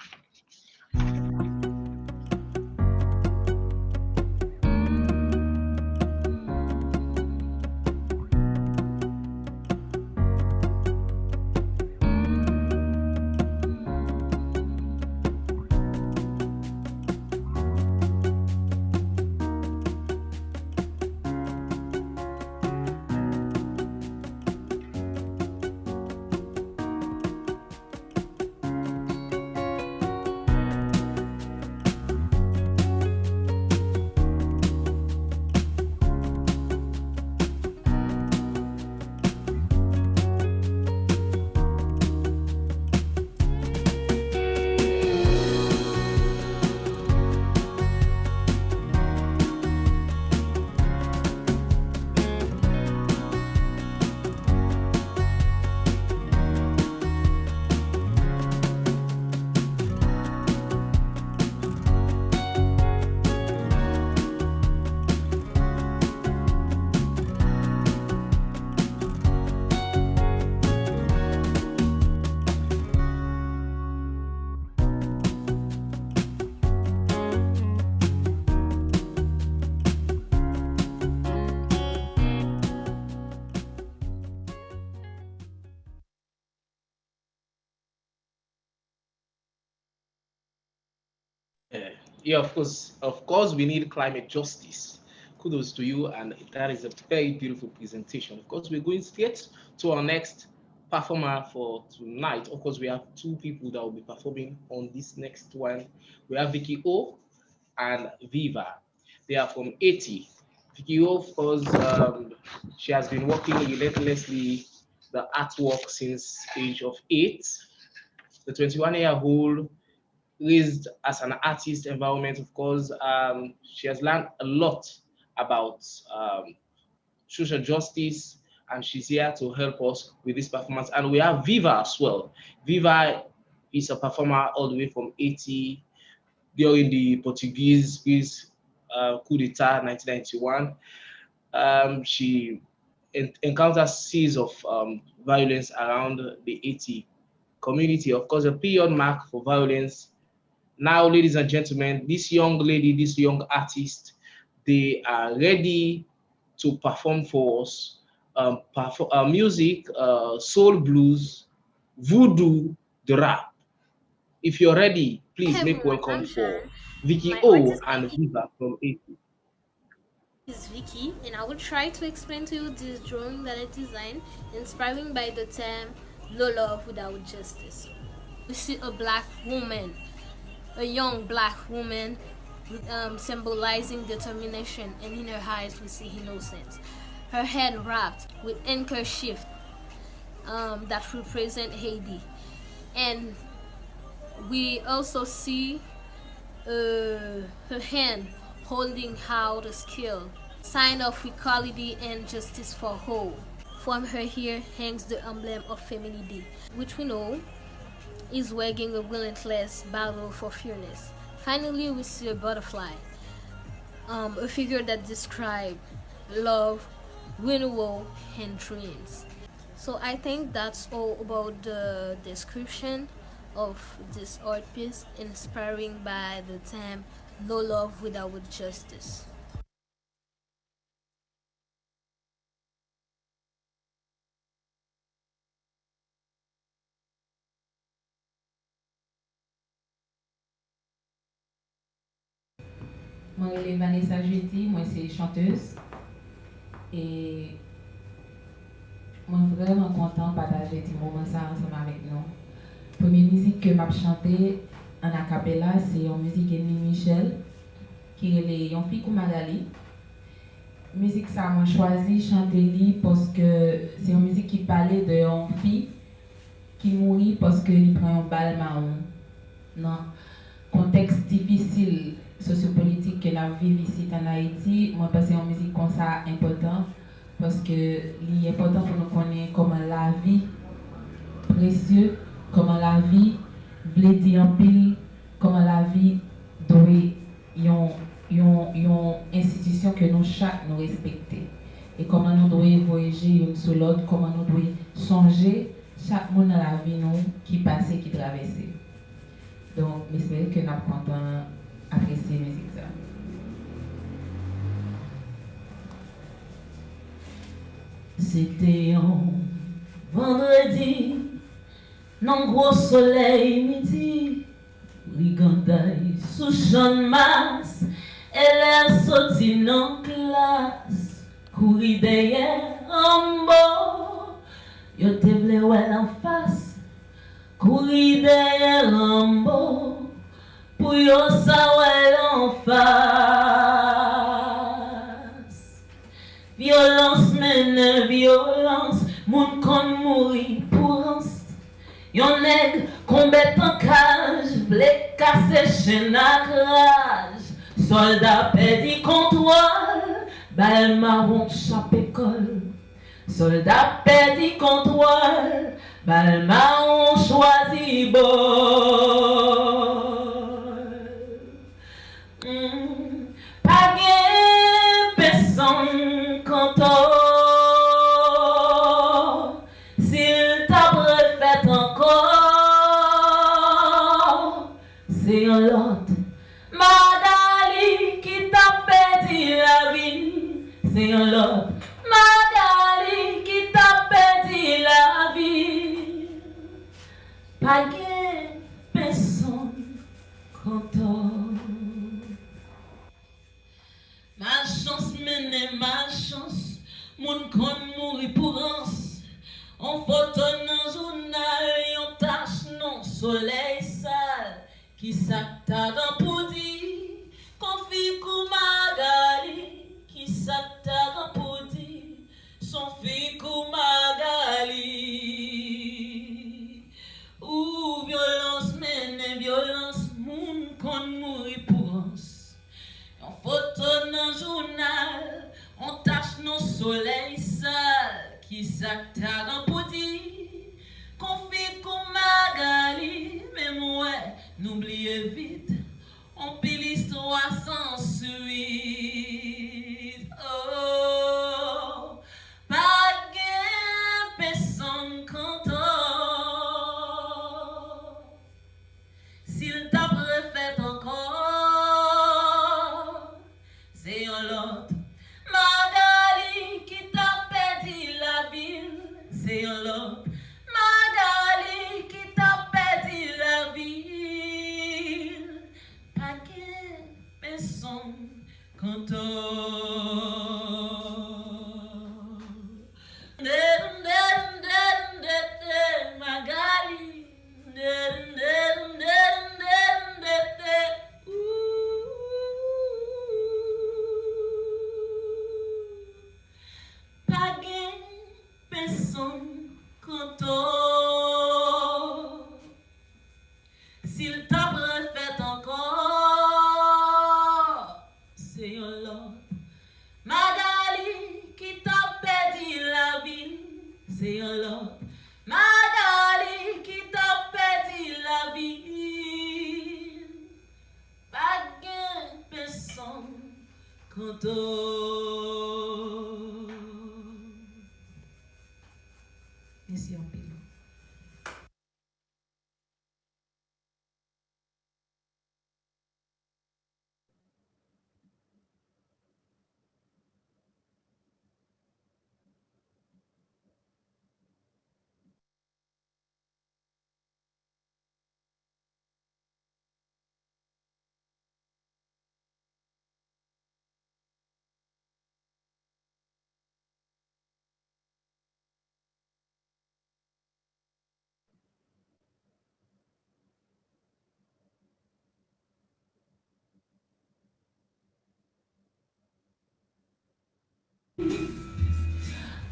Yeah, of course, we need climate justice. Kudos to you, and that is a very beautiful presentation. Of course, we're going straight to our next performer for tonight. Of course, we have two people that will be performing on this next one. We have Vicky O and Viva. They are from Haiti. Vicky O, of course, she has been working relentlessly the artwork since age of 8. The 21-year-old raised as an artist environment, of course, she has learned a lot about social justice, and she's here to help us with this performance. And we have Viva as well. Viva is a performer all the way from Haiti during the Portuguese coup d'etat 1991. She encounters series of violence around the Haiti community. Of course, a period mark for violence. Now, ladies and gentlemen, this young lady, this young artist, they are ready to perform for us music, soul blues, voodoo, the rap. If you're ready, please make welcome for Vicky O and Viva from Haiti. Is Vicky, and I will try to explain to you this drawing that I designed, inspiring by the term "no love without justice." We see a black woman, a young black woman, symbolizing determination, and in her eyes we see innocence. Her head wrapped with handkerchief that represent Haiti, and we also see her hand holding out a scale, sign of equality and justice for all. From her hair hangs the emblem of femininity, which we know is waging a relentless battle for fairness. Finally, we see a butterfly, a figure that describes love, renewal, and dreams. So I think that's all about the description of this art piece, inspiring by the term "no love without justice." Moi, je suis Vanessa Jeudi, moi, c'est chanteuse. Et moi, je suis vraiment content de partager ce moment ensemble avec nous. La première musique que je chantée en acapella, c'est une musique d'Emile Michel, qui est une fille comme Magali. La musique, ça m'a choisi de chanter parce que c'est une musique qui parlait d'une fille qui mourit parce qu'il prend un balle marron. Non, contexte difficile sociopolitique que la vie ici en Haïti, moi parce que une musique comme ça important parce que il est important pour nous connaître comment la vie précieux, comment la vie veut dire en pile, comment la vie doit une institution que nous chaque nous respecter et comment nous devons voyager une sur l'autre, comment nous devons songer chaque monde dans la vie nous qui passe qui traverse. Donc j'espère que nous sommes contents apprécier la musique. C'était un vendredi, non gros soleil midi, Uganda sous champ de masse, elle est sortie dans classe, courir derrière en bas, yo te vle ouais en face, courir derrière en bas, pour yo sa ouais en face. Violence mène violence, moun kon mouri pour anse. Yon nèg combat en cage, vle casser chaîne à rage. Soldat perdu contrôle, balle marron chape école. Soldat perdu contrôle, balle marron choisi bol. Pas gen personne content. S'il t'a refait encore, c'est un lot. Magali qui t'a perdu la vie, c'est un lot. Magali qui t'a perdu la vie. Pas gen personne content. Ma chance mène ma chance, moun kon mouri pour anse. On photo dans journal, on tache non soleil sale. Qui s'attend pour dire, confie kou Magali. Qui s'attend pour dire, son fille kou Magali. Ou violence mène violence, moun kon mouri pour anse. On photo dans journal, on tache nos soleil sale. Qui s'attend pour dire, confie kou Magali. Mais moi, n'oubliez vite, on peut l'histoire sans suite. Oh, pas gen personne content. S'il t'a refait encore, c'est un lot. Magali qui t'a perdu la S'il t'a refait encore, c'est un lot. Magali qui t'a perdu la vie, c'est un lot. Magali qui t'a perdu la vie, pas gain personne quand Merci en pile.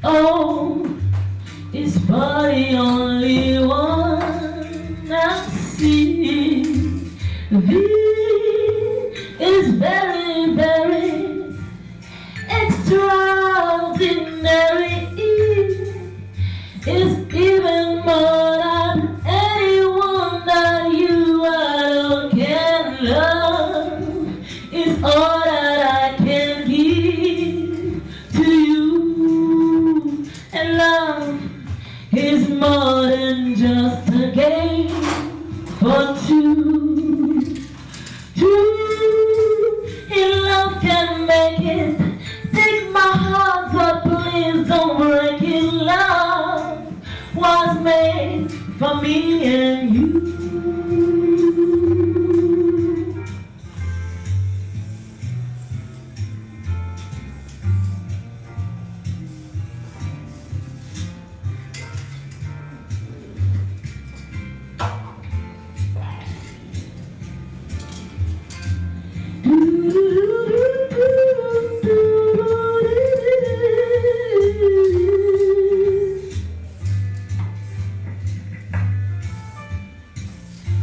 Oh, it's the only one I see. V is very, very extraordinary. It's even more than anyone that you alone can love. It's all that I can give to you. And love is more than just a game for two. In love can make it. Take my heart, but please don't break it. Love was made for me and you.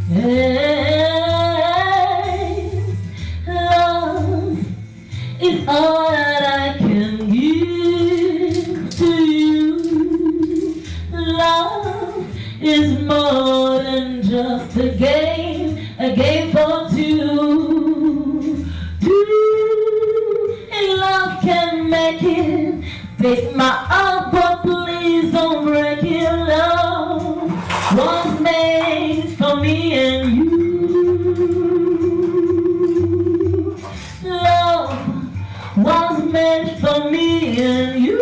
Hey, love is all that I can give to you. Love is more than just a game for two. And love can make it. Take my heart, but please don't break it. Love was made for me and you. Love was made for me and you.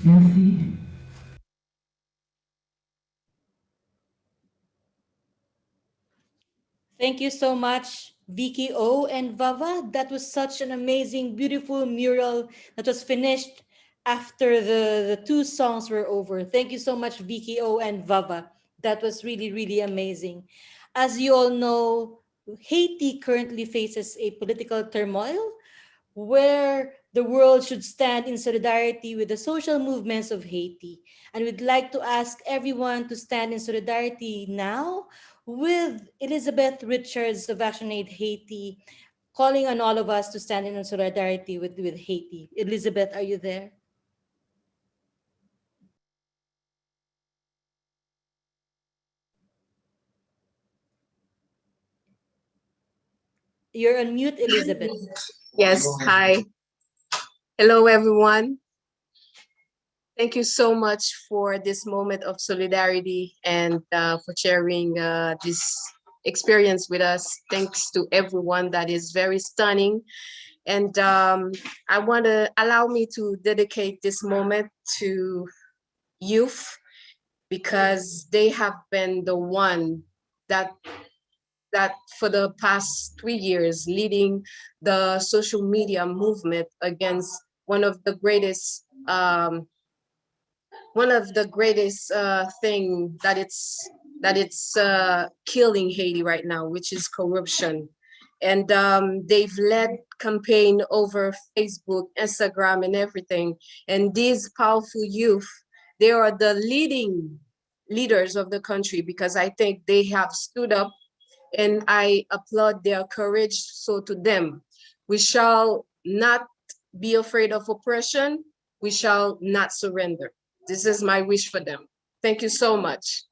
Merci. Thank you so much, Vicky O and Vava. That was such an amazing, beautiful mural that was finished after the two songs were over. Thank you so much, Vicky O and Vava. That was really, really amazing. As you all know, Haiti currently faces a political turmoil where the world should stand in solidarity with the social movements of Haiti. And we'd like to ask everyone to stand in solidarity now with Elizabeth Richards of ActionAid Haiti, calling on all of us to stand in solidarity with Haiti. Elizabeth, are you there? You're on mute, Elizabeth. Yes, hi. Hello, everyone. Thank you so much for this moment of solidarity and for sharing this experience with us. Thanks to everyone. That is very stunning. And I want to allow me to dedicate this moment to youth, because they have been the one that for the past 3 years leading the social media movement against one of the greatest thing that it's killing Haiti right now, which is corruption. And they've led campaign over Facebook, Instagram, and everything. And these powerful youth, they are the leaders of the country, because I think they have stood up, and I applaud their courage. So to them, we shall not be afraid of oppression. We shall not surrender. This is my wish for them. Thank you so much.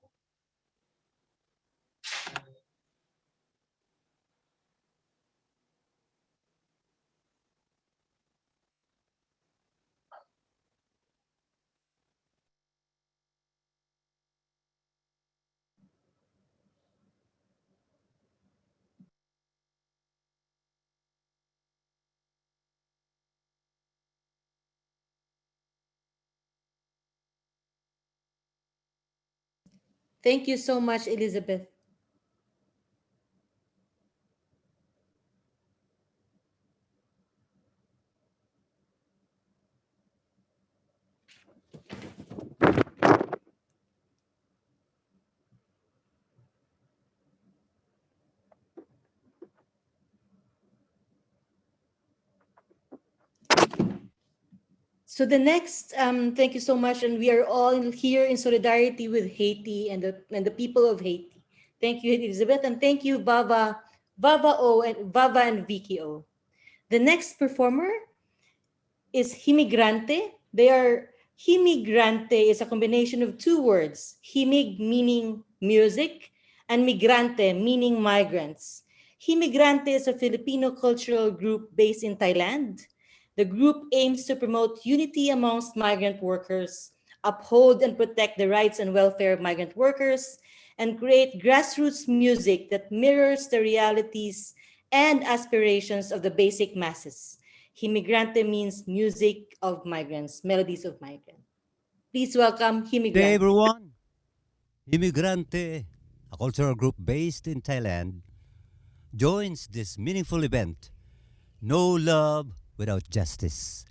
Thank you so much, Elizabeth. So the next, thank you so much, and we are all here in solidarity with Haiti and the people of Haiti. Thank you, Elizabeth, and thank you, Vava and Vicky O. The next performer is Himigrante. Himigrante is a combination of two words, himig meaning music, and migrante meaning migrants. Himigrante is a Filipino cultural group based in Thailand. The group aims to promote unity amongst migrant workers, uphold and protect the rights and welfare of migrant workers, and create grassroots music that mirrors the realities and aspirations of the basic masses. Himigrante means music of migrants, melodies of migrants. Please welcome Himigrante. Good day, everyone. Himigrante, a cultural group based in Thailand, joins this meaningful event. No love without justice.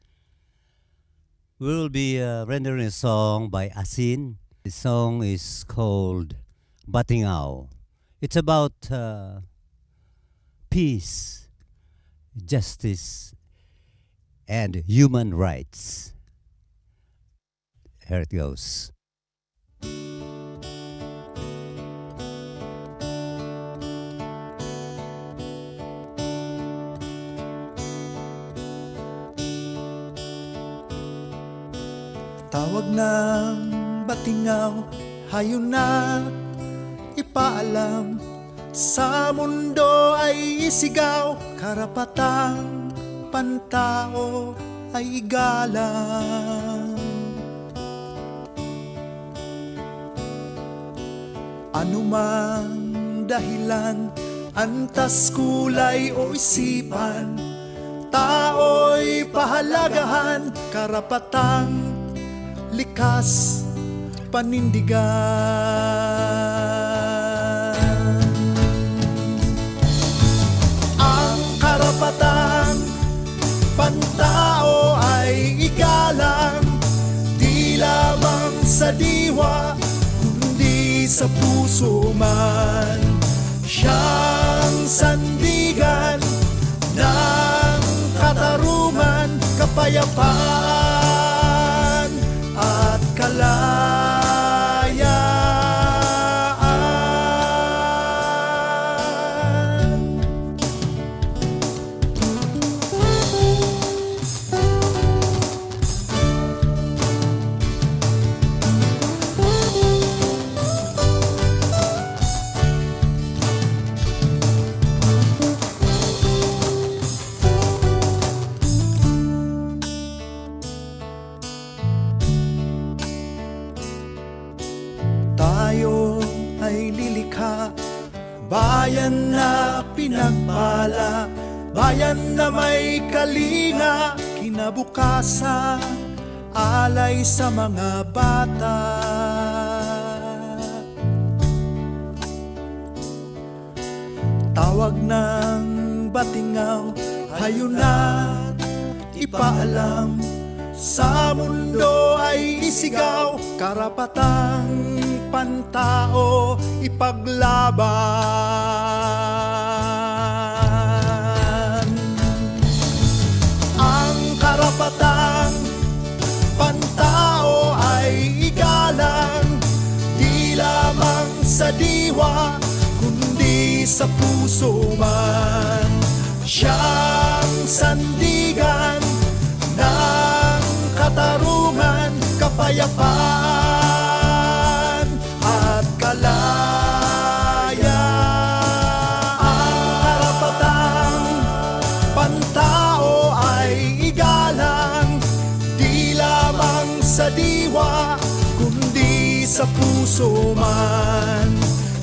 We will be rendering a song by Asin. The song is called Batingao. It's about peace, justice, and human rights. Here it goes. Tawag ng batingaw, hayo na ipaalam, sa mundo ay isigaw, karapatang pantao ay igalang. Anumang dahilan, antas, kulay o isipan, tao'y pahalagahan, karapatang likas panindigan. Ang karapatang pantao ay igalang, di lamang sa diwa, kundi sa puso man. Siyang sandigan ng katarungan, kapayapaan at kalayaan. bayan na pinagpala, bayan na may kalinga, kinabukasan, alay sa mga bata. Tawag ng batingaw, hayuna't ipaalam, sa mundo ay isigaw, karapatang pantao ipaglaban. Ang karapatang pantao ay igalang, di lamang sa diwa, kundi sa puso man. Siyang sandigan ng katarungan, kapayapaan at kalayaan. Ang karapatang pantao ay igalang, di lamang sa diwa, kundi sa puso man.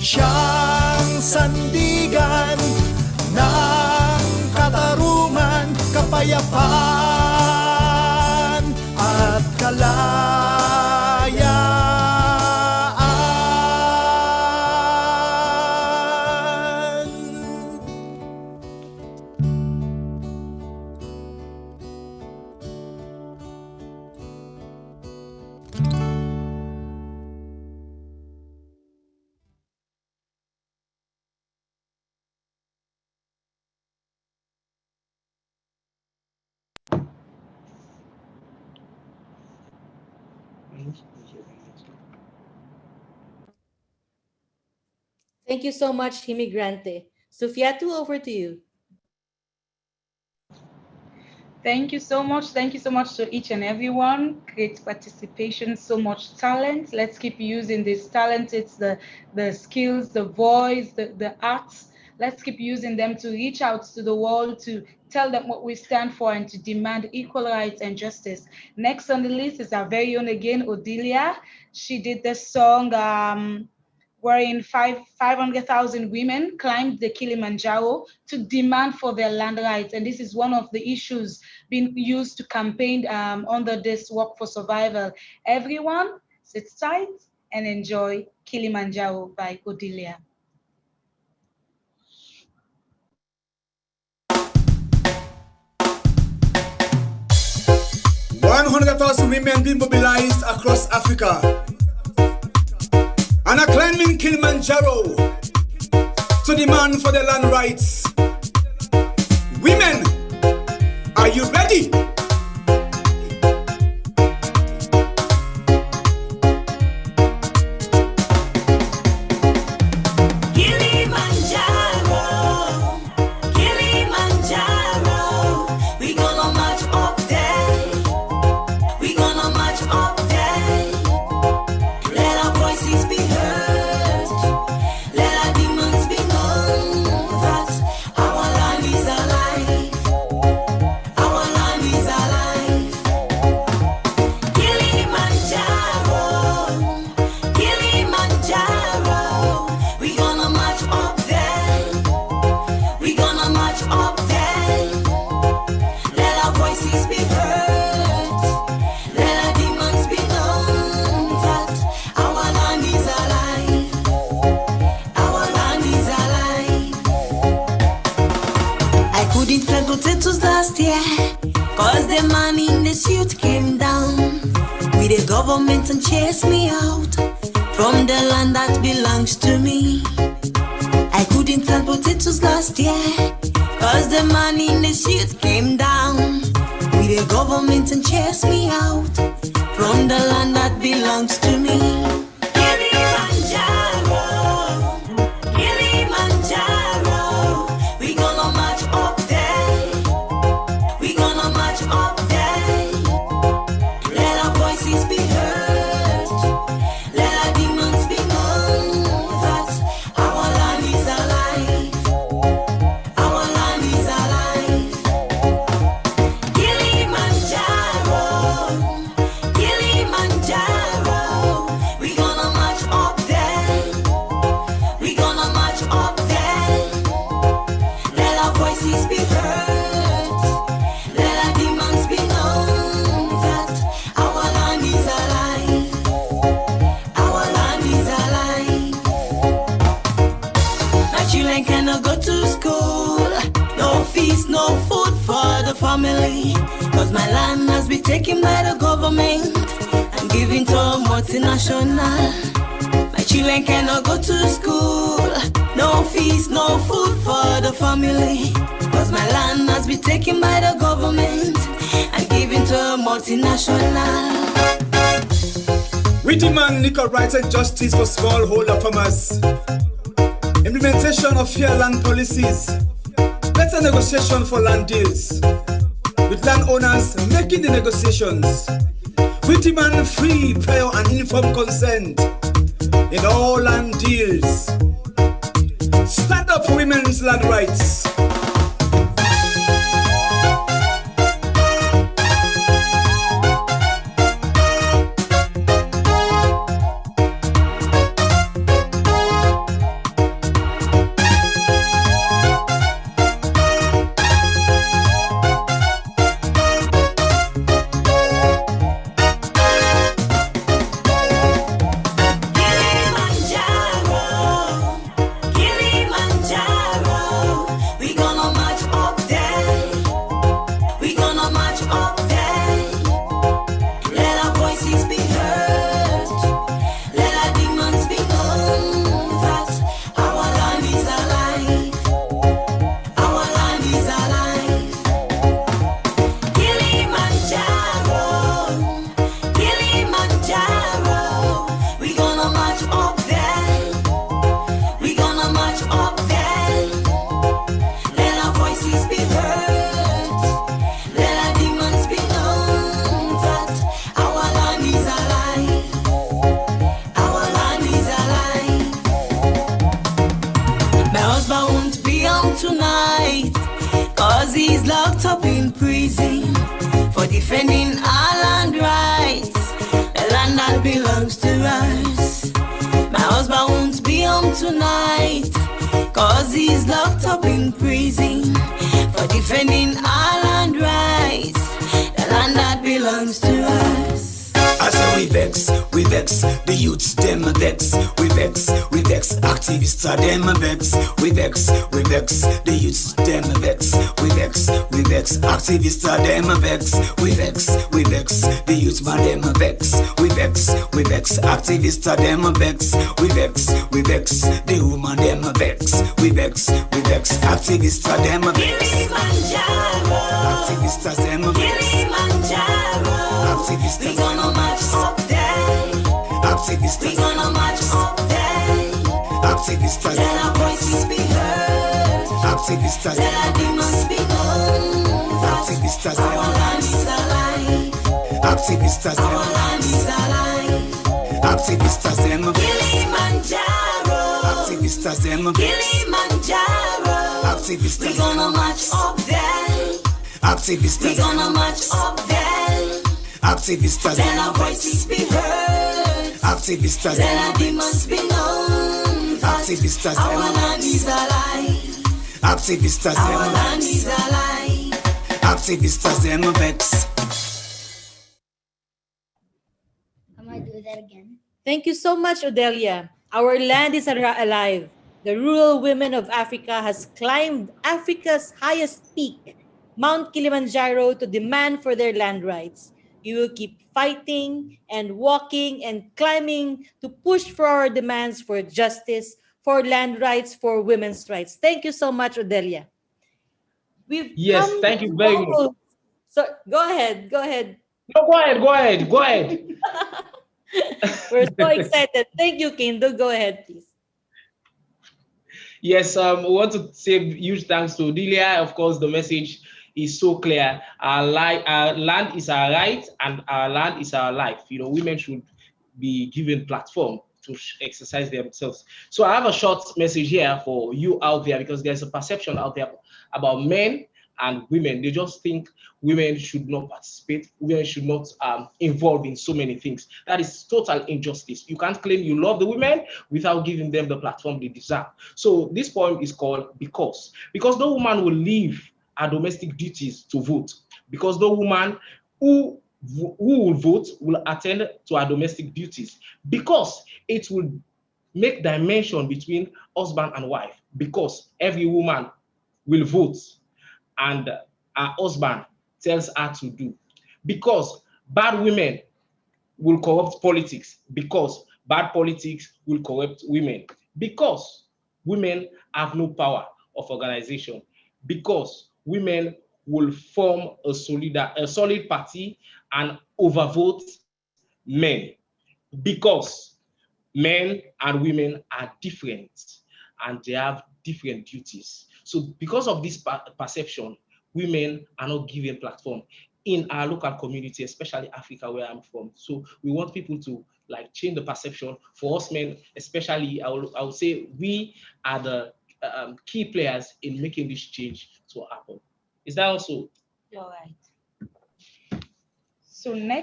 Siyang sandigan ng katarungan, kapayapaan at kalayaan. Thank you so much, Imigrante. Sufiatu, over to you. Thank you so much. Thank you so much to each and everyone. Great participation, so much talent. Let's keep using this talent. It's the skills, the voice, the arts. Let's keep using them to reach out to the world, to tell them what we stand for and to demand equal rights and justice. Next on the list is our very own again, Odilia. She did the song wherein 500,000 women climbed the Kilimanjaro to demand for their land rights. And this is one of the issues being used to campaign under this Walk for Survival. Everyone, sit tight and enjoy Kilimanjaro by Odilia. 100,000 women being mobilized across Africa and are climbing Kilimanjaro to demand for their land rights. Women, are you ready? Cause the man in the suit came down with the government and chased me out from the land that belongs to me. I couldn't plant potatoes last year cause the man in the suit came down with the government and chased me out from the land that belongs to me. Kilimanjaro, we gonna for the family. Cause my land has been taken by the government and given to a multinational. My children cannot go to school, no fees, no food for the family. Cause my land has been taken by the government and given to a multinational. We demand liquor rights and justice for smallholder farmers. Implementation of fair land policies. Better negotiation for land deals. With landowners making the negotiations. We demand free, prior and informed consent in all land deals. Stand up for women's land rights. He's locked up in prison for defending our land rights, the land that belongs to us. My husband won't be home tonight, cause he's locked up in prison for defending our land rights, the land that belongs to us. I say we vex, the youths them vex, we vex, activists are them vex, we vex, the youths them vex, we vex, activists are them vex, we vex, the youths man them vex, we vex, activists are them vex, we vex, the woman them vex, we vex, activists are them vex, activists are them vex, activists we gonna march up there. Activists, we gonna march up there. Activists, let our voices be heard. Activists, let our demons be known. Activists, our land is alive. Activists, our land is alive. Activists, Kilimanjaro. Activists, Kilimanjaro. Activists, we gonna march up there. Activists, we gonna march up there. Activists, let our voices be heard. Activists, let our demons be known. Activists, our land is alive. Activists, our land is alive. Activists, them vex. Am I do that again? Thank you so much, Odelia. Our land is alive. The rural women of Africa has climbed Africa's highest peak, Mount Kilimanjaro, to demand for their land rights. You will keep fighting and walking and climbing to push for our demands for justice, for land rights, for women's rights. Thank you so much, Odelia. Yes, thank you very much. So go ahead. No, go ahead. We're so excited. Thank you, Kindo. Go ahead, please. Yes, we want to say huge thanks to Odelia. Of course, the message is so clear. Our land is our right and our land is our life. Women should be given platform to exercise themselves. So I have a short message here for you out there, because there's a perception out there about men and women. They just think women should not participate, women should not involve in so many things. That is total injustice. You can't claim you love the women without giving them the platform they deserve. So this poem is called Because no woman will leave her domestic duties to vote, because no woman who will vote will attend to her domestic duties, because it will make dimension between husband and wife, because every woman will vote and her husband tells her to do. Because bad women will corrupt politics, because bad politics will corrupt women, because women have no power of organization, because women will form a solid party and overvote men, because men and women are different and they have different duties. So because of this perception, women are not given platform in our local community, especially Africa, where I'm from. So we want people to like change the perception. For us men, especially, I would say we are the key players in making this change to happen. Is that also? All right.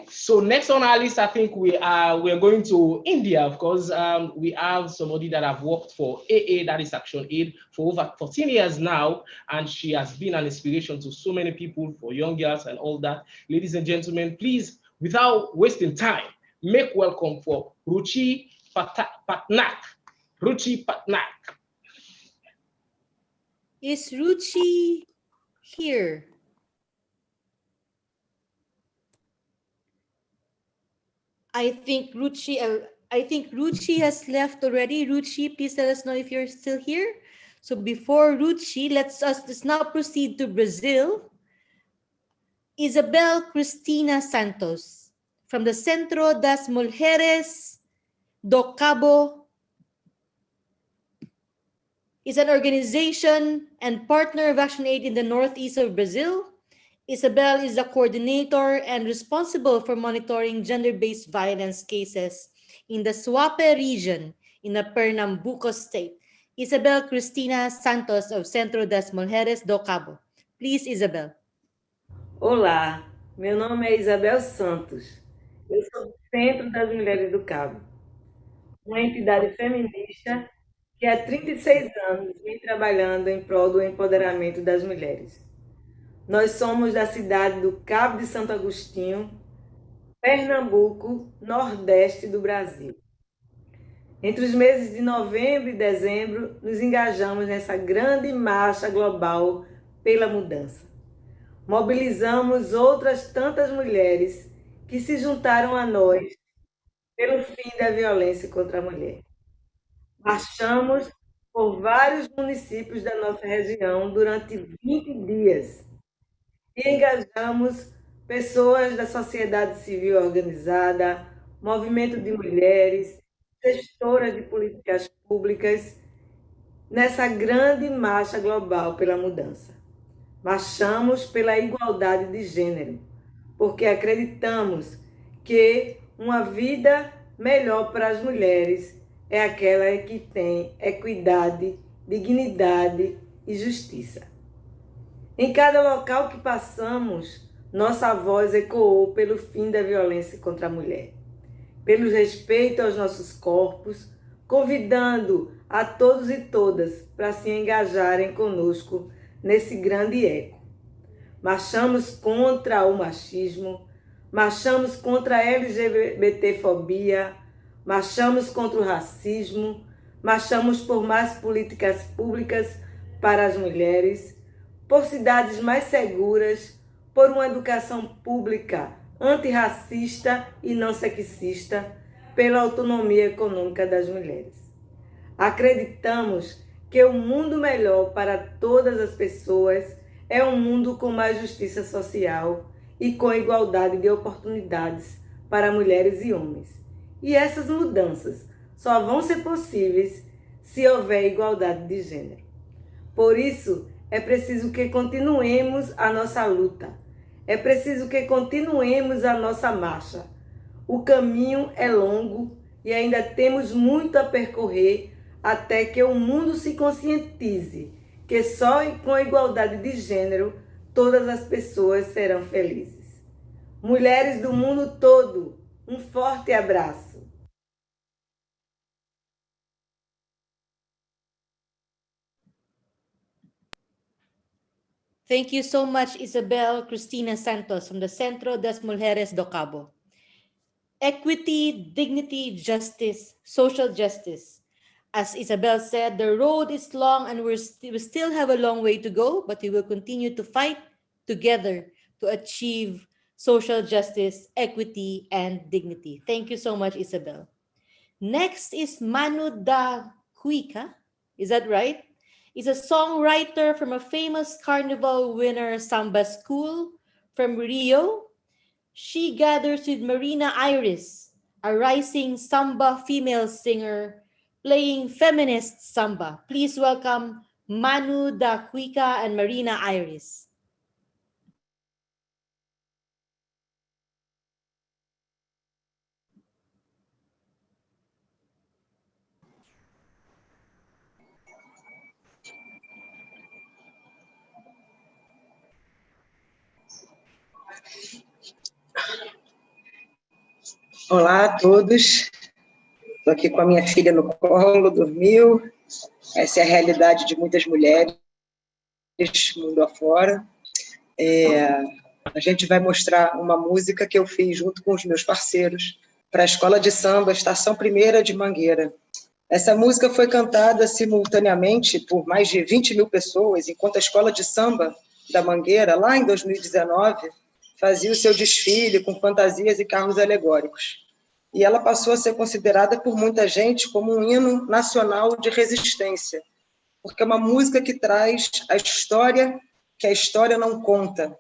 So next on our list, I think we're going to India. Of course, we have somebody that have worked for AA, that is Action Aid, for over 14 years now, and she has been an inspiration to so many people, for young girls and all that. Ladies and gentlemen, please, without wasting time, make welcome for Ruchi Patnaik. Ruchi Patnaik. Is Ruchi here? I think Ruchi has left already. Ruchi, please let us know if you're still here. So before Ruchi, let's now proceed to Brazil. Isabel Cristina Santos from the Centro das Mulheres do Cabo is an organization and partner of Action Aid in the northeast of Brazil. Isabel is the coordinator and responsible for monitoring gender-based violence cases in the Suape region in the Pernambuco state. Isabel Cristina Santos of Centro das Mulheres do Cabo. Please, Isabel. Olá, meu nome é Isabel Santos. Eu sou do Centro das Mulheres do Cabo, uma entidade feminista que há 36 anos vem trabalhando em prol do empoderamento das mulheres. Nós somos da cidade do Cabo de Santo Agostinho, Pernambuco, nordeste do Brasil. Entre os meses de novembro e dezembro, nos engajamos nessa grande marcha global pela mudança. Mobilizamos outras tantas mulheres que se juntaram a nós pelo fim da violência contra a mulher. Marchamos por vários municípios da nossa região durante 20 dias e engajamos pessoas da sociedade civil organizada, movimento de mulheres, gestoras de políticas públicas, nessa grande marcha global pela mudança. Marchamos pela igualdade de gênero, porque acreditamos que uma vida melhor para as mulheres é aquela que tem equidade, dignidade e justiça. Em cada local que passamos, nossa voz ecoou pelo fim da violência contra a mulher, pelo respeito aos nossos corpos, convidando a todos e todas para se engajarem conosco nesse grande eco. Marchamos contra o machismo, marchamos contra a LGBTfobia, marchamos contra o racismo, marchamos por mais políticas públicas para as mulheres, por cidades mais seguras, por uma educação pública antirracista e não sexista, pela autonomia econômica das mulheres. Acreditamos que o mundo melhor para todas as pessoas é um mundo com mais justiça social e com igualdade de oportunidades para mulheres e homens. E essas mudanças só vão ser possíveis se houver igualdade de gênero. Por isso, é preciso que continuemos a nossa luta. É preciso que continuemos a nossa marcha. O caminho é longo e ainda temos muito a percorrer até que o mundo se conscientize que só com a igualdade de gênero todas as pessoas serão felizes. Mulheres do mundo todo, um forte abraço. Thank you so much, Isabel Cristina Santos from the Centro das Mulheres do Cabo. Equity, dignity, justice, social justice. As Isabel said, the road is long and we still have a long way to go, but we will continue to fight together to achieve social justice, equity, and dignity. Thank you so much, Isabel. Next is Manu Da Cuica. Is that right? He's a songwriter from a famous carnival winner samba school from Rio. She gathers with Marina Iris, a rising samba female singer playing feminist samba. Please welcome Manu Da Cuica and Marina Iris. Olá a todos, estou aqui com a minha filha no colo, dormiu. Essa é a realidade de muitas mulheres mundo afora. A gente vai mostrar uma música que eu fiz junto com os meus parceiros para a Escola de Samba, Estação Primeira de Mangueira. Essa música foi cantada simultaneamente por mais de 20 mil pessoas, enquanto a Escola de Samba da Mangueira, lá em 2019, fazia o seu desfile com fantasias e carros alegóricos. E ela passou a ser considerada por muita gente como um hino nacional de resistência, porque é uma música que traz a história que a história não conta,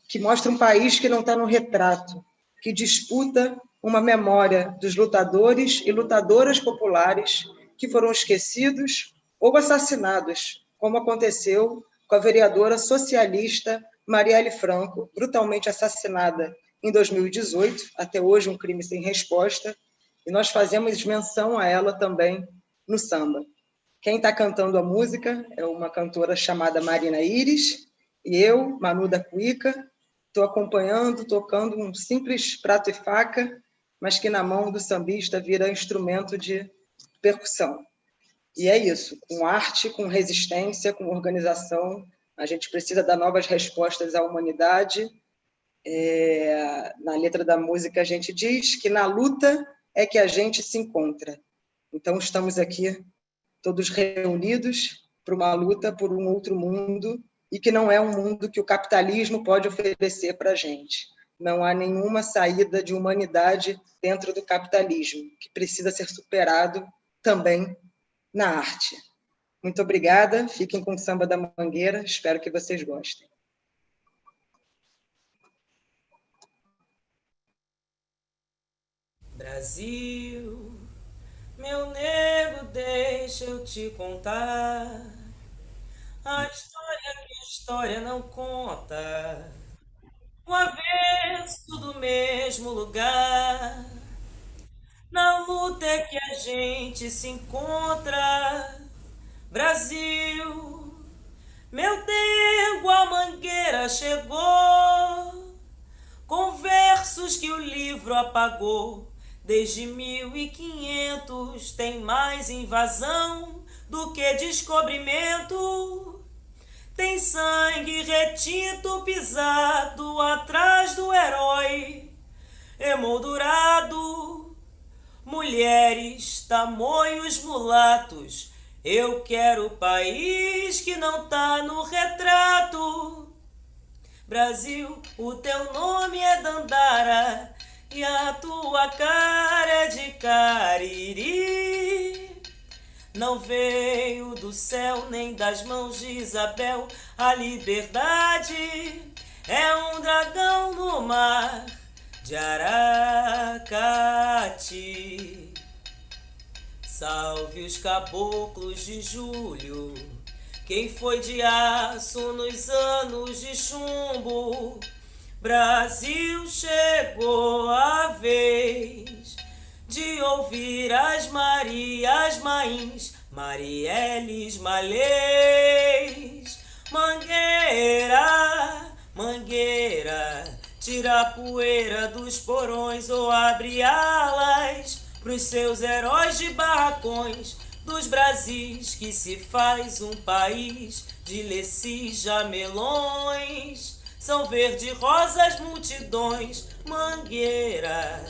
que mostra um país que não está no retrato, que disputa uma memória dos lutadores e lutadoras populares que foram esquecidos ou assassinados, como aconteceu com a vereadora socialista Marielle Franco, brutalmente assassinada em 2018, até hoje um crime sem resposta, e nós fazemos menção a ela também no samba. Quem está cantando a música é uma cantora chamada Marina Iris, e eu, Manu da Cuica, estou acompanhando, tocando um simples prato e faca, mas que na mão do sambista vira instrumento de percussão. E é isso, com arte, com resistência, com organização, a gente precisa dar novas respostas à humanidade. Na letra da música a gente diz que na luta é que a gente se encontra. Então estamos aqui todos reunidos para uma luta por um outro mundo, e que não é um mundo que o capitalismo pode oferecer para a gente. Não há nenhuma saída de humanidade dentro do capitalismo, que precisa ser superado também na arte. Muito obrigada, fiquem com o Samba da Mangueira, espero que vocês gostem. Brasil, meu nego, deixa eu te contar a história que a história não conta, o avesso do mesmo lugar. Na luta é que a gente se encontra. Brasil, meu tempo a mangueira chegou, com versos que o livro apagou. Desde 1500 tem mais invasão do que descobrimento. Tem sangue retinto pisado atrás do herói, emoldurado. Mulheres, tamanhos mulatos, eu quero o país que não tá no retrato. Brasil, o teu nome é Dandara e a tua cara é de Cariri. Não veio do céu nem das mãos de Isabel, a liberdade é um dragão no mar de Aracati. Salve os caboclos de julho, quem foi de aço nos anos de chumbo. Brasil, chegou a vez de ouvir as Marias Mains, Marielles, Malês. Mangueira, mangueira, tira a poeira dos porões ou abre alas pros seus heróis de barracões, dos Brasis que se faz um país de lecis jamelões. São verde-rosas multidões. Mangueira,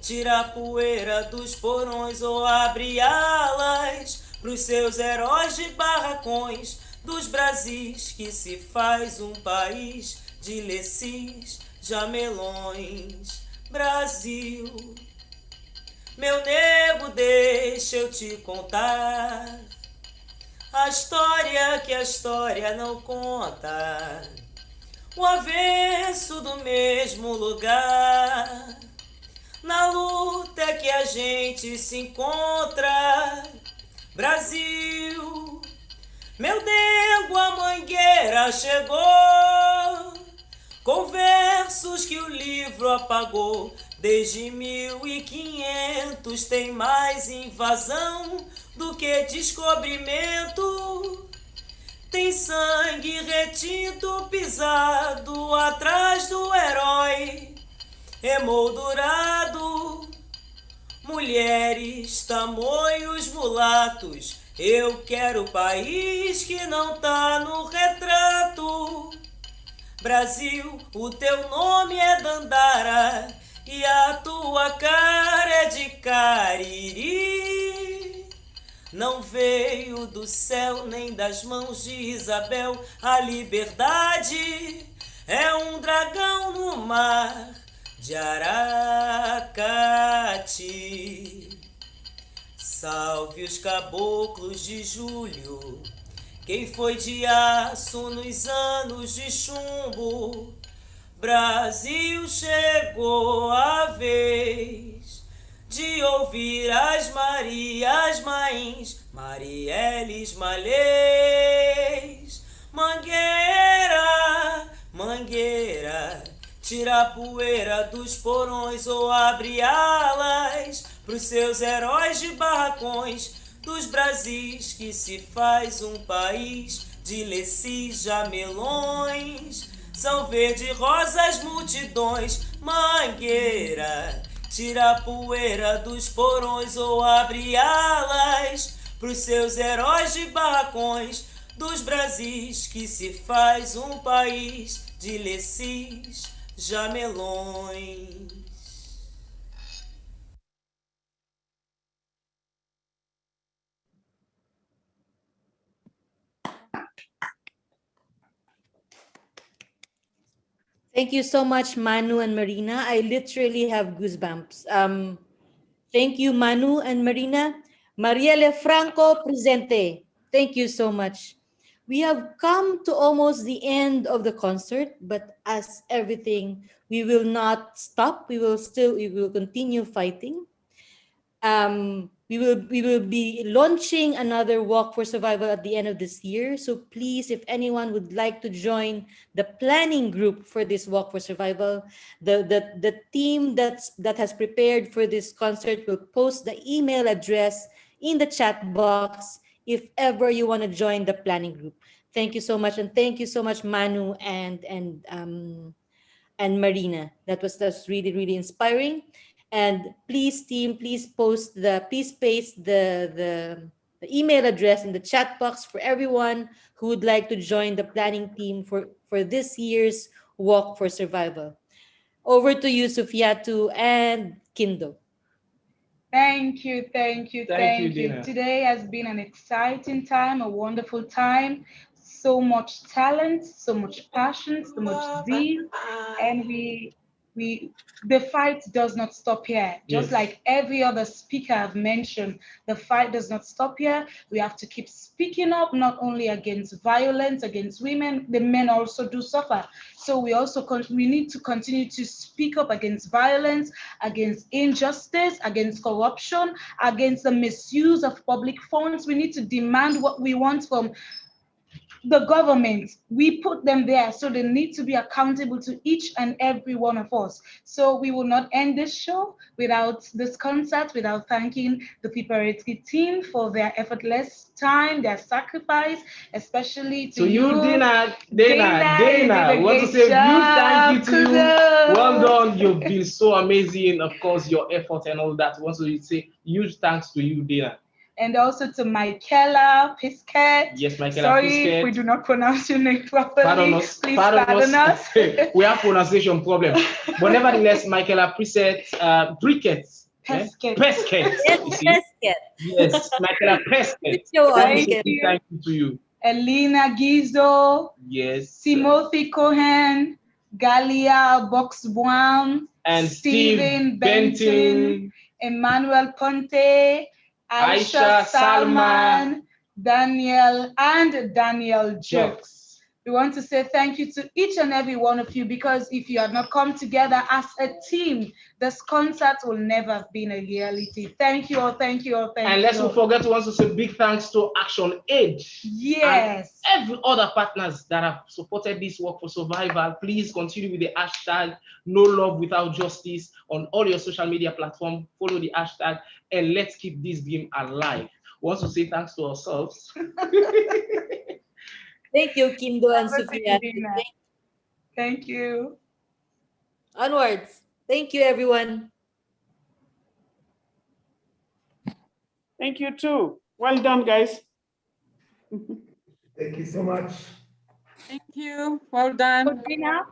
tira a poeira dos porões ou abre alas pros seus heróis de barracões, dos Brasis que se faz um país de lecis, jamelões, Brasil. Meu nego, deixa eu te contar a história que a história não conta, o avesso do mesmo lugar. Na luta é que a gente se encontra, Brasil. Meu nego, a mangueira chegou, com versos que o livro apagou. Desde 1500 tem mais invasão do que descobrimento. Tem sangue retinto pisado atrás do herói, emoldurado. Mulheres, tamoios, mulatos, eu quero país que não tá no retrato. Brasil, o teu nome é Dandara e a tua cara é de Cariri. Não veio do céu nem das mãos de Isabel, a liberdade é um dragão no mar de Aracati. Salve os caboclos de julho, quem foi de aço nos anos de chumbo. Brasil, chegou a vez de ouvir as Marias Mains, Marielles, Malhês. Mangueira, mangueira, tira a poeira dos porões ou abre alas pros seus heróis de barracões, dos Brasis que se faz um país de lecis, jamelões. São verde rosas multidões, mangueira, tira a poeira dos porões ou abre alas pros seus heróis de barracões, dos Brasis que se faz um país de lecis, jamelões. Thank you so much, Manu and Marina. I literally have goosebumps. Thank you, Manu and Marina. Marielle Franco presente. Thank you so much. We have come to almost the end of the concert, but as everything, we will not stop. We will continue fighting. We will be launching another Walk for Survival at the end of this year. So please, if anyone would like to join the planning group for this Walk for Survival, the team that has prepared for this concert will post the email address in the chat box if ever you want to join the planning group. Thank you so much, and thank you so much, Manu and Marina. That's really inspiring. And please, team, please paste the email address in the chat box for everyone who would like to join the planning team for this year's Walk for Survival. Over to you, Sufiatu and Kindo. Thank you. Today has been an exciting time, a wonderful time. So much talent, so much passion, so much zeal, and the fight does not stop here. Just like every other speaker I've mentioned, the fight does not stop here. We have to keep speaking up, not only against violence against women, the men also do suffer. So we need to continue to speak up against violence, against injustice, against corruption, against the misuse of public funds. We need to demand what we want from the government. We put them there, so they need to be accountable to each and every one of us. So we will not end this show without this concert, without thanking the Piparetsky team for their effortless time, their sacrifice, especially to you. Dana, we want to say huge thank you to you. Well done. You've been so amazing. Of course, your effort and all that. We want to say huge thanks to you, Dana. And also to Michaela Pisket. Yes, Michaela Sorry Pisket. if we do not pronounce your name properly. Pardon us. Please pardon us. We have pronunciation problem. But nevertheless, Michaela Pisket, Briquet. Pesket. Pesket. Yes, Pesket. Yes, Michaela Pesket. Thank you to you. Elena Gizo, Yes. Timothy Cohen, Galia Boxboum, And Stephen Steve Benton, Emmanuel Ponte, Aisha Aisha Salman, Daniel Jerks. Jerks. We want to say thank you to each and every one of you, because if you had not come together as a team, this concert will never have been a reality. Thank you all, thank you all, thank you all. And let's not forget to also say big thanks to Action Aid. Yes. And every other partners that have supported this work for survival. Please continue with the hashtag No Love Without Justice on all your social media platforms. Follow the hashtag and let's keep this dream alive. We want to say thanks to ourselves. Thank you, Kindo and Sophia. Thank you. Onwards. Thank you, everyone. Thank you too. Well done, guys. Thank you so much. Thank you. Well done. Sabrina?